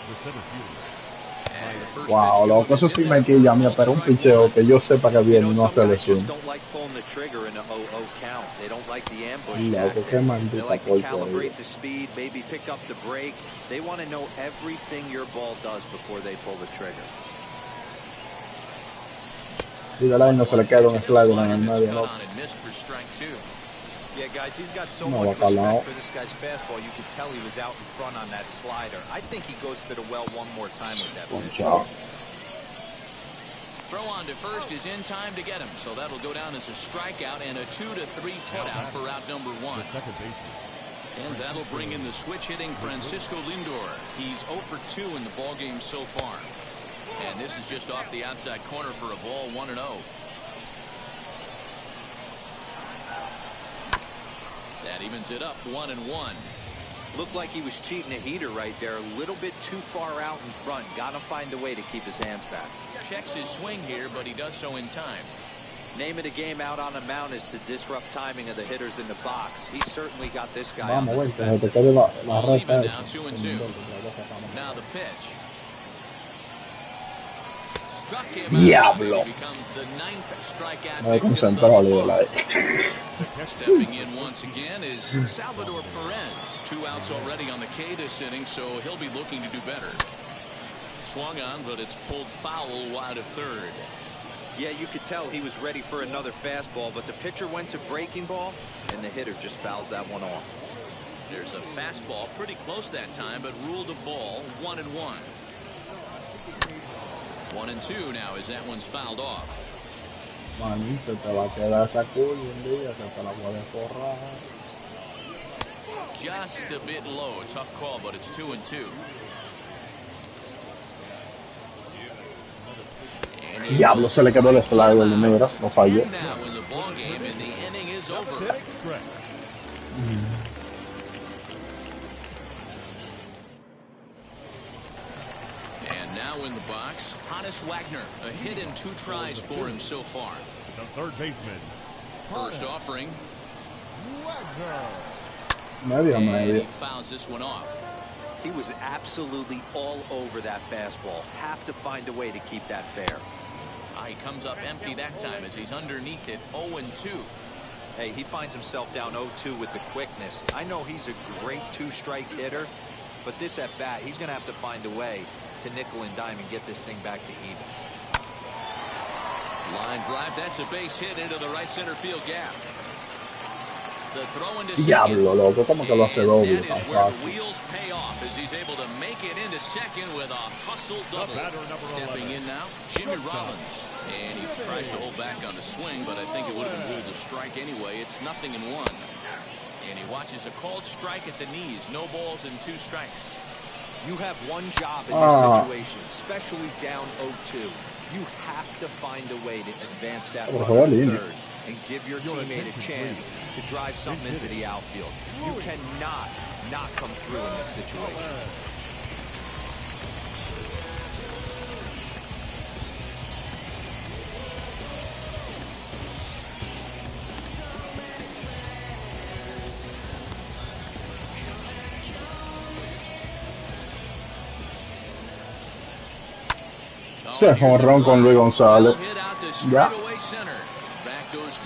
The center fielder. As the first Wow, pitch loco, eso sí me quilla a mí, pero un picheo que yo sepa que viene y no hace Guys swing. just don't like pulling the trigger in a 0-0 count. They don't like the ambush Loco, qué tactic. They maldita like to porquería. calibrate the speed, maybe pick up the break. They want to know everything your ball does before they pull the trigger. Dígale, no se le queda un slider en el medio, ¿no? Yeah, guys, he's got so No, much bacalao. respect for this guy's fastball. You could tell he was out in front on that slider. I think he goes to the well one more time with that pitch. Throw on to first is in time to get him, so that'll go down as a strikeout and a 2-3 putout for out number 1. The second baseman. And that'll bring in the switch hitting Francisco Lindor. He's 0 for 2 in the ballgame so far. And this is just off the outside corner for a ball, 1-0. That evens it up, 1-1. Looked like he was cheating a heater right there. A little bit too far out in front. Got to find a way to keep his hands back. Checks his swing here, but he does so in time. Name of the game out on the mound is to disrupt timing of the hitters in the box. He certainly got this guy on the Vamos, güey, que se defensive. te quede la All even recta. now, 2-2. Now the pitch. Struck him out. Diablo. He becomes the 9th strikeout Me he victim concentrado, thus líder, far. ahí. Stepping in once again is Salvador Perez. 2 outs already on the K this inning, so he'll be looking to do better. Swung on, but it's pulled foul wide of third. Yeah, you could tell he was ready for another fastball, but the pitcher went to breaking ball, and the hitter just fouls that one off. There's a fastball pretty close that time, but ruled a ball, 1-1. 1-2 now as that one's fouled off. Maní, se te va a quedar esa curva un día, se te la puedes forrar. Just a bit low. Tough call, but it's 2-2. Diablo, se le quedó el slider, mira, no falló. And now in the ball game, and the inning is over. And now in the box, Hannes Wagner, a hit and 2 tries for him so far. The third baseman. First offering. Medio, And medio. he fouls this one off. He was absolutely all over that fastball. Have to find a way to keep that fair. He comes up empty that time as he's underneath it, 0-2. Hey, he finds himself down 0-2 with the quickness. I know he's a great 2-strike hitter, but this at bat, he's going to have to find a way to nickel and dime and get this thing back to even. Line drive, that's a base hit into the right center field gap. The throw into Diablo, loco, ¿cómo que lo hace doble? That Tan is where the fácil. wheels pay off as he's able to make it into second with a hustle double. Stepping in now, Jimmy Rollins. And he tries to hold back on the swing, but I think it would have been ruled a strike anyway. It's 0-1. And he watches a called strike at the knees. No balls and 2 strikes. You have one job in this situation, especially down 0-2. You have to find a way to advance that runner to third and give your teammate a chance to drive something into the outfield. You cannot not come through in this situation. Se jonrón con Luis González. Ya.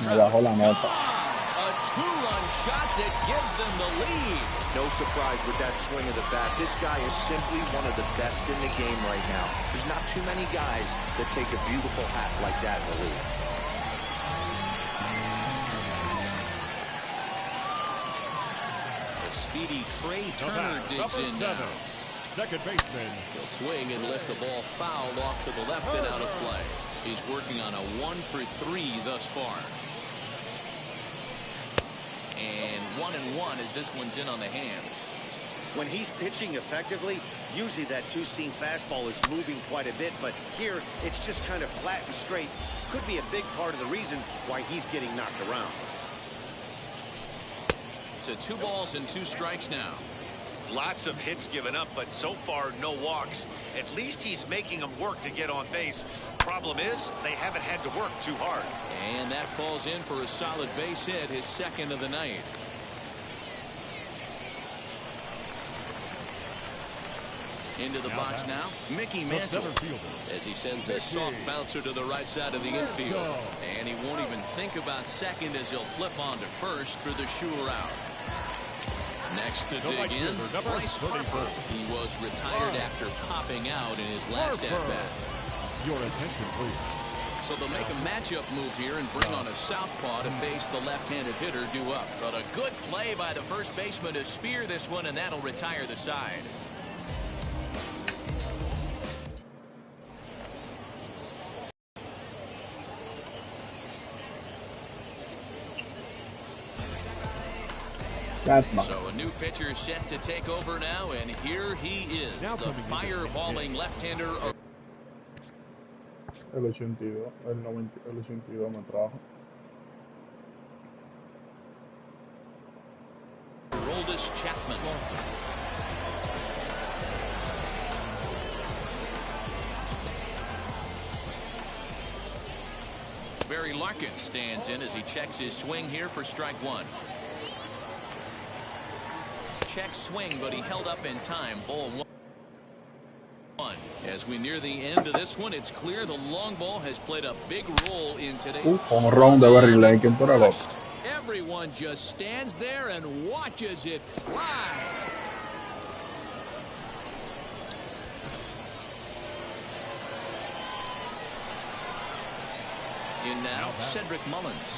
Me bajó la nota. A 2-run shot that gives them the lead. No surprise with that swing of the bat. This guy is simply one of the best in the game right now. There's not too many guys that take a beautiful hack like that in the league. The speedy Trey Turner digs in now. Second baseman. He'll swing and lift the ball fouled off to the left and out of play. He's working on a 1 for 3 thus far. And 1-1 as this one's in on the hands. When he's pitching effectively, usually that 2-seam fastball is moving quite a bit, but here it's just kind of flat and straight. Could be a big part of the reason why he's getting knocked around. To 2 balls and 2 strikes now. Lots of hits given up, but so far no walks. At least he's making them work to get on base. Problem is, they haven't had to work too hard. And that falls in for a solid base hit, his second of the night. Into the box now, Mickey Mantle, as he sends a soft bouncer to the right side of the infield. And he won't even think about second as he'll flip on to first for the sure out. Next to dig in, Bryce Harper. He was retired after popping out in his last at-bat. Your attention, please. So they'll make a matchup move here and bring on a southpaw to face the left-handed hitter due up. But a good play by the first baseman to spear this one, and that'll retire the side. So a new pitcher set to take over now, and here he is, the fireballing left-hander. El 82, el 82 me trajo. Roldis Chapman. Barry Larkin stands in as he checks his swing here for strike one. Check swing, but he held up in time. Ball one. As we near the end of this one, it's clear the long ball has played a big role in today's. Jonrón de Barry Larkin por el otro. Everyone just stands there and watches it fly. In now, Cedric Mullins.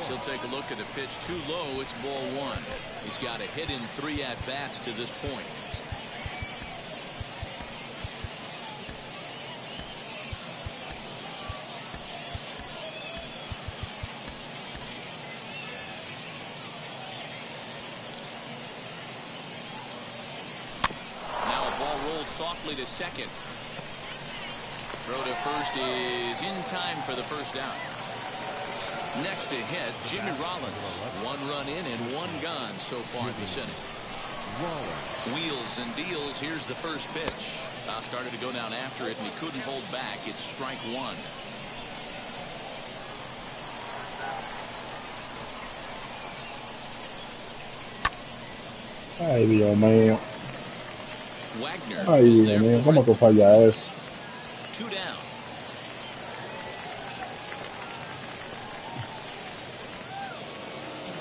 He'll take a look at the pitch too low. It's ball one. He's got a hit in 3 at-bats to this point. Now a ball rolls softly to second. Throw to first is in time for the first out. Next to hit, Jimmy Rollins. 1 run in and 1 gone so far this inning. Wheels and deals. Here's the first pitch. Foul started to go down after it, and he couldn't hold back. It's strike one. Ay, Dios mío. Wagner. Ay, Dios mío, ¿cómo tú fallas eso? 2 down.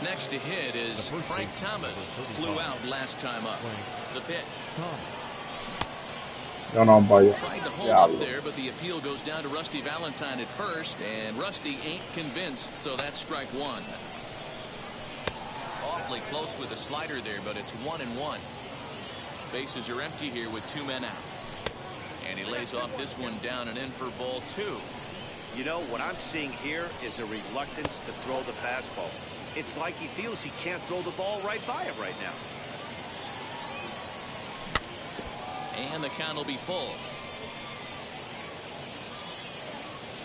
Next to hit is Frank Thomas. Flew out last time up. The pitch. Yo no vaya. Tried to hold up there, but the appeal goes down to Rusty Valentine at first, and Rusty ain't convinced, so that's strike one. Awfully close with the slider there, but it's 1-1. Bases are empty here with 2 men out. And he lays off this one down and in for ball 2. You know, what I'm seeing here is a reluctance to throw the fastball. It's like he feels he can't throw the ball right by him right now. And the count will be full.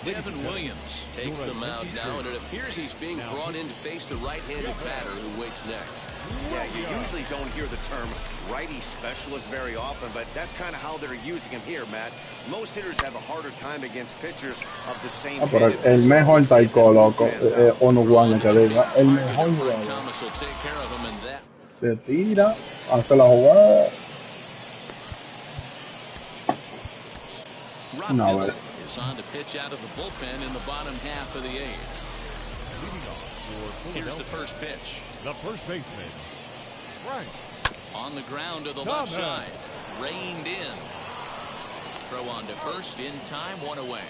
Devin Williams takes the mound now, and it appears he's being brought in to face the right-handed batter who waits next. Yeah, you usually don't hear the term righty specialist very often, but that's kind of how they're using him here, Matt. Most hitters have a harder time against pitchers of the same Pero el mejor taiko, loco, Onuguan, que diga, el mejor jugador. Thomas will take care of him in that. Se tira, hace la jugada. No, is on to pitch out of the bullpen in the bottom half of the 8th. Here's the first pitch. The first baseman, Frank. On the ground to the left side. Reined in. Throw on to first in time, 1 away.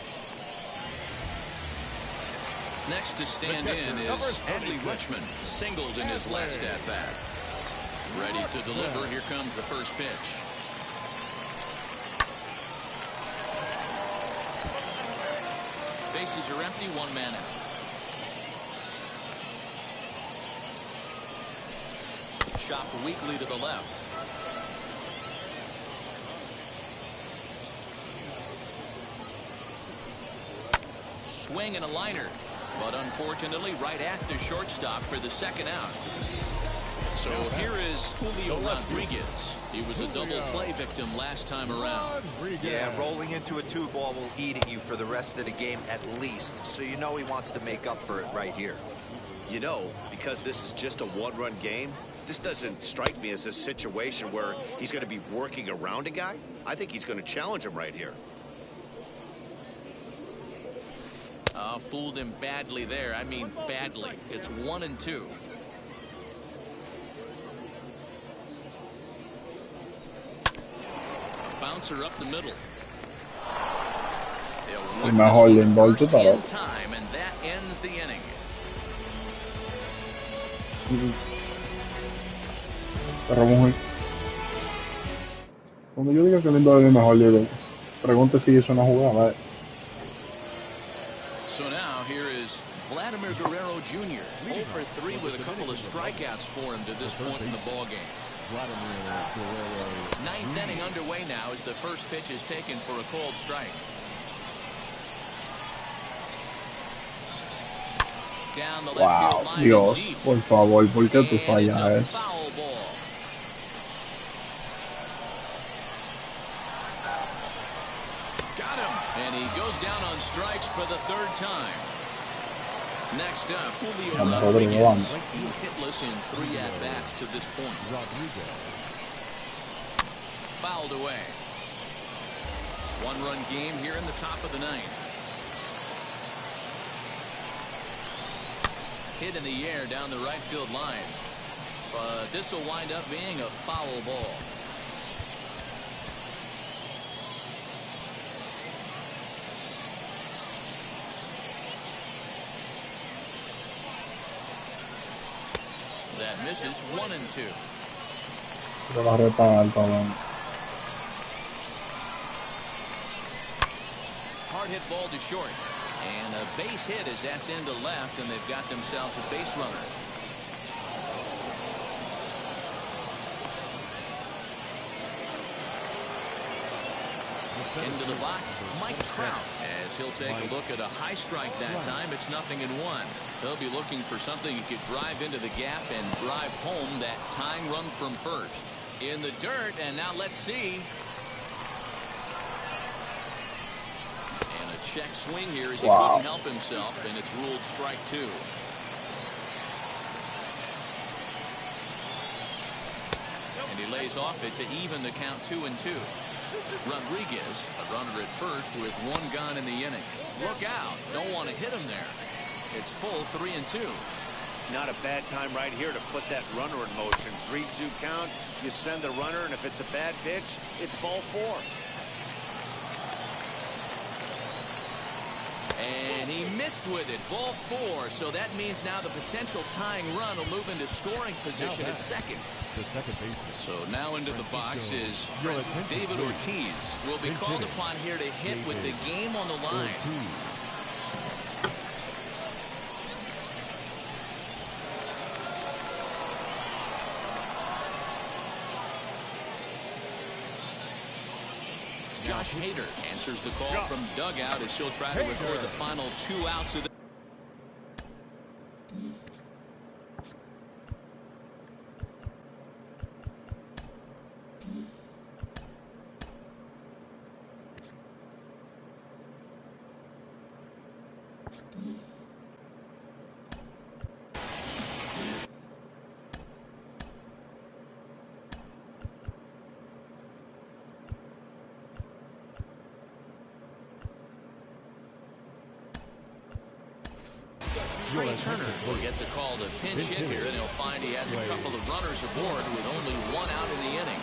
Next to stand in is Adley Rutschman, singled in his last at-bat. Ready to deliver. Here comes the first pitch. Bases are empty, 1 man out. Chopped weakly to the left. Swing and a liner, but unfortunately right at the shortstop for the second out. So here is Julio Rodriguez. He was a double play victim last time around. Yeah, rolling into a 2-ball will eat at you for the rest of the game at least. So you know he wants to make up for it right here. You know, because this is just a 1-run game, This doesn't strike me as a situation where he's going to be working around a guy. I think he's going to challenge him right here. Fooled him badly there. I mean badly. It's 1-2. Bouncer up the middle. They'll whip this one first in time, and that ends the inning. Cuando yo diga que Lindor es el mejor líder, pregunte si hizo una jugada. So now here is Vladimir Guerrero Jr. 0 for 3 with a couple of strikeouts for him to this point in the ball game. Ninth inning underway now as the first pitch is taken for a called strike. Down the left field line Dios, deep. por favor, ¿por qué tú fallas eso? Foul ball. Got him, and he goes down on strikes for the third time. Next up, Julio Rodriguez. He's hitless in 3 at-bats to this point. Fouled away. 1-run game here in the top of the 9th. Hit in the air down the right field line. But this will wind up being a foul ball. That misses 1-2. Hard hit ball to short. And a base hit as that's into left, and they've got themselves a base runner. Into the box, Mike Trout, as he'll take a look at a high strike that time. It's 0-1. They'll be looking for something he could drive into the gap and drive home that tying run from first. In the dirt, and now let's see. And a check swing here as he couldn't help himself, and it's ruled strike 2. And he lays off it to even the count 2-2. Rodriguez, a runner at first with 1 gun in the inning. Look out. Don't want to hit him there. It's full 3-2. Not a bad time right here to put that runner in motion. 3-2 count. You send the runner, and if it's a bad pitch, it's ball 4. And he missed with it. Ball 4. So that means now the potential tying run will move into scoring position at second. The second baseman. So now into the box is David Ortiz. Will be called upon here to hit with the game on the line. Josh Hader answers the call from dugout as he'll try to record the final 2 outs of the Turner will get the call to pinch hit here, and he'll find he has a couple of runners aboard with only 1 out in the inning.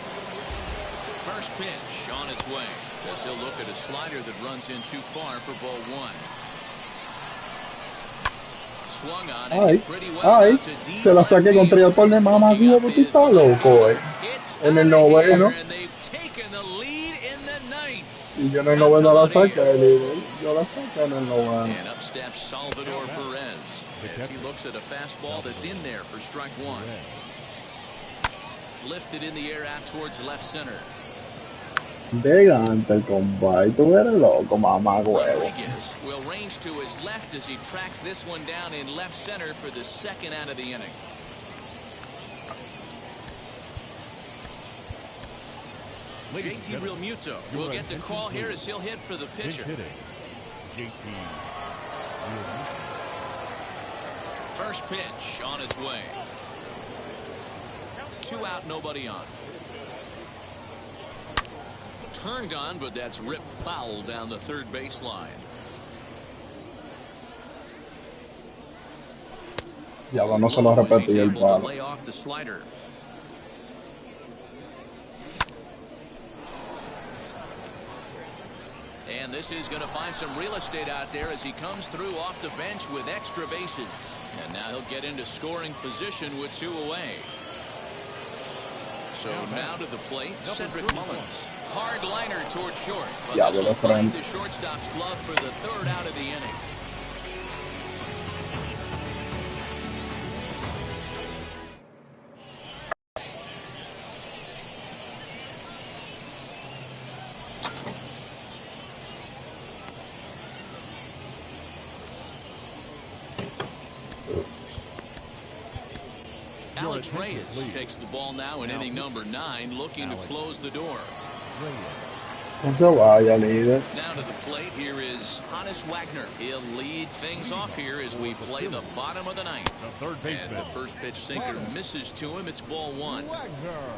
First pitch on its way as he'll look at a slider that runs in too far for ball 1. Swung on it pretty well out to deep. Se la saqué con Triatón, mamá, tío, tú estás loco, en el noveno. And they've taken the lead in the 9th. Y yo en el noveno la saqué, yo la saqué en el noveno. And up steps Salvador Perez as he looks at a fastball that's in there for strike 1. Lifted in the air out towards left center. Gigante el compadre, tú eres loco, mamá huevo. Rodriguez will range to his left as he tracks this one down in left center for the 2nd out of the inning. JT Realmuto will get the call here as he'll hit for the pitcher. First pitch on its way. 2 out, nobody on. Turned on, but that's ripped foul down the third baseline. Ya no se lo repetí el palo. Lay off the slider. And this is going to find some real estate out there as he comes through off the bench with extra bases. And now he'll get into scoring position with 2 away. So now to the plate, Cedric Mullins. Hard liner toward short. But this will find the shortstop's glove for the 3rd out of the inning. Alex Reyes takes the ball now in inning number 9, looking to close the door. No se vaya, líder. Down to the plate, here is Hannes Wagner. He'll lead things off here as we play the bottom of the 9th. As the first pitch sinker misses to him, it's ball 1.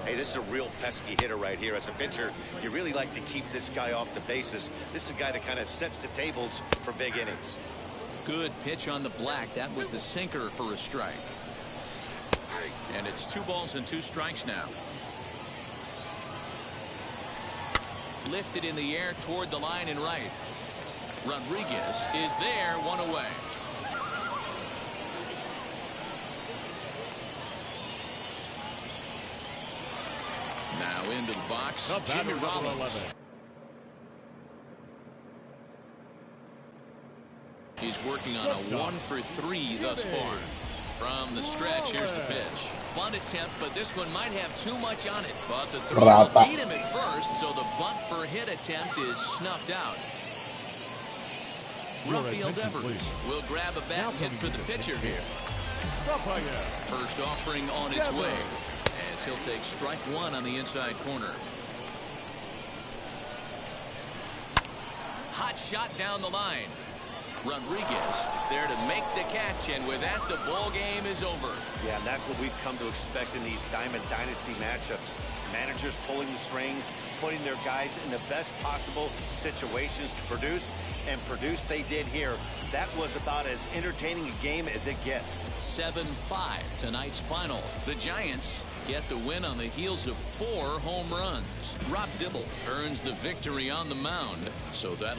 Hey, this is a real pesky hitter right here. As a pitcher, you really like to keep this guy off the bases. This is a guy that kind of sets the tables for big innings. Good pitch on the black. That was the sinker for a strike. And it's 2 balls and 2 strikes now. Lifted in the air toward the line and right. Rodriguez is there, 1 away. Now into the box, Jimmy Rollins. He's working on a 1 for 3 thus far. From the stretch, here's the pitch. Bunt attempt, but this one might have too much on it. But the throw will beat him at first, so the bunt for hit attempt is snuffed out. Rafael Devers will grab a bat hit for the pitcher here. First offering on its way, as he'll take strike 1 on the inside corner. Hot shot down the line. Rodriguez is there to make the catch, and with that, the ball game is over. Yeah, and that's what we've come to expect in these Diamond Dynasty matchups. Managers pulling the strings, putting their guys in the best possible situations to produce, and produce they did here. That was about as entertaining a game as it gets. 7-5 tonight's final. The Giants get the win on the heels of 4 home runs. Rob Dibble earns the victory on the mound, so that